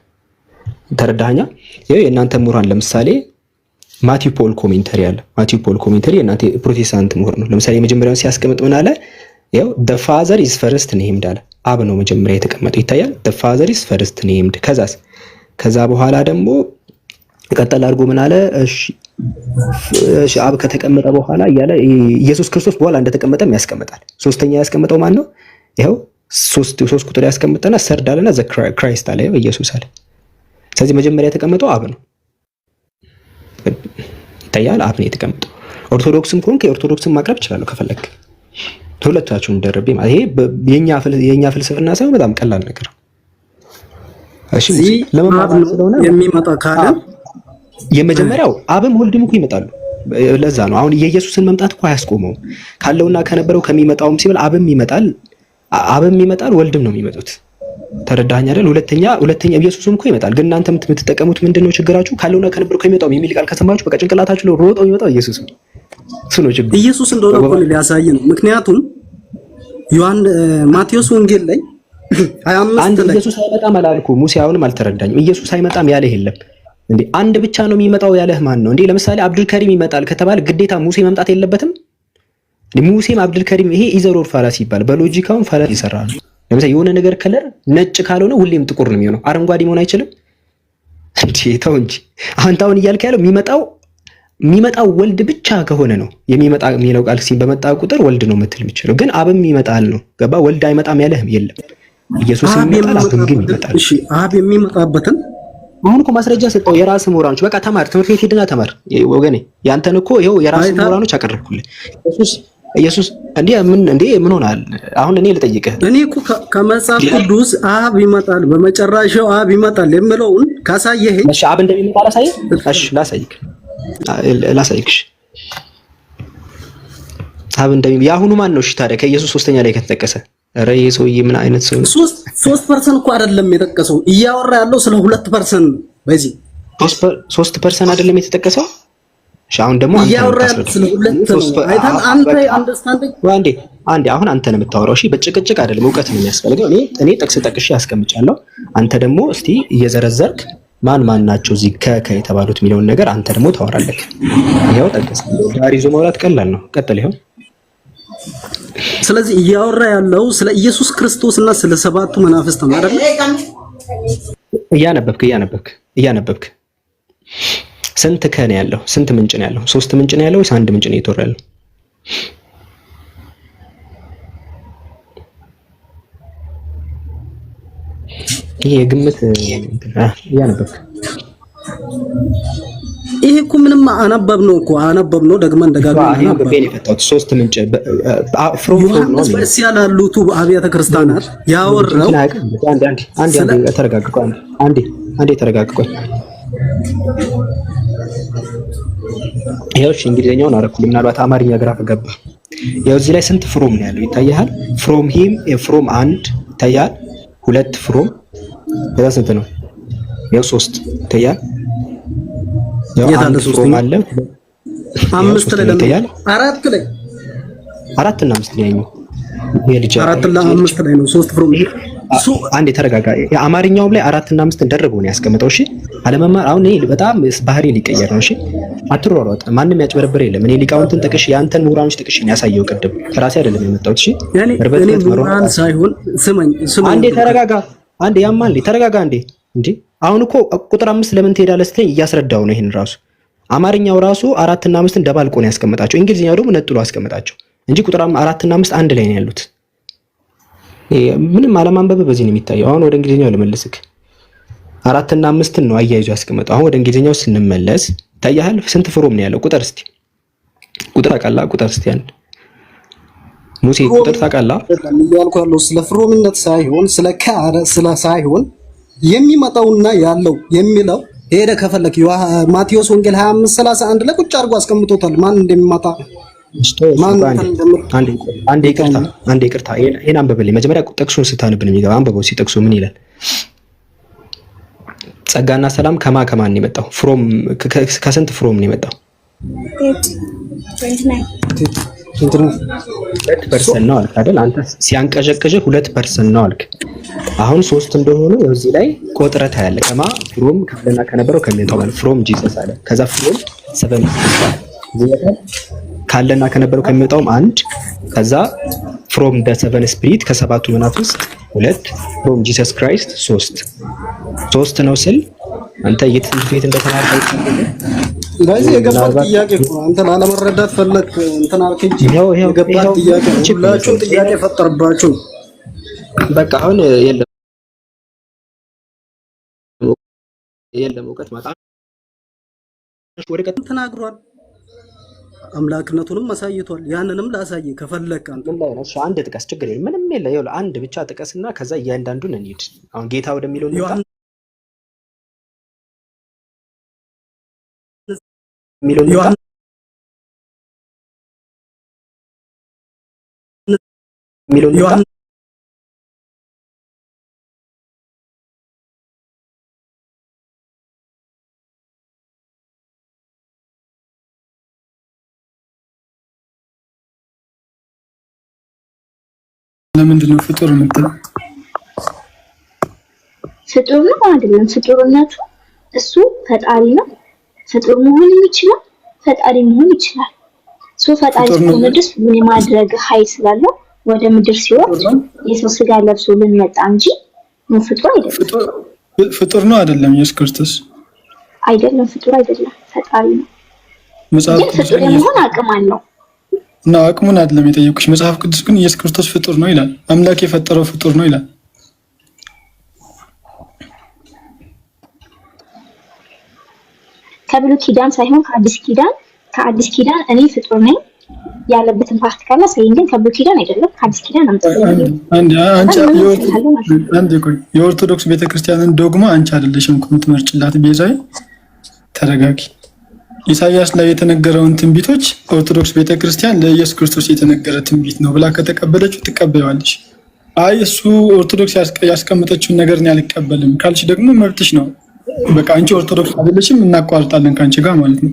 ተረዳኸኛ? ይኸው የእናንተ ምሁራን ለምሳሌ ማቲው ፖል ኮሜንተሪ አለ። ማቲው ፖል ኮሜንተሪ የእናንተ ፕሮቴስታንት ምሁር ነው። ለምሳሌ የመጀመሪያውን ሲያስቀምጥ ምን አለ? ያው the father is first named አለ። አብ ነው መጀመሪያ የተቀመጠው ይታያል። the father is first named ከዛ በኋላ ደግሞ ቀጠል አድርጎ ምን አለ? እሺ እሺ አብ ከተቀመጠ በኋላ እያለ ኢየሱስ ክርስቶስ በኋላ እንደተቀመጠም ያስቀምጣል። ሶስተኛ ያስቀምጠው ማን ነው? ይኸው ሶስት ቁጥር ያስቀምጠና ሰርድ አለና ዘ ክራይስት አለ ኢየሱስ አለ። ስለዚህ መጀመሪያ የተቀመጠው አብ ነው። ይታያል፣ አብ ነው የተቀመጠው። ኦርቶዶክስም ከሆንክ የኦርቶዶክስን ማቅረብ ይችላል ከፈለክ። ሁለታችሁን ደርቤ ማለት ይሄ የኛ ፍልስፍና ሳይሆን በጣም ቀላል ነገር ነው። እሺ ለማማር ስለሆነ የሚመጣ ካለ የመጀመሪያው አብም ወልድም እኮ ይመጣሉ። ለዛ ነው አሁን የኢየሱስን መምጣት እኮ አያስቆመውም። ካለውና ከነበረው ከሚመጣውም ሲብል አብም ይመጣል ወልድም ነው የሚመጡት። ተረዳኸኝ አይደል? ሁለተኛ ኢየሱስም እኮ ይመጣል። ግን እናንተ የምትጠቀሙት ምንድነው ችግራችሁ? ካለውና ከነበረው ከሚመጣው የሚል ቃል ከሰማችሁ በቃ ጭንቅላታችሁ ላይ ሮጠው የሚመጣው ኢየሱስ ነው። እሱ ነው ችግሩ። ኢየሱስ እንደሆነ እኮ ሊያሳይ ነው። ምክንያቱም ማቴዎስ ወንጌል ላይ 25 ላይ ኢየሱስ አይመጣም አላልኩም። ሙሴ አሁንም አልተረዳኝም። ኢየሱስ አይመጣም ያለህ የለም እንዴ? አንድ ብቻ ነው የሚመጣው ያለህ ማን ነው እንዴ? ለምሳሌ አብዱል ከሪም ይመጣል ከተባለ ግዴታ ሙሴ መምጣት የለበትም? ሙሴም አብዱል ከሪም ይሄ ኢዘሮር ፋላሲ ይባላል። በሎጂካውን ፋላሲ ይሰራ ነው። ለምሳሌ የሆነ ነገር ከለር ነጭ ካልሆነ ሁሌም ጥቁር ነው የሚሆነው። አረንጓዴ መሆን አይችልም እንዴ? ተው እንጂ አንተ አሁን እያልክ ያለው የሚመጣው ወልድ ብቻ ከሆነ ነው የሚመጣ የሚለው ቃል በመጣ ቁጥር ወልድ ነው የምትል የሚችለው። ግን አብም ይመጣል ነው ገባ? ወልድ አይመጣም ያለህ የለም። ኢየሱስ ይመጣል፣ አብም ግን ይመጣል። እሺ አብ የሚመጣበትን አሁን እኮ ማስረጃ ሰጠው። የራስ ምሁራኖች በቃ ተማር፣ ትምህርት ቤት ሄድና ተማር ወገኔ። ያንተን እኮ ይኸው የራስ ምሁራኖች አቀረብኩልህ። ኢየሱስ እንዴ ምን ሆናል? አሁን እኔ ልጠይቅህ። እኔ እኮ ከመጽሐፍ ቅዱስ አብ ይመጣል በመጨረሻው አብ ይመጣል የምለውን ካሳየኸኝ። እሺ አብ እንደሚመጣ ላሳይህ? እሺ ላሳይክሽ አብ እንደሚመጣ። የአሁኑ ማን ነው? እሺ ታዲያ ከኢየሱስ ሶስተኛ ላይ ከተጠቀሰ ኧረ ይሄ ሰውዬ ምን አይነት ሰው ነው? 3% እኮ አይደለም የጠቀሰው፣ እያወራ ያለው ስለ 2%። በዚህ 3% አይደለም የተጠቀሰው። እሺ አሁን ደግሞ እያወራ ያለው ስለ 2 ነው። አይተን አንተ አንደርስታንዲንግ አንዴ አሁን አንተ ነው የምታወራው። እሺ በጭቅጭቅ አይደለም፣ እውቀት ነው የሚያስፈልገው። እኔ ጥቅስ ጠቅሼ ያስቀምጫለሁ። አንተ ደግሞ እስቲ እየዘረዘርክ ማን ናቸው እዚህ የተባሉት የሚለውን ነገር አንተ ደግሞ ታወራለህ። ይሄው ጠቅስ ጋር ይዞ ማውራት ቀላል ነው። ቀጥል። ይሄው ስለዚህ እያወራ ያለው ስለ ኢየሱስ ክርስቶስና ስለ ሰባቱ መናፍስት ነው አይደል? እያነበብክ ስንት ከነ ያለው? ስንት ምንጭ ነው ያለው? 3 ምንጭ ነው ያለው ወይስ አንድ ምንጭ ነው የተወራ ያለው? ይሄ ግምት እያነበብክ ይሄ እኮ ምንም አነበብነው ደግመን ደጋግመን አነበብን። የፈታሁት 3 ምንጭ ፍሮም ነው ያላሉት አብያተ ክርስቲያናት ያወራው። አንዴ ተረጋግቆ ይኸው እንግሊዘኛውን አረኩልኝ። ምናልባት አማርኛ ግራ ከገባ ይኸው እዚህ ላይ ስንት ፍሮም ነው ያለው ይታያል። ፍሮም ሂም ፍሮም አንድ ይታያል። 2 ፍሮም ከዛ ስንት ነው? ይኸው 3 ይታያል። ያው አንድ ፍሮም አለ 5 ላይ ይታያል። 4 እና 5 ላይ ነው የልጅ 4 እና 5 ላይ ነው 3 ፍሮም። አንዴ ተረጋጋ። የአማርኛውም ላይ 4 እና 5 ደርቦ ነው ያስቀምጠው። እሺ አለመማር አሁን እኔ በጣም ባህሪ ሊቀየር ነው። እሺ አትሯሯጥ። ማንም ያጭበረብር የለም። እኔ ሊቃውንትን ጠቅሼ ያንተን ምሁራኖች ጠቅሼ ነው ያሳየው። ቅድም ከራሴ አይደለም የመጣሁት። እሺ እኔ ምሁራን ሳይሆን ስማኝ አንዴ ተረጋጋ። አንዴ ያማል ተረጋጋ። አንዴ እንዴ አሁን እኮ ቁጥር 5 ለምን ትሄዳለህ ስትለኝ እያስረዳው ነው። ይሄን ራሱ አማርኛው ራሱ 4 እና 5 ደባልቆ ነው ያስቀምጣቸው። እንግሊዝኛው ደግሞ ነጥሎ አስቀምጣቸው እንጂ ቁጥር 4 እና 5 አንድ ላይ ነው ያሉት። ምንም አለማንበብ በዚህ ነው የሚታየው። አሁን ወደ እንግሊዝኛው ልመልስክ። 4 እና 5 ነው አያይዞ ያስቀምጠው። አሁን ወደ እንግሊዝኛው ስንመለስ ታያሃል። ስንት ፍሮም ነው ያለው? ቁጥር እስቲ ቁጥር አቃላ ቁጥር እስቲ አንድ ሙሴ ቁጥር ታቃላ እያልኩ ያለው ስለ ፍሮምነት ሳይሆን ስለ ሳይሆን የሚመጣውና ያለው የሚለው ሄደ ከፈለክ ማቴዎስ ወንጌል 25:31 ላይ ቁጭ አድርጎ አስቀምጦታል። ማን እንደሚመጣ አንዴ ይቅርታ ይሄን አንብብልኝ። መጀመሪያ ጥቅሱን ስታነብ ነው የሚገባ። አንብበው ሲጠቅሱ ምን ይላል? ጸጋና ሰላም ከማን የመጣው? ፍሮም ከስንት ፍሮም ነው የመጣው? 2% ነው አልክ አይደል? አንተ ሲያንቀዠቅዥህ 2% ነው አልክ። አሁን 3 እንደሆነ እዚህ ላይ ቆጥረታ ያለ ከማ ፍሮም ካለና ከነበረው ከሚመጣው ማለት ፍሮም ጂሰስ አለ። ከዛ ፍሮም 7 ካለና ከነበረው ከሚመጣውም 1 ከዛ ፍሮም ደ 7 ስፒሪት ከሰባቱ መናፍስት 2 ፍሮም ጂሰስ ክራይስት 3 ነው ስል አንተ የትምህርት ቤት እንደተናገርክ ጋይስ የገባን ጥያቄ እኮ አንተን አለመረዳት ፈለክ እንትን አልክ እንጂ የገባን ጥያቄ ሁላችሁም ጥያቄ ፈጠርባችሁ። በቃ አሁን የለም እውቀት ማጣት ወደ ቀጥ ተናግሯል። አምላክነቱንም አሳይቷል። ያንንም ላሳይ ከፈለክ አንተ ምን ላይ ነው? እሱ አንድ ጥቀስ፣ ችግር የለም ምንም የለ። ይኸውልህ አንድ ብቻ ጥቀስና ከዛ እያንዳንዱን እንሂድ። አሁን ጌታ ወደሚለው ነው የሚለው ለምንድን ነው ፍጡር የምትለው? ፍጡር ነው አይደለም? ፍጡርነቱ እሱ ፈጣሪ ነው። ፍጡር መሆን ይችላል፣ ፈጣሪ መሆን ይችላል። እሱ ፈጣሪ እስከሆነ ድረስ ምን የማድረግ ኃይል ስላለው ወደ ምድር ሲወርድ የሰው ስጋ ለብሶ ልንመጣ እንጂ ነው ፍጡር አይደለም። ፍጡር ነው አይደለም? ኢየሱስ ክርስቶስ አይደለም፣ ፍጡር አይደለም፣ ፈጣሪ ነው። መጽሐፍ ግን ፍጡር የመሆን አቅም አለው። እና አቅሙን አይደለም የጠየቁሽ። መጽሐፍ ቅዱስ ግን ኢየሱስ ክርስቶስ ፍጡር ነው ይላል። አምላክ የፈጠረው ፍጡር ነው ይላል። ከብሉይ ኪዳን ሳይሆን ከአዲስ ኪዳን እኔ ፍጡር ነኝ ያለበትን ፓርት ካለ ሳይሆን ግን ከብሉይ ኪዳን አይደለም ከአዲስ ኪዳን የኦርቶዶክስ ቤተክርስቲያንን ዶግማ አንቺ አይደለሽም የምትመርጭላት። ቤዛዊ ተረጋጊ። ኢሳይያስ ላይ የተነገረውን ትንቢቶች ኦርቶዶክስ ቤተክርስቲያን ለኢየሱስ ክርስቶስ የተነገረ ትንቢት ነው ብላ ከተቀበለችው ትቀበያለሽ። አይ እሱ ኦርቶዶክስ ያስቀመጠችውን ነገር እኔ አልቀበልም ካልሽ ደግሞ መብትሽ ነው። በቃ አንቺ ኦርቶዶክስ አይደለሽም፣ እናቋርጣለን ካንቺ ጋር ማለት ነው።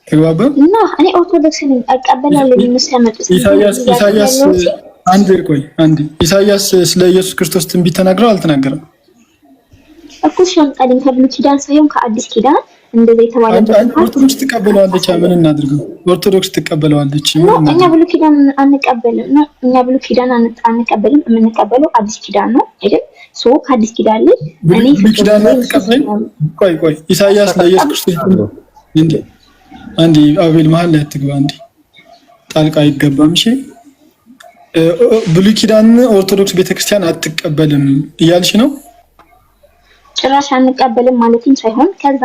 ተግባባን? እና እኔ ኦርቶዶክስ ነኝ እቀበላለሁ የሚሰመጡት ኢሳይያስ ኢሳይያስ ስለ ኢየሱስ ክርስቶስ ትንቢት ተናግረው አልተናገረም እኮ ሸምጣልኝ ከብሉይ ኪዳን ሳይሆን ከአዲስ ኪዳን እንደዚህ የተባለበት ኦርቶዶክስ ትቀበለዋለች። ምን እናድርገው? ኦርቶዶክስ ትቀበለዋለች። እኛ ብሉይ ኪዳን አንቀበልም ነው። እኛ ብሉይ ኪዳን አንቀበልም። የምንቀበለው አዲስ ኪዳን ነው አይደል? ሶ ከአዲስ ኪዳን ላይ እኔ ብሉይ ኪዳን ተቀበል። ቆይ ኢሳይያስ ለኢየሱስ ክርስቶስ አንዴ አቤል መሀል ላይ አትግባ። አንዴ ጣልቃ አይገባም። እሺ ብሉይ ኪዳን ኦርቶዶክስ ቤተክርስቲያን አትቀበልም እያልሽ ነው? ጭራሽ አንቀበልም ማለትም ሳይሆን ከዛ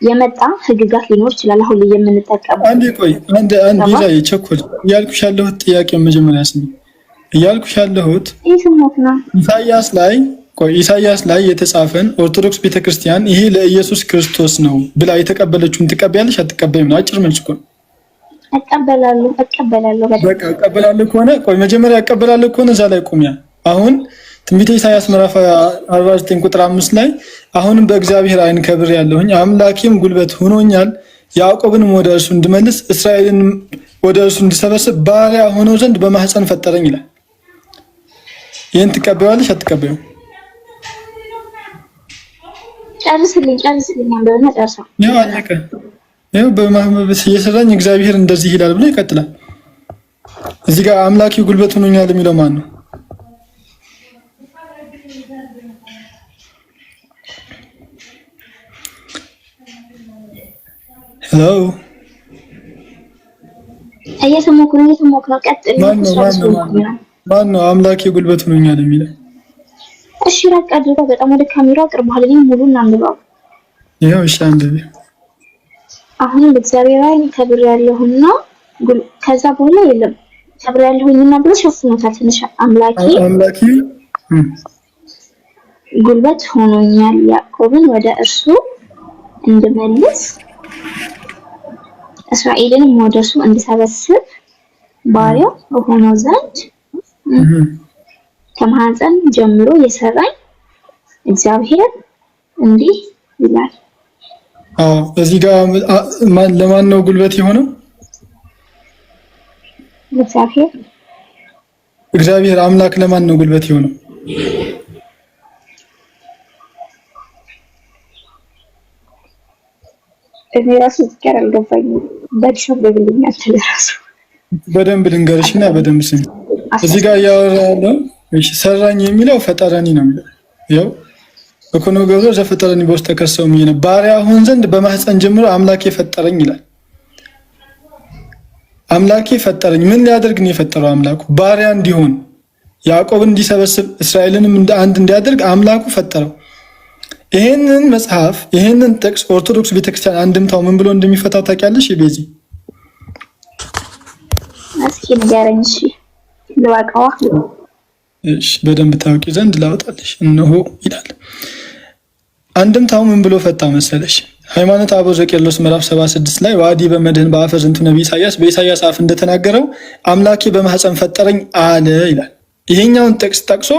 የመጣ ህግጋት ሊኖር ይችላል። አሁን ላይ የምንጠቀመው አንድ ላይ ቸኮል እያልኩሽ ያለሁት ጥያቄ መጀመሪያ ስሚ እያልኩሽ ያለሁት ኢሳይያስ ላይ የተጻፈን ኦርቶዶክስ ቤተክርስቲያን ይሄ ለኢየሱስ ክርስቶስ ነው ብላ የተቀበለችውን ትቀበያለሽ አትቀበይም ነው? አጭር መልስ እኮ እቀበላለሁ። በቃ እቀበላለሁ ከሆነ መጀመሪያ እቀበላለሁ ከሆነ እዛ ላይ ቁሚያ። አሁን ትንቢተ ኢሳይያስ ምዕራፍ 49 ቁጥር 5 ላይ አሁንም በእግዚአብሔር ዓይን ከብር ያለሁኝ አምላኬም ጉልበት ሆኖኛል፣ ያዕቆብንም ወደ እርሱ እንድመልስ እስራኤልን ወደ እርሱ እንድሰበስብ ባሪያ ሆኖ ዘንድ በማህፀን ፈጠረኝ ይላል። ይህን ትቀበያለሽ አትቀበይም? ጨርስልኝ እንደሆነ ጨርሳ ያው አለቀ። ያው በማህመስ እየሰራኝ እግዚአብሔር እንደዚህ ይላል ብሎ ይቀጥላል። እዚህ ጋር አምላኬ ጉልበት ሆኖኛል የሚለው ማን ነው? ሄሎ እየሰማኩ ነው። ቀጥል። ማን ነው አምላኬ ጉልበት ሆኖኛል የሚለው? እሺ ራቅ አድርገው በጣም ወደ ካሜራው ቅርብ አለኝ። ሙሉን አንብበው። ያው እሺ አንብቤ አሁን በእግዚአብሔር ዓይን ከብር ያለሁና ከዛ በኋላ የለም ከብር ያለሁኝና ብሎ ሸፍኖታል። ትንሽ አምላኬ ጉልበት ሆኖኛል ያዕቆብን ወደ እርሱ እንድመልስ እስራኤልንም ወደ እርሱ እንድሰበስብ ባሪያው በሆነው ዘንድ ከማህፀን ጀምሮ የሰራኝ እግዚአብሔር እንዲህ ይላል። እዚህ ጋር ለማን ነው ጉልበት የሆነው? እግዚአብሔር አምላክ ለማን ነው ጉልበት የሆነው? እኔ ራሱ ዝከር አልገባኝም። በዲሽን በብልኛል ተለራሱ በደንብ ልንገርሽና በደንብ ስሚ። እዚህ ጋር ያወራለው ሰራኝ የሚለው ፈጠረኒ ነው የሚለው። ያው እኮኖ ገብሮ ዘፈጠረኒ በውስጥ ተከሰውም ይነ ባሪያ ሆን ዘንድ በማህፀን ጀምሮ አምላኬ ፈጠረኝ ይላል። አምላኬ ፈጠረኝ። ምን ሊያደርግ ነው የፈጠረው? አምላኩ ባሪያ እንዲሆን ያዕቆብን እንዲሰበስብ እስራኤልንም አንድ እንዲያደርግ አምላኩ ፈጠረው። ይሄንን መጽሐፍ ይሄንን ጥቅስ ኦርቶዶክስ ቤተክርስቲያን አንድምታው ምን ብሎ እንደሚፈታው ታውቂያለሽ? ቤዚ እስኪ ንገረኝ። እሺ ለዋቃዋ እሺ በደንብ ታውቂ ዘንድ ላውጣልሽ እነሆ ይላል። አንድምታው ምን ብሎ ፈታ መሰለሽ? ሃይማኖተ አበው ዘቄርሎስ ምዕራፍ 76 ላይ ዋዲ በመድህን በአፈ ዝንቱ ነብይ ኢሳያስ በኢሳያስ አፍ እንደተናገረው አምላኬ በማህፀን ፈጠረኝ አለ ይላል። ይሄኛውን ጥቅስ ጠቅሶ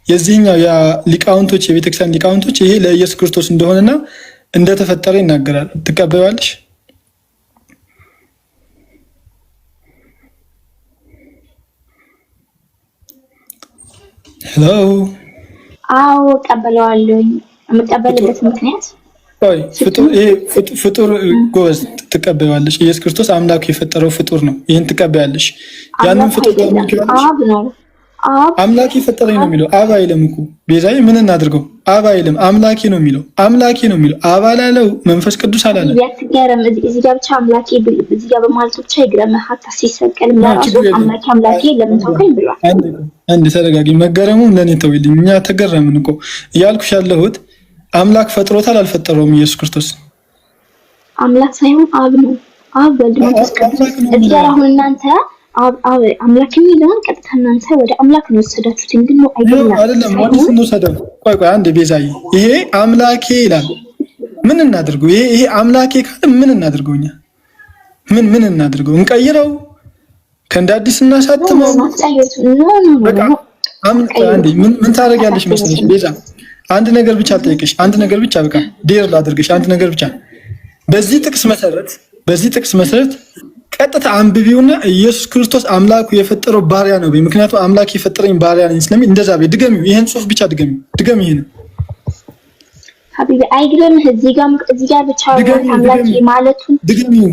የዚህኛው የሊቃውንቶች የቤተክርስቲያን ሊቃውንቶች ይሄ ለኢየሱስ ክርስቶስ እንደሆነና እንደተፈጠረ ይናገራል። ትቀበያለሽ? ሄሎ አዎ እቀበለዋለሁ። የምቀበልበት ምክንያት ፍጡር ጎበዝ ትቀበያለሽ። ኢየሱስ ክርስቶስ አምላኩ የፈጠረው ፍጡር ነው። ይሄን ትቀበያለሽ። ያንን ፍጡር አብ ነው። አምላኬ ፈጠረኝ ነው የሚለው። አብ አይልም እኮ ቤዛዬ። ምን እናድርገው? አብ አይልም፣ አምላኬ ነው የሚለው። አምላኬ ነው የሚለው። አብ አላለው፣ መንፈስ ቅዱስ አላለም። ያትገረም እዚህ ጋር ብቻ አምላኬ እዚህ ጋር በማለት ብቻ ይግረምህ። ሀታ ሲሰቀል ለራሱ አምላኬ ለምን ተውከኝ ብሏል። አንድ ተረጋጊ። መገረሙ ለኔ ተውልኝ። እኛ ተገረምን እኮ እያልኩሽ ያለሁት አምላክ ፈጥሮታል አልፈጠረውም? ኢየሱስ ክርስቶስ አምላክ ሳይሆን አብ ነው። አብ ወልድ መንፈስ ቅዱስ። እዚህ ጋር አሁን እናንተ አምላክ የሚለውን ቀጥታ እናንተ ወደ አምላክ ነው ወሰዳችሁት። ግን ነው አይደለም ወዲስ ነው ሰደው። ቆይ አንድ ቤዛዬ፣ ይሄ አምላኬ ይላል። ምን እናድርገው? ይሄ አምላኬ ካለ ምን እናድርገውኛ? ምን እናድርገው? እንቀይረው? ከእንደ አዲስ እናሳትመው? በቃ አንዴ ምን ታደርጊያለሽ መሰለሽ ቤዛ? አንድ ነገር ብቻ አልጠይቅሽ። አንድ ነገር ብቻ በቃ ዴር ላድርግሽ። አንድ ነገር ብቻ በዚህ ጥቅስ መሰረት ቀጥታ አንብቢውና ኢየሱስ ክርስቶስ አምላኩ የፈጠረው ባሪያ ነው። ምክንያቱም አምላክ የፈጠረኝ ባሪያ ነኝ ስለሚል እንደዛ በይ። ድገሚው። ይሄን ጽሑፍ ብቻ ድገሚ። ይሄን ሀቢቢ አይግረምህ። እዚህ ጋር ብቻ አምላክ ማለቱን ድገሚው።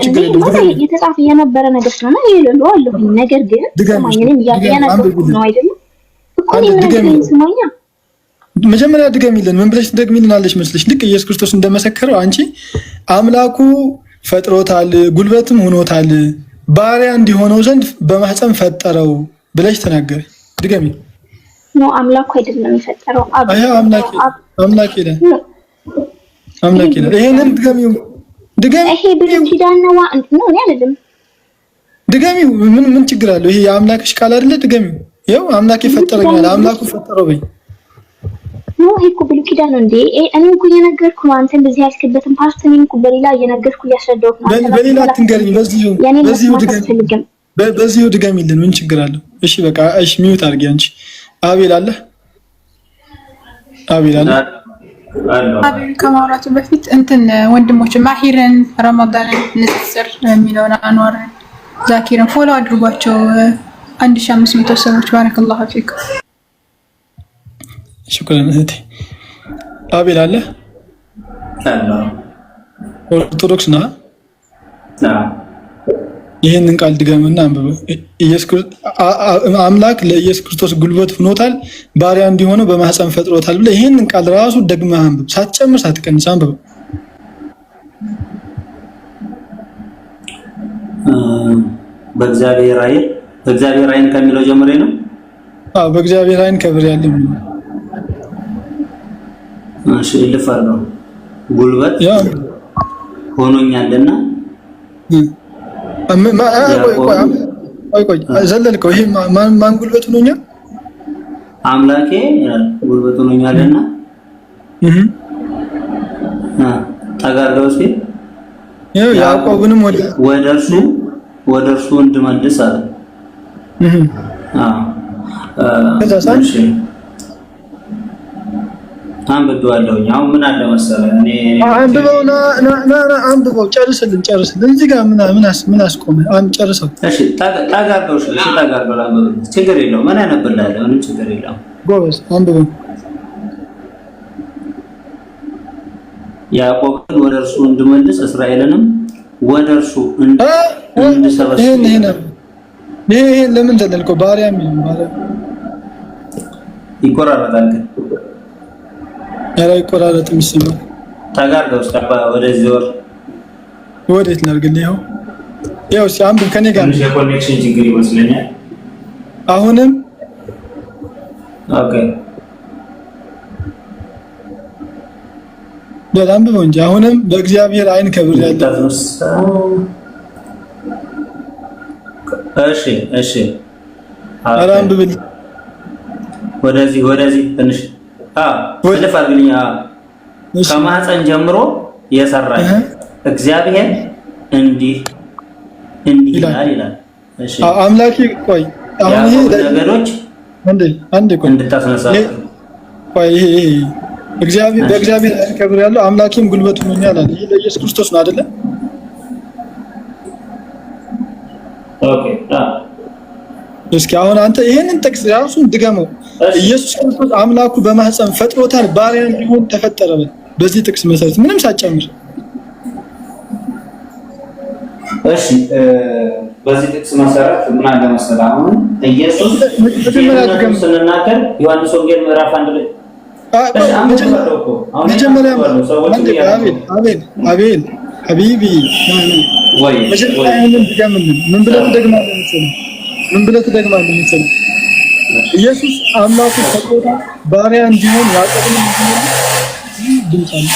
ችግር የለውም። የተጻፈ የነበረ ነገር ስለሆነ ይሄለው አለሁ። ነገር ግን ሰማኝንም ያነገርኩት ነው አይደለም እኮ ነው። ሰማኛ መጀመሪያ ድገሚልን። ምን ብለሽ ትደግሚልናለሽ መስለሽ? ልክ ኢየሱስ ክርስቶስ እንደመሰከረው አንቺ አምላኩ ፈጥሮታል፣ ጉልበትም ሆኖታል፣ ባሪያ እንዲሆነው ዘንድ በማህፀን ፈጠረው ብለሽ ተናገሪ። ድገሚ። ነው አምላኩ አይደለም የፈጠረው አብ። አምላክ ይላል። ይሄንን ድገሚው። ይሄ ብሉይ ኪዳን ነው እኔ አይደለም። ድገሚው። ምን ችግር አለው? ይሄ የአምላክሽ ቃል አይደለ? ድገሚው። ይኸው አምላክ የፈጠረኝ አለ። አምላኩ ፈጠረው በይ። ነው ይሄ እኮ ብሉይ ኪዳን ነው እንዴ? እኔ እኮ እየነገርኩ ነው። አንተ እንደዚህ ያልክበትን ፓርት እኔ እኮ በሌላ እየነገርኩ እያስረዳሁት ነው። በሌላ አትንገሪኝ። በዚሁ ድገሚልን። ምን ችግር አለው? እሺ በቃ እሺ፣ ሚውት አድርጊ አንቺ። አቤል አለ። አቤል ከማውራቱ በፊት ወንድሞች ማሂርን፣ ረመዳንን፣ ንጽጽር የሚለውን አንዋርን፣ ዛኪርን ፎሎ አድርጓቸው 1500 ሰዎች። ባረከላሁ ፊኩም። ሽኩራን እህቴ። አቤል አለ። ኦርቶዶክስ ነህ? ይህንን ቃል ድገምና አንብበው። አምላክ ለኢየሱስ ክርስቶስ ጉልበት ሆኖታል፣ ባሪያ እንዲሆነው በማህፀን ፈጥሮታል ብለህ ይህንን ቃል ራሱ ደግመህ አንብብ። ሳትጨምር ሳትቀንስ አንብበው። በእግዚአብሔር ዓይን ከሚለው ጀምሬ ነው። በእግዚአብሔር ዓይን ከብር ያለ እሺ ልፈር ነው ጉልበት ሆኖኛልና ቆይ ዘለልከው። ይሄ ማን ጉልበት ሆኖኛል? አምላኬ ጉልበት ሆኖኛልና ጠጋለው ሲል ያዕቆብንም ወደ እርሱ እንድመልስ አለ። አንብቤዋለሁኝ። አሁን ምን አለ መሰለህ እኔ አንብበው ጨርስልን። እዚህ ጋር ምን አስቆመ? ጨርሰው። እሺ ጠጋርገው። እሺ ጠጋርገው። አንብበው። ችግር የለውም። ምን ያነብልሃለሁ? ምንም ችግር የለውም። ጎበዝ አንብበው። ያዕቆብን ወደ እርሱ እንድመልስ እስራኤልንም ወደ እርሱ እንድሰበስብ። ይሄ ለምን ዘለልከው? ባሪያ የሚል ባሪያ ይቆራረጣል ግን ኧረ ይቆራረጥ የሚሰማው ተጋርገው እስከባ ወደዚህ ወር ወዴት ላድርግልህ? ያው ሲያምብ ከኔ ጋር ትንሽ የኮኔክሽን ችግር ይመስለኛል። አሁንም ኦኬ በጣም ነው እንጂ አሁንም በእግዚአብሔር አይን ከብር ያለ እሺ አራም ብል ወደዚህ ትንሽ ወደ ፋግልኛ ከማህፀን ጀምሮ የሰራኝ እግዚአብሔር እንዲህ ይላል። እሺ አምላኬ ቆይ አሁን ይሄ ነገሮች አንዴ ቆይ እንድታስነሳ ቆይ ይሄ እግዚአብሔር በእግዚአብሔር ከብር ያለው አምላኬም ጉልበቱ ነው ያላል። ይሄ ለኢየሱስ ክርስቶስ ነው አይደለ? ኦኬ እስኪ አሁን አንተ ይሄንን ጥቅስ ራሱን ድገመው። ኢየሱስ ክርስቶስ አምላኩ በማህፀን ፈጥሮታል ባሪያ እንዲሆን ተፈጠረ። በዚህ ጥቅስ መሰረት ምንም ሳጨምር እሺ በዚህ ጥቅስ መሰረት ምን አለ መሰለህ? አሁን ኢየሱስ ስንናገር ዮሐንስ ወንጌል ምዕራፍ 1 ላይ መጀመሪያ አቤል ሀቢቢ መጀመሪያ ድገምልን። ምን ብለህ ትደግማለህ መሰለህ? ኢየሱስ አምላኩ ፈጥሮታል ባሪያ እንዲሆን ያቀድም ድምጻለህ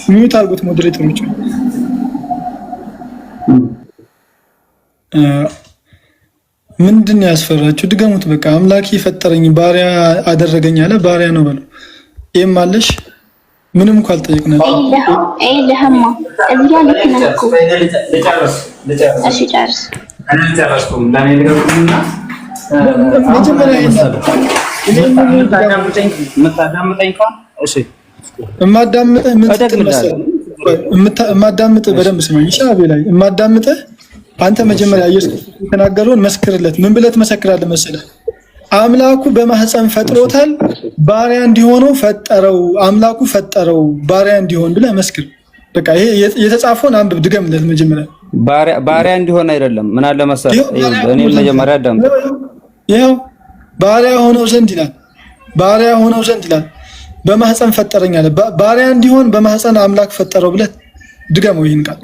ሚዩት አድርጉት ሞዴሬተሮች። ምንድን ያስፈራችሁ? ድገሙት። በቃ አምላኬ ፈጠረኝ ባሪያ አደረገኝ አለ። ባሪያ ነው በሉ። ይሄም አለሽ ምንም እንኳን አልጠየቅናችሁ። ለህማ እዚህ ጋር ልክ ነህ እኮ። እሺ ጨርስ። የማዳምጥህ በደንብ ስማኝ። ሻቤ ላይ የማዳምጥህ አንተ መጀመሪያ ኢየሱስ የተናገረውን መስክርለት። ምን ብለህ ትመሰክራለህ መሰለህ? አምላኩ በማህፀን ፈጥሮታል ባሪያ እንዲሆነው ፈጠረው። አምላኩ ፈጠረው ባሪያ እንዲሆን ብለህ መስክር። በቃ ይሄ የተጻፈውን አንብብ፣ ድገምለት መጀመሪያ። ባሪያ እንዲሆን አይደለም። ምን አለ መሰለህ? እኔ መጀመሪያ አዳምጥ። ይኸው ባሪያ ሆነው ዘንድ ይላል። ባሪያ ሆነው ዘንድ ይላል። በማህፀን ፈጠረኝ አለ። ባሪያ እንዲሆን በማህፀን አምላክ ፈጠረው ብለህ ድገመው ይህን ቃል።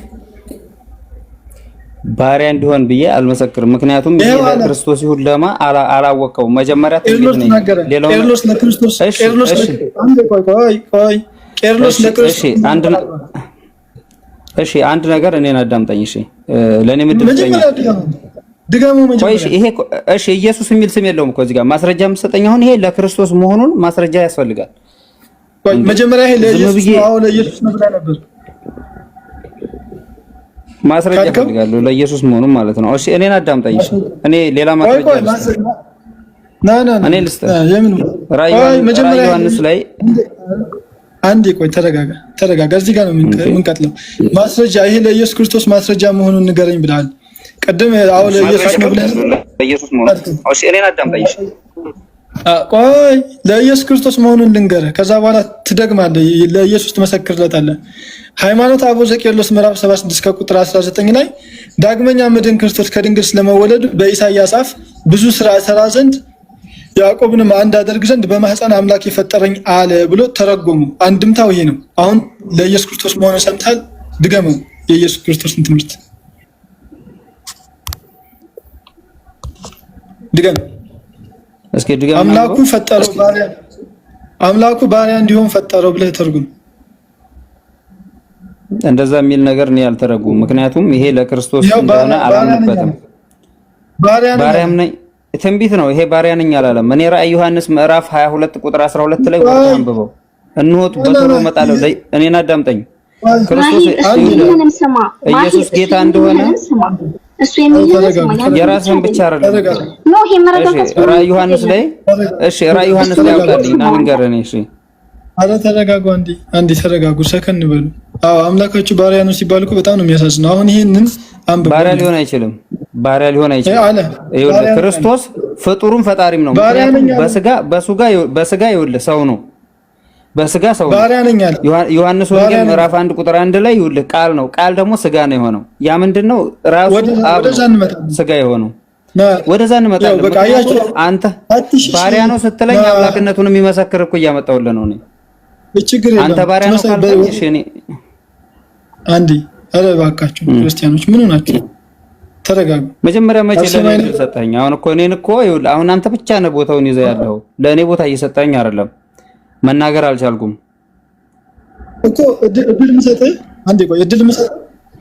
ባሪያ እንዲሆን ብዬ አልመሰክርም። ምክንያቱም ክርስቶስ ይሁን ለማ አላወቀው መጀመሪያ ቄርሎስ ተናገረ። ቄርሎስ ለክርስቶስ ቄርሎስ እሺ አንድ ነገር እኔን አዳምጠኝ። እሺ ለኔ ምንድን ድገመው መጀመሪያ። ይሄ እሺ ኢየሱስ የሚል ስም የለውም እኮ እዚህ ጋር ማስረጃ የምትሰጠኝ አሁን ይሄ ለክርስቶስ መሆኑን ማስረጃ ያስፈልጋል። መጀመሪያ ይሄ ለኢየሱስ ነው ለኢየሱስ ነው ብለህ ነበር። ማስረጃ ፈልጋለሁ ለኢየሱስ መሆኑን ማለት ነው። እሺ እኔን አዳምጠኝ። እኔ ሌላ ማስረጃ እኔ ልስጥ። ራዕይ ዮሐንስ ላይ አንዴ ቆይ ተረጋጋ። እዚህ ጋር ነው የምንቀጥለው። ማስረጃ ይሄ ለኢየሱስ ክርስቶስ ማስረጃ መሆኑን ንገረኝ ብለሃል ቅድም። አዎ ለኢየሱስ ነው ብለህ ለኢየሱስ መሆኑን። እሺ እኔን አዳምጠኝ። ቆይ ለኢየሱስ ክርስቶስ መሆኑን ልንገርህ፣ ከዛ በኋላ ትደግማለህ፣ ለኢየሱስ ትመሰክርለታለህ። ሃይማኖተ አበው ዘቄርሎስ ምዕራፍ 76 ከቁጥር 19 ላይ ዳግመኛ መድን ክርስቶስ ከድንግል ስለመወለዱ በኢሳይያስ አፍ ብዙ ስራ ሰራ ዘንድ ያዕቆብንም አንድ አደርግ ዘንድ በማህፀን አምላክ የፈጠረኝ አለ ብሎ ተረጎሙ። አንድምታው ይሄ ነው። አሁን ለኢየሱስ ክርስቶስ መሆኑን ሰምታል፣ ድገመው የኢየሱስ ክርስቶስን ትምህርት ድገም። እስኪ ድገም። አምላኩ ባሪያ እንዲሆን ፈጠረው ብለህ ተርጉም። እንደዛ የሚል ነገር ነው ያልተረጉም። ምክንያቱም ይሄ ለክርስቶስ እንደሆነ አላምንበትም። ባሪያም ነኝ ትንቢት ነው ይሄ። ባሪያ ነኝ አላለም። እኔ ራዕይ ዮሐንስ ምዕራፍ 22 ቁጥር 12 ላይ ወርዶ አንብበው። እንሆት በቶሎ እመጣለሁ። እኔን አዳምጠኝ። ክርስቶስ ኢየሱስ ጌታ እንደሆነ እሱ የሚለው የራስን ብቻ አይደለም ነው። ይሄ መረጋጋት ራዕይ ዮሐንስ ላይ እሺ፣ ራዕይ ዮሐንስ ላይ አውጣልኝ እና ንገረኝ። እሺ አረ ተረጋጉ፣ አንዴ ተረጋጉ፣ ሰከን በሉ። አዎ አምላካችሁ ባሪያ ነው ሲባል እኮ በጣም ነው የሚያሳዝነው። አሁን ይሄንን አንብበው። ባሪያ ሊሆን አይችልም። ይኸውልህ ክርስቶስ ፍጡሩም ፈጣሪም ነው። ምክንያቱም በስጋ ይኸውልህ ሰው ነው። በስጋ ሰው ነው። ባሪያ ነኝ አለ ዮሐንስ ወንጌል ምዕራፍ 1 ቁጥር 1 ላይ ይኸውልህ ቃል ነው። ቃል ደግሞ ስጋ ነው የሆነው። ያ ምንድነው? ራሱ አብ ስጋ የሆነው ወደዛ እንመጣለን። አንተ ባሪያ ነው ስትለኝ አምላክነቱን የሚመሰክር እኮ እያመጣሁልህ ነው። አንተ ባሪያ ነው ካልከኝ እሺ እኔ አንዴ ኧረ እባካችሁ ክርስቲያኖች ምን ሆናችሁ? ተረጋጉ። መጀመሪያ መቼ ለኔ ሰጠኝ? አሁን እኮ እኔን እኮ ይኸውልህ፣ አሁን አንተ ብቻ ነህ ቦታውን ይዘህ ያለው። ለእኔ ቦታ እየሰጠኝ አይደለም። መናገር አልቻልኩም እኮ እድል የምሰጥህ አንዴ ቆይ፣ እድል የምሰጥህ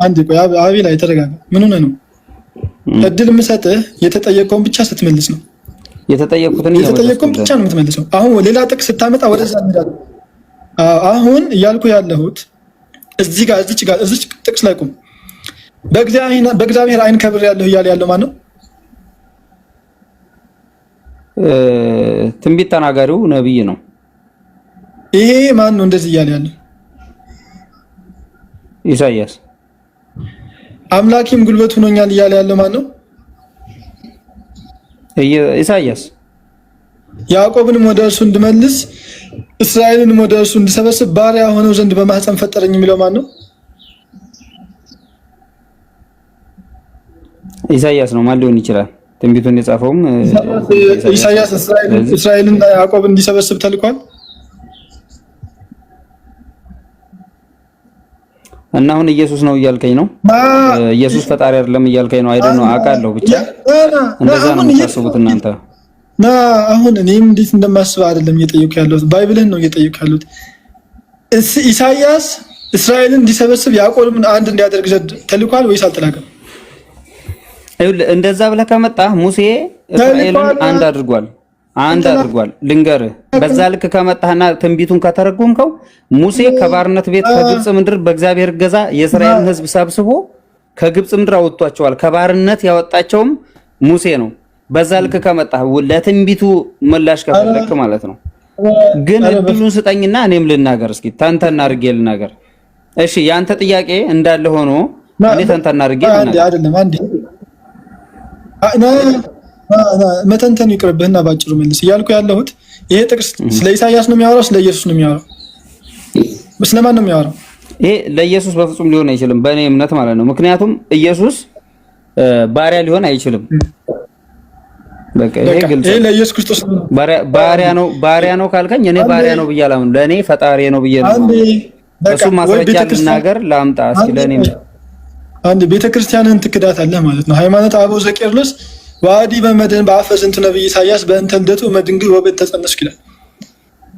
አንዴ ቆይ። አቤል ላይ ተረጋጋ። ምን ሆነህ ነው? እድል የምሰጥህ የተጠየቀውን ብቻ ስትመልስ ነው። የተጠየቁትን ብቻ ነው የምትመልሰው። አሁን ሌላ ጥቅስ ስታመጣ ወደዛ እንሄዳለን። አሁን እያልኩ ያለሁት እዚህ ጋር እዚች ጥቅስ ላይ ቁም። በእግዚአብሔር አይን ከብር ያለሁ እያለ ያለው ማን ነው? ትንቢት ተናጋሪው ነብይ ነው። ይሄ ማን ነው እንደዚህ እያለ ያለው? ኢሳይያስ። አምላኬም ጉልበት ሆኖኛል እያለ ያለው ማን ነው? ኢሳይያስ። ያዕቆብንም ወደ እርሱ እንድመልስ እስራኤልንም ወደ እርሱ እንድሰበስብ ባሪያ ሆነው ዘንድ በማህፀን ፈጠረኝ የሚለው ማን ነው? ኢሳይያስ ነው። ማን ሊሆን ይችላል? ትንቢቱን የጻፈውም ኢሳይያስ እስራኤልና ያዕቆብ እንዲሰበስብ ተልኳል። እና አሁን ኢየሱስ ነው እያልከኝ ነው? ኢየሱስ ፈጣሪ አይደለም እያልከኝ ነው? አይደል ነው አውቃለሁ። ብቻ እንደዛ ነው የምታስቡት እናንተ። አሁን እኔም እንዴት እንደማስበው አይደለም እየጠየኩ ያለሁት፣ ባይብልን ነው እየጠየኩ ያለሁት። ኢሳይያስ እስራኤልን እንዲሰበስብ ያዕቆብን አንድ እንዲያደርግ ዘንድ ተልኳል ወይስ አልተላከም? እንደዛ ብለህ ከመጣህ ሙሴ እስራኤልን አንድ አድርጓል። ልንገርህ፣ በዛ ልክ ከመጣህና ትንቢቱን ከተረጎምከው ሙሴ ከባርነት ቤት ከግብጽ ምድር በእግዚአብሔር እገዛ የእስራኤልን ሕዝብ ሰብስቦ ከግብጽ ምድር አወጥቷቸዋል። ከባርነት ያወጣቸውም ሙሴ ነው። በዛ ልክ ከመጣህ ለትንቢቱ ምላሽ ከፈለክ ማለት ነው። ግን እድሉን ስጠኝና እኔም ልናገር። እስኪ ተንተና አድርጌ ልናገር። እሺ፣ ያንተ ጥያቄ እንዳለ ሆኖ እኔ ተንተና አድርጌ ልናገር። መተንተን ይቅርብህና ባጭሩ መልስ እያልኩ ያለሁት ይሄ ጥቅስ ስለ ኢሳይያስ ነው የሚያወራው? ስለ ኢየሱስ ነው የሚያወራው? ስለማን ነው የሚያወራው? ይሄ ለኢየሱስ በፍጹም ሊሆን አይችልም፣ በእኔ እምነት ማለት ነው። ምክንያቱም ኢየሱስ ባሪያ ሊሆን አይችልም። በቃ ይሄ ግልጽ ነው። ለኢየሱስ ክርስቶስ ባሪያ ነው ካልከኝ እኔ ባሪያ ነው ብዬ አላምንም። ለእኔ ፈጣሪ ነው ብዬ ነው። እሱ ማስረጃ ልናገር ላምጣ እስኪ። ለእኔ አንድ ቤተክርስቲያንን ትክዳታለህ ማለት ነው። ሃይማኖተ አበው ዘቄርሎስ ዋዲ በመድን በአፈ ዝንቱ ነብይ ኢሳይያስ በእንተ ልደቱ መድንግል ወበት ተጸነስኩ ይላል።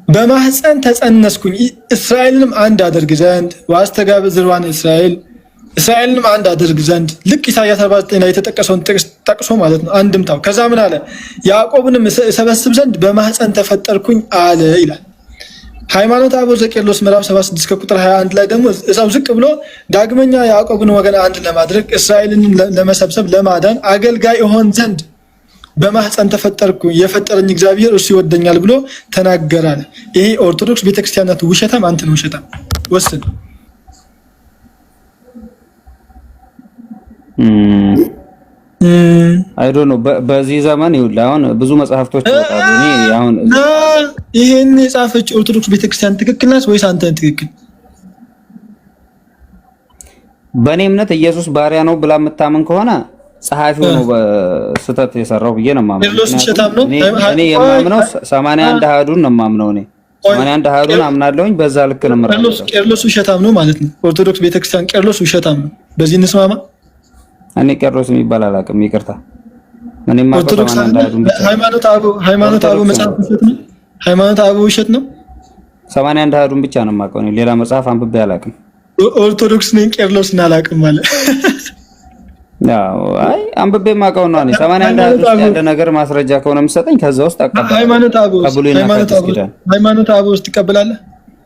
በማህፀን ተጸነስኩኝ እስራኤልንም አንድ አደርግ ዘንድ ዋስተጋብ ዝርዋን እስራኤልንም አንድ አደርግ ዘንድ ልክ ኢሳይያስ 49 ላይ የተጠቀሰውን ጥቅስ ጠቅሶ ማለት ነው። አንድምታው ከዛ ምን አለ? ያዕቆብንም እሰበስብ ዘንድ በማህፀን ተፈጠርኩኝ አለ ይላል። ሃይማኖተ አበው ዘቄርሎስ ምዕራፍ 76 ከቁጥር 21 ላይ ደግሞ እዛው ዝቅ ብሎ ዳግመኛ ያዕቆብን ወገን አንድ ለማድረግ እስራኤልን ለመሰብሰብ ለማዳን አገልጋይ እሆን ዘንድ በማህፀን ተፈጠርኩ የፈጠረኝ እግዚአብሔር እርሱ ይወደኛል ብሎ ተናገራለ። ይሄ ኦርቶዶክስ ቤተክርስቲያን ናት። ውሸታም አንተ ነው። ውሸታም ወስን አይ ዶንት ኖ በዚህ ዘመን ይኸውልህ አሁን ብዙ መጽሐፍቶች ይወጣሉ። እኔ አሁን ይሄን የጻፈች ኦርቶዶክስ ቤተክርስቲያን ትክክል ናት ወይስ አንተ ትክክል? በእኔ እምነት ኢየሱስ ባሪያ ነው ብላ የምታምን ከሆነ ጸሐፊው ነው በስተት የሰራው ብዬ ነው የማምነው። እኔ የማምነው 81 አሃዱን ነው የማምነው። እኔ 81 አሃዱን አምናለሁኝ። በዛ ልክ ነው የምራለው። ቄርሎስ ውሸታም ነው ማለት ነው። ኦርቶዶክስ ቤተክርስቲያን ቄርሎስ ውሸታም ነው። በዚህ እንስማማ። እኔ ቄርሎስ የሚባል አላውቅም፣ ይቅርታ። እኔም ኦርቶዶክስ ሃይማኖት አበው መጽሐፍ ውሸት ነው። ሃይማኖት አበው ውሸት ነው። 81 አሃዱን ብቻ ነው የማውቀው። እኔ ሌላ መጽሐፍ አንብቤ አላውቅም። ኦርቶዶክስ ነኝ ቄርሎስን አላውቅም ማለት ያው አይ አንብቤ የማውቀው ነው። እኔ 81 አሃዱ ውስጥ ያለ ነገር ማስረጃ ከሆነ የምትሰጠኝ ከዛ ውስጥ አቀበል። ሃይማኖት አበው ውስጥ ትቀበላለህ?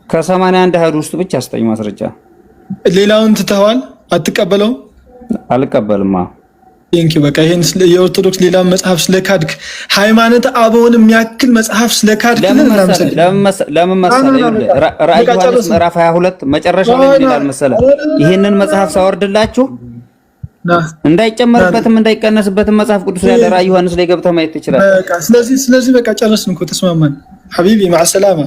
ከ81 አሃዱ ውስጥ ብቻ ስጠኝ ማስረጃ። ሌላውን ትተዋል? አትቀበለውም? አልቀበልማ። ቴንኪ በቃ ይሄን የኦርቶዶክስ ሌላ መጽሐፍ ስለካድክ ሃይማኖት አበውን የሚያክል መጽሐፍ ስለካድክ ለምን መሰለህ ራዕይ ዮሐንስ ምዕራፍ 22 መጨረሻው ላይ ምን ይላል መሰለህ? ይሄንን መጽሐፍ ሳወርድላችሁ እንዳይጨመርበትም እንዳይቀነስበትም መጽሐፍ ቅዱስ ላይ ራዕይ ዮሐንስ ላይ ገብተህ ማየት ትችላለህ። በቃ ስለዚህ በቃ ጨረስን እኮ ተስማማን። ሐቢቢ ማሰላማ።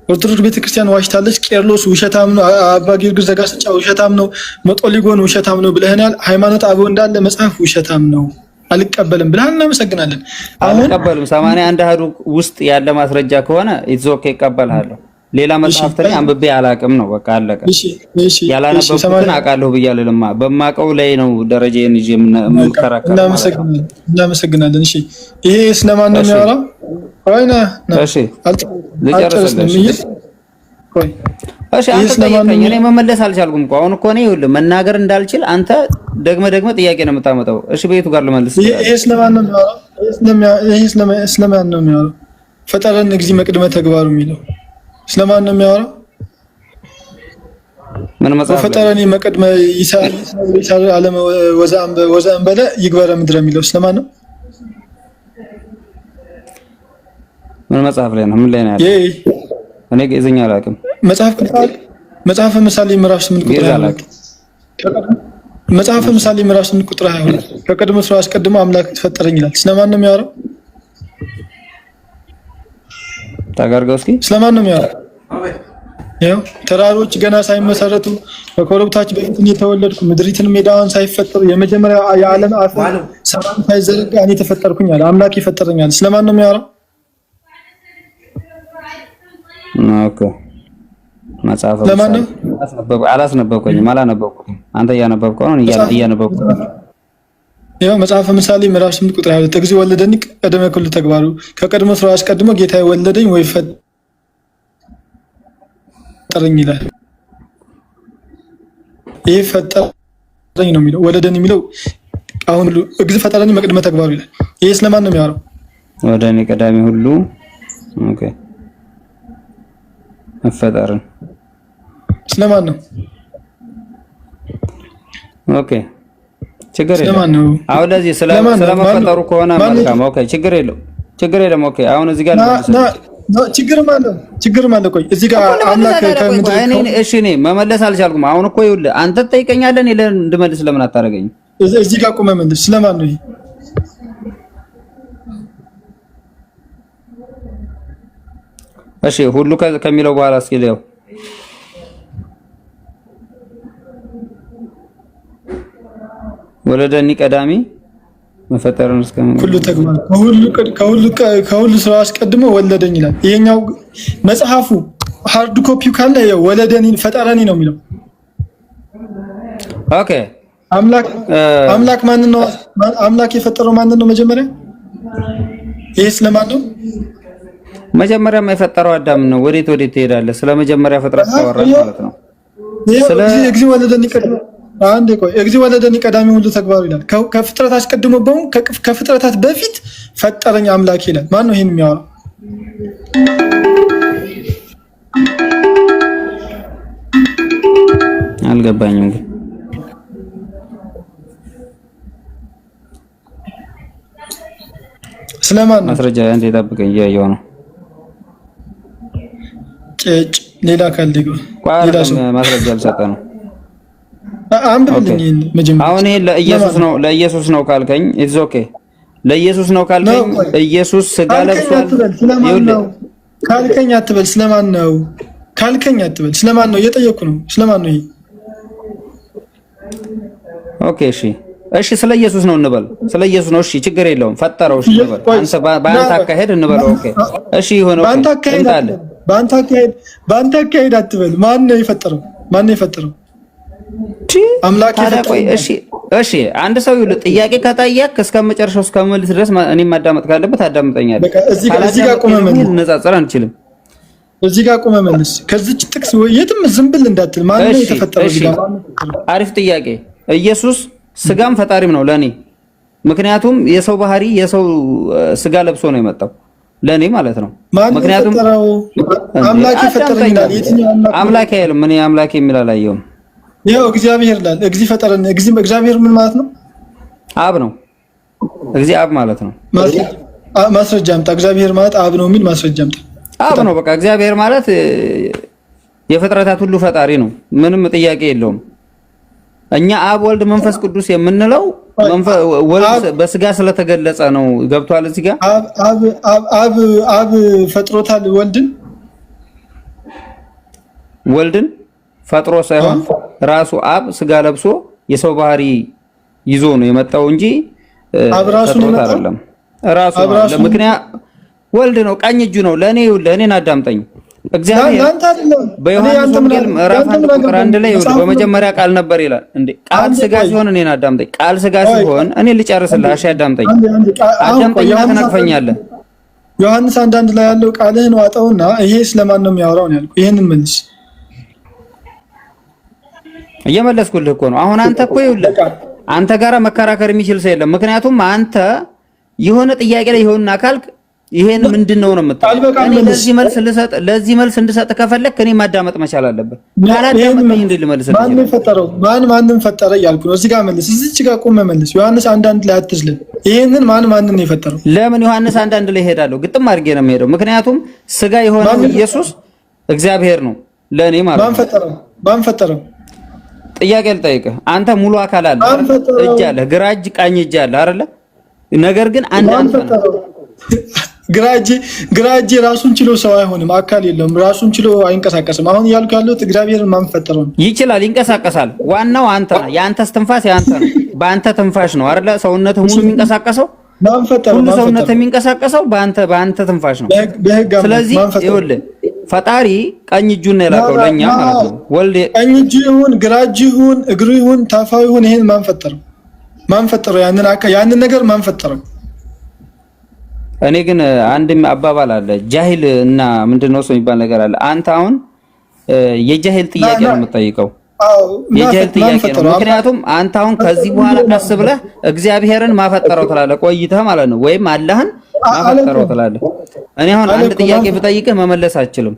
ኦርቶዶክስ ቤተክርስቲያን ዋሽታለች። ቄርሎስ ውሸታም ነው። አባ ጊዮርጊስ ዘጋስጫ ውሸታም ነው። መጦሊጎን ውሸታም ነው ብለህናል። ሃይማኖት አበው እንዳለ መጽሐፍ ውሸታም ነው። አልቀበልም ብለሃል። እናመሰግናለን። አልቀበልም 81 አሐዱ ውስጥ ያለ ማስረጃ ከሆነ ኢትስ ኦኬ እቀበልሃለሁ። ሌላ መጽሐፍት ላይ አንብቤ አላቅም ነው በቃ አለቀ። ያላነበብኩትን አውቃለሁ ብያለሁ። በማውቀው ላይ ነው ደረጃዬን ይዤ የምከራከረው። እናመሰግናለን። እሺ ይሄ ስለማን ነው የሚያወራው? ወይና እሺ ልጨርስልሽ። እሺ አንተ ጠይቀኝ፣ እኔ መመለስ አልቻልኩም እኮ አሁን እኮ እኔ ይኸውልህ መናገር እንዳልችል አንተ ደግመህ ጥያቄ ነው የምታመጣው። እሺ በየቱ ጋር ልመልስ? ይሄ ስለማን ነው የሚያወራው? ይሄ ስለማን ነው የሚያወራው? ፈጠረን እግዚእ መቅድመ ተግባሩ የሚለው ስለማን ነው የሚያወራው? ምን መጽሐፍ ፈጠረኒ መቅድመ ይሳር ዓለም ወዘእንበለ ይግበረ ምድረ የሚለው ስለማን ነው? ምን መጽሐፍ ላይ ነው? ምን ላይ ነው ያለው? እኔ ግዕዝኛ አላውቅም። መጽሐፈ ምሳሌ ምዕራፍ 8 ቁጥር 22 መጽሐፈ ምሳሌ ምዕራፍ 8 ቁጥር 22 ከቀድሞ ስራው አስቀድሞ አምላክ ተፈጠረኝ ይላል። ስለማን ነው የሚያወራው? ታጋርገው እስኪ ስለማን ነው የሚያወራው? ያው ተራሮች ገና ሳይመሰረቱ ከኮረብታች በፊት የተወለድኩ ምድሪትን ሜዳዋን ሳይፈጠሩ የመጀመሪያ የዓለም አፈር ሰማይ ሳይዘረጋ እኔ ተፈጠርኩኝ አለ። አምላክ ይፈጠረኛል። ስለማን ነው የሚያወራው? ኦኬ መጽሐፍ አላስነበብኩኝም። አንተ እያነበብከው ነው እያነበብኩ ነው። ያው መጽሐፈ ምሳሌ ምዕራፍ 8 ቁጥር 22 እግዚእ ወለደኒ ቀደመ ኩሉ ተግባሩ ከቀድሞ ስራው አስቀድሞ ጌታዬ ወለደኝ ወይ ፈጠረኝ ይላል። ይሄ ፈጠረኝ ነው የሚለው ወለደኝ የሚለው አሁን ሁሉ እግዚእ ፈጠረኒ መቅድመ ተግባሩ ይላል። ይሄ ስለማን ነው የሚያወራው? ወደኔ ቀዳሚ ሁሉ ኦኬ መፈጠርን ስለማን ነው? ኦኬ ችግር የለም። አሁን ለዚህ ስለመፈጠሩ ከሆነ መልካም ኦኬ ችግር የለም። ኦኬ አሁን እዚህ ጋር ችግር ማለት ቆይ እዚህ ጋር አምላክ ከምድር እሺ እኔ መመለስ አልቻልኩም። አሁን እኮ ይኸውልህ አንተ ትጠይቀኛለህ እኔ እንድመልስ ለምን አታደርገኝም? እዚህ ጋር ቁመህ መልስ። ስለማን ነው ይሄ? እሺ ሁሉ ከሚለው በኋላ እስኪ ልየው። ወለደኒ ቀዳሚ መፈጠርን እስከ ሁሉ ተግባር ከሁሉ ስራ አስቀድሞ ወለደኝ ይላል። ይሄኛው መጽሐፉ ሃርድ ኮፒው ካለ ወለደኒ ፈጠረኒ ነው የሚለው። ኦኬ አምላክ ማን ነው? አምላክ የፈጠረው ማን ነው? መጀመሪያ ይሄ ስለማን ነው? መጀመሪያ የፈጠረው አዳም ነው። ወዴት ትሄዳለህ? ስለ መጀመሪያ ፍጥረት ታወራለህ ማለት ነው። እግዚእ ወለደኒ ቀዳሚ አንዴ ቆይ እግዚእ ወለደኒ ቀዳሚ ሁሉ ተግባሩ ይላል። ከፍጥረት አስቀድሞ ከፍጥረታት በፊት ፈጠረኝ አምላክ ይላል። ማን ነው ይሄን የሚያወራው? አልገባኝም ግን ስለማን ነው? ማስረጃ አንዴ ጠብቀኝ እያየሁ ነው። ሌላ ካልዲጎ ማስረጃ አልሰጠ ነው። አንብልኝ መጀመሪያ አሁን ይሄ ለኢየሱስ ነው ካልከኝ ኢትስ ኦኬ። ለኢየሱስ ነው ካልከኝ ኢየሱስ ስጋ ለብሷል ካልከኝ አትበል። ስለማን ነው ካልከኝ አትበል። ስለማን ነው እየጠየኩ ነው። ስለማን ነው ይሄ? ኦኬ እሺ ስለ ኢየሱስ ነው እንበል። ስለ ኢየሱስ ነው። እሺ ችግር የለውም። ፈጠረው። እሺ እንበል። አንተ በአንተ አካሄድ እንበል። ኦኬ እሺ ይሁን። ኦኬ በአንተ አካሄድ አትበል። ማን ነው የፈጠረው? አምላክ የፈጠረው። እሺ አንድ ሰው ይሉ ጥያቄ ከጠየቅ እስከመጨረሻው እስከመልስ ድረስ እኔ ማዳመጥ ካለበት አዳምጠኛለህ። እዚህ ጋር ቆመህ መልስ። እንነጻጸር አንችልም። እዚህ ጋር ቆመህ መልስ። ከዚች ጥቅስ የትም ዝም ብል እንዳትል። ማን ነው የተፈጠረው? አሪፍ ጥያቄ። ኢየሱስ ስጋም ፈጣሪም ነው ለኔ። ምክንያቱም የሰው ባህሪ የሰው ስጋ ለብሶ ነው የመጣው ለኔ ማለት ነው። ምክንያቱም አምላክ የፈጠረኝ ይላል። የትኛው አምላክ አይልም። እኔ አምላክ የሚል አላየሁም። ይኸው እግዚአብሔር ይላል። እግዚእ ፈጠረን። እግዚአብሔር ምን ማለት ነው? አብ ነው። እግዚእ አብ ማለት ነው። ማስረጃ አምጣ። እግዚአብሔር ማለት አብ ነው የሚል ማስረጃ አምጣ። አብ ነው በቃ። እግዚአብሔር ማለት የፍጥረታት ሁሉ ፈጣሪ ነው። ምንም ጥያቄ የለውም። እኛ አብ ወልድ መንፈስ ቅዱስ የምንለው ወልድ በስጋ ስለተገለጸ ነው። ገብቷል? እዚህ ጋር አብ ፈጥሮታል ወልድን ፈጥሮ ሳይሆን ራሱ አብ ስጋ ለብሶ የሰው ባህሪ ይዞ ነው የመጣው እንጂ ሰጥቶት አይደለም ራሱ ነው። ምክንያት ወልድ ነው፣ ቀኝ እጁ ነው። ለእኔን አዳምጠኝ። እግዚአብሔር በዮሐንስ ወንጌል ምዕራፍ 1 ቁጥር 1 ላይ በመጀመሪያ ቃል ነበር ይላል። እንዴ ቃል ስጋ ሲሆን እኔን አዳምጠኝ። ቃል ስጋ ሲሆን እኔ ልጨርስልህ። እሺ አዳምጠኝ። ተነቅፈኛለህ። ዮሐንስ 1 ላይ ያለው ቃልህን ዋጠውና ይሄ ስለማን ነው የሚያወራው ነው ያልኩህ። ይሄንን መልስ። እየመለስኩልህ እኮ ነው። አሁን አንተ እኮ ይኸውልህ አንተ ጋራ መከራከር የሚችል ሰው የለም። ምክንያቱም አንተ የሆነ ጥያቄ ላይ ይሆንና ካልክ ይሄን ምንድነው ነው የምትለው? እኔ ለዚህ መልስ እንድሰጥ ከፈለክ እኔ ማዳመጥ መቻል አለበት። ካላዳመጥኝ እንዴ ልመልስ? ማንም ፈጠረ እያልኩ ነው። እዚህ ጋር መልስ፣ እዚች ጋር ቆመ መልስ። ዮሐንስ 1 ላይ አትዝለም። ይሄንን ማንን ነው የፈጠረው? ለምን ዮሐንስ 1 ላይ ሄዳለሁ? ግጥም አድርጌ ነው የምሄደው። ምክንያቱም ስጋ የሆነው ኢየሱስ እግዚአብሔር ነው ለኔ ማለት ነው። ማን ፈጠረው? ጥያቄ ልጠይቅህ። አንተ ሙሉ አካል አለ፣ እጅ አለ፣ ግራ እጅ ቀኝ እጅ አለ አይደለ? ነገር ግን አንተ ነው። ግራ እጅ ራሱን ችሎ ሰው አይሆንም፣ አካል የለውም፣ ራሱን ችሎ አይንቀሳቀስም። አሁን ያልኩ ያለው እግዚአብሔርን ማን ፈጠረው? ይችላል፣ ይንቀሳቀሳል። ዋናው አንተ ነህ። የአንተስ ትንፋስ ያንተ ነው። በአንተ ትንፋሽ ነው አይደለ? ሰውነትህ ሙሉ የሚንቀሳቀሰው ማን ፈጠረው? ሁሉ ሰውነትህ የሚንቀሳቀሰው በአንተ ትንፋሽ ነው። ስለዚህ ይኸውልህ ፈጣሪ ቀኝ እጁን ነው የላከው ለኛ ማለት ነው። ወልድ ቀኝ እጁ ይሁን ግራ እጁ ይሁን እግሩ ይሁን ታፋው ይሁን ይሄን ማን ፈጠረው? ያንን ነገር ማን ፈጠረው? እኔ ግን አንድም አባባል አለ፣ ጃሂል እና ምንድነው ሰው የሚባል ነገር አለ። አንተ አሁን የጃሂል ጥያቄ ነው የምትጠይቀው። የጃሂል ጥያቄ ነው። ምክንያቱም አንተ አሁን ከዚህ በኋላ ቀስ ብለህ እግዚአብሔርን ማፈጠረው ትላለህ ቆይተህ ማለት ነው፣ ወይም አላህን ማፈጠረው ትላለህ። እኔ አሁን አንድ ጥያቄ ብጠይቅህ መመለስ አትችልም።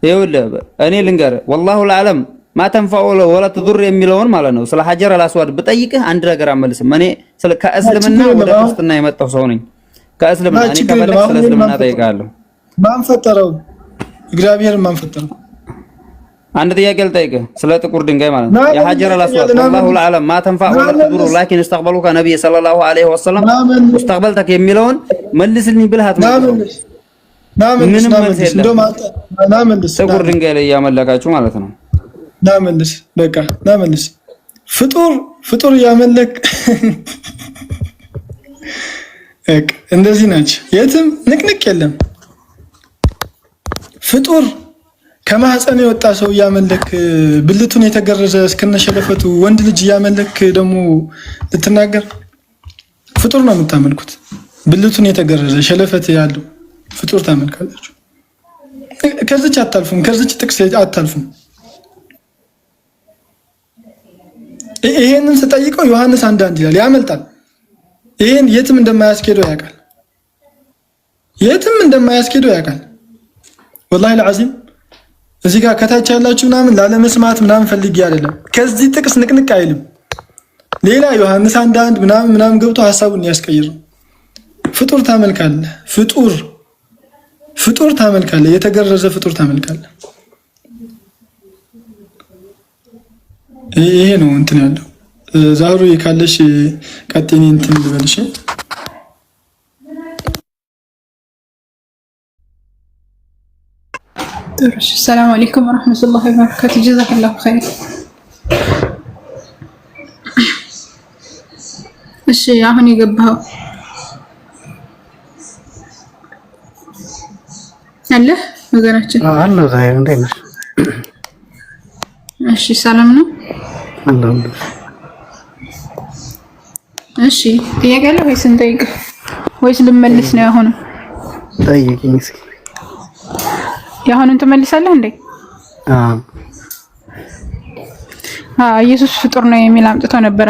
ይኸውልህ እኔ ልንገርህ፣ ወላሁ ለዓለም ማተንፈዑ ወላ ተዱር የሚለውን ማለት ነው ስለ ሐጀር አልአስዋድ ብጠይቅህ አንድ ነገር አልመልስም። እኔ ከእስልምና ወደ ክርስትና የመጣሁ ሰው ነኝ። ከእስልምና እኔ ከፈለክ ስለ እስልምና ጠይቃለሁ። ማን ፈጠረው? እግዚአብሔር ማን ፈጠረው? አንድ ጥያቄ ልጠይቅህ ስለ ጥቁር ድንጋይ ማለት ነው። የሐጀር አልአስዋድ ወላሁ ለዓለም ማተንፈዑ ወላ ተዱር ላኪን استقبلوك ነብይ ሰለላሁ ዐለይሂ ወሰለም استقبلتك የሚለውን መልስልኝ ብለህ አትመልስም። ምንም መልስ የለም። ጥቁር ድንጋይ ላይ ያመለካችሁ ማለት ነው። ናመልስ በቃ ናመልስ። ፍጡር ያመለክ እንደዚህ ናቸው። የትም ንቅንቅ የለም። ፍጡር ከማህፀን የወጣ ሰው እያመለክ ብልቱን የተገረዘ እስከነሸለፈቱ ወንድ ልጅ እያመለክ ደግሞ ልትናገር? ፍጡር ነው የምታመልኩት። ብልቱን የተገረዘ ሸለፈት ያለው ፍጡር ታመልካላችሁ። ከዚች አታልፉም፣ ከዚች ጥቅስ አታልፉም። ይሄንን ስጠይቀው ዮሐንስ 1 ይላል፣ ያመልጣል። ይሄን የትም እንደማያስኬደው ያውቃል። የትም እንደማያስኬደው ያውቃል። ወላሂ العظيم እዚህ ጋር ከታች ያላችሁ ምናምን ላለመስማት ምናምን ፈልጊ አይደለም። ከዚህ ጥቅስ ንቅንቅ አይልም። ሌላ ዮሐንስ 1 ምናምን ገብቶ ሐሳቡን ያስቀይር። ፍጡር ታመልካለህ፣ ፍጡር ታመልካለህ፣ የተገረዘ ፍጡር ታመልካለህ። ይሄ ነው እንትን ያለው። ዛህሩ ካለሽ ቀጥኒ እንትን ልበልሽ። ጥሩሽ። ሰላም አለይኩም ወራህመቱላሂ ወበረካቱ። ጀዛከላሁ ኸይር። እሺ አሁን የገባው አለ ወገናችን አለ ዛሬ እንዴት ነሽ? እሺ ሰላም ነው አለ። እሺ ጥያቄ አለ ወይስ እንጠይቅ ወይስ ልመልስ ነው? አሁን ጠይቂኝ እስኪ። ያሁኑን ትመልሳለህ እንዴ? ኢየሱስ ፍጡር ነው የሚል አምጥቶ ነበረ።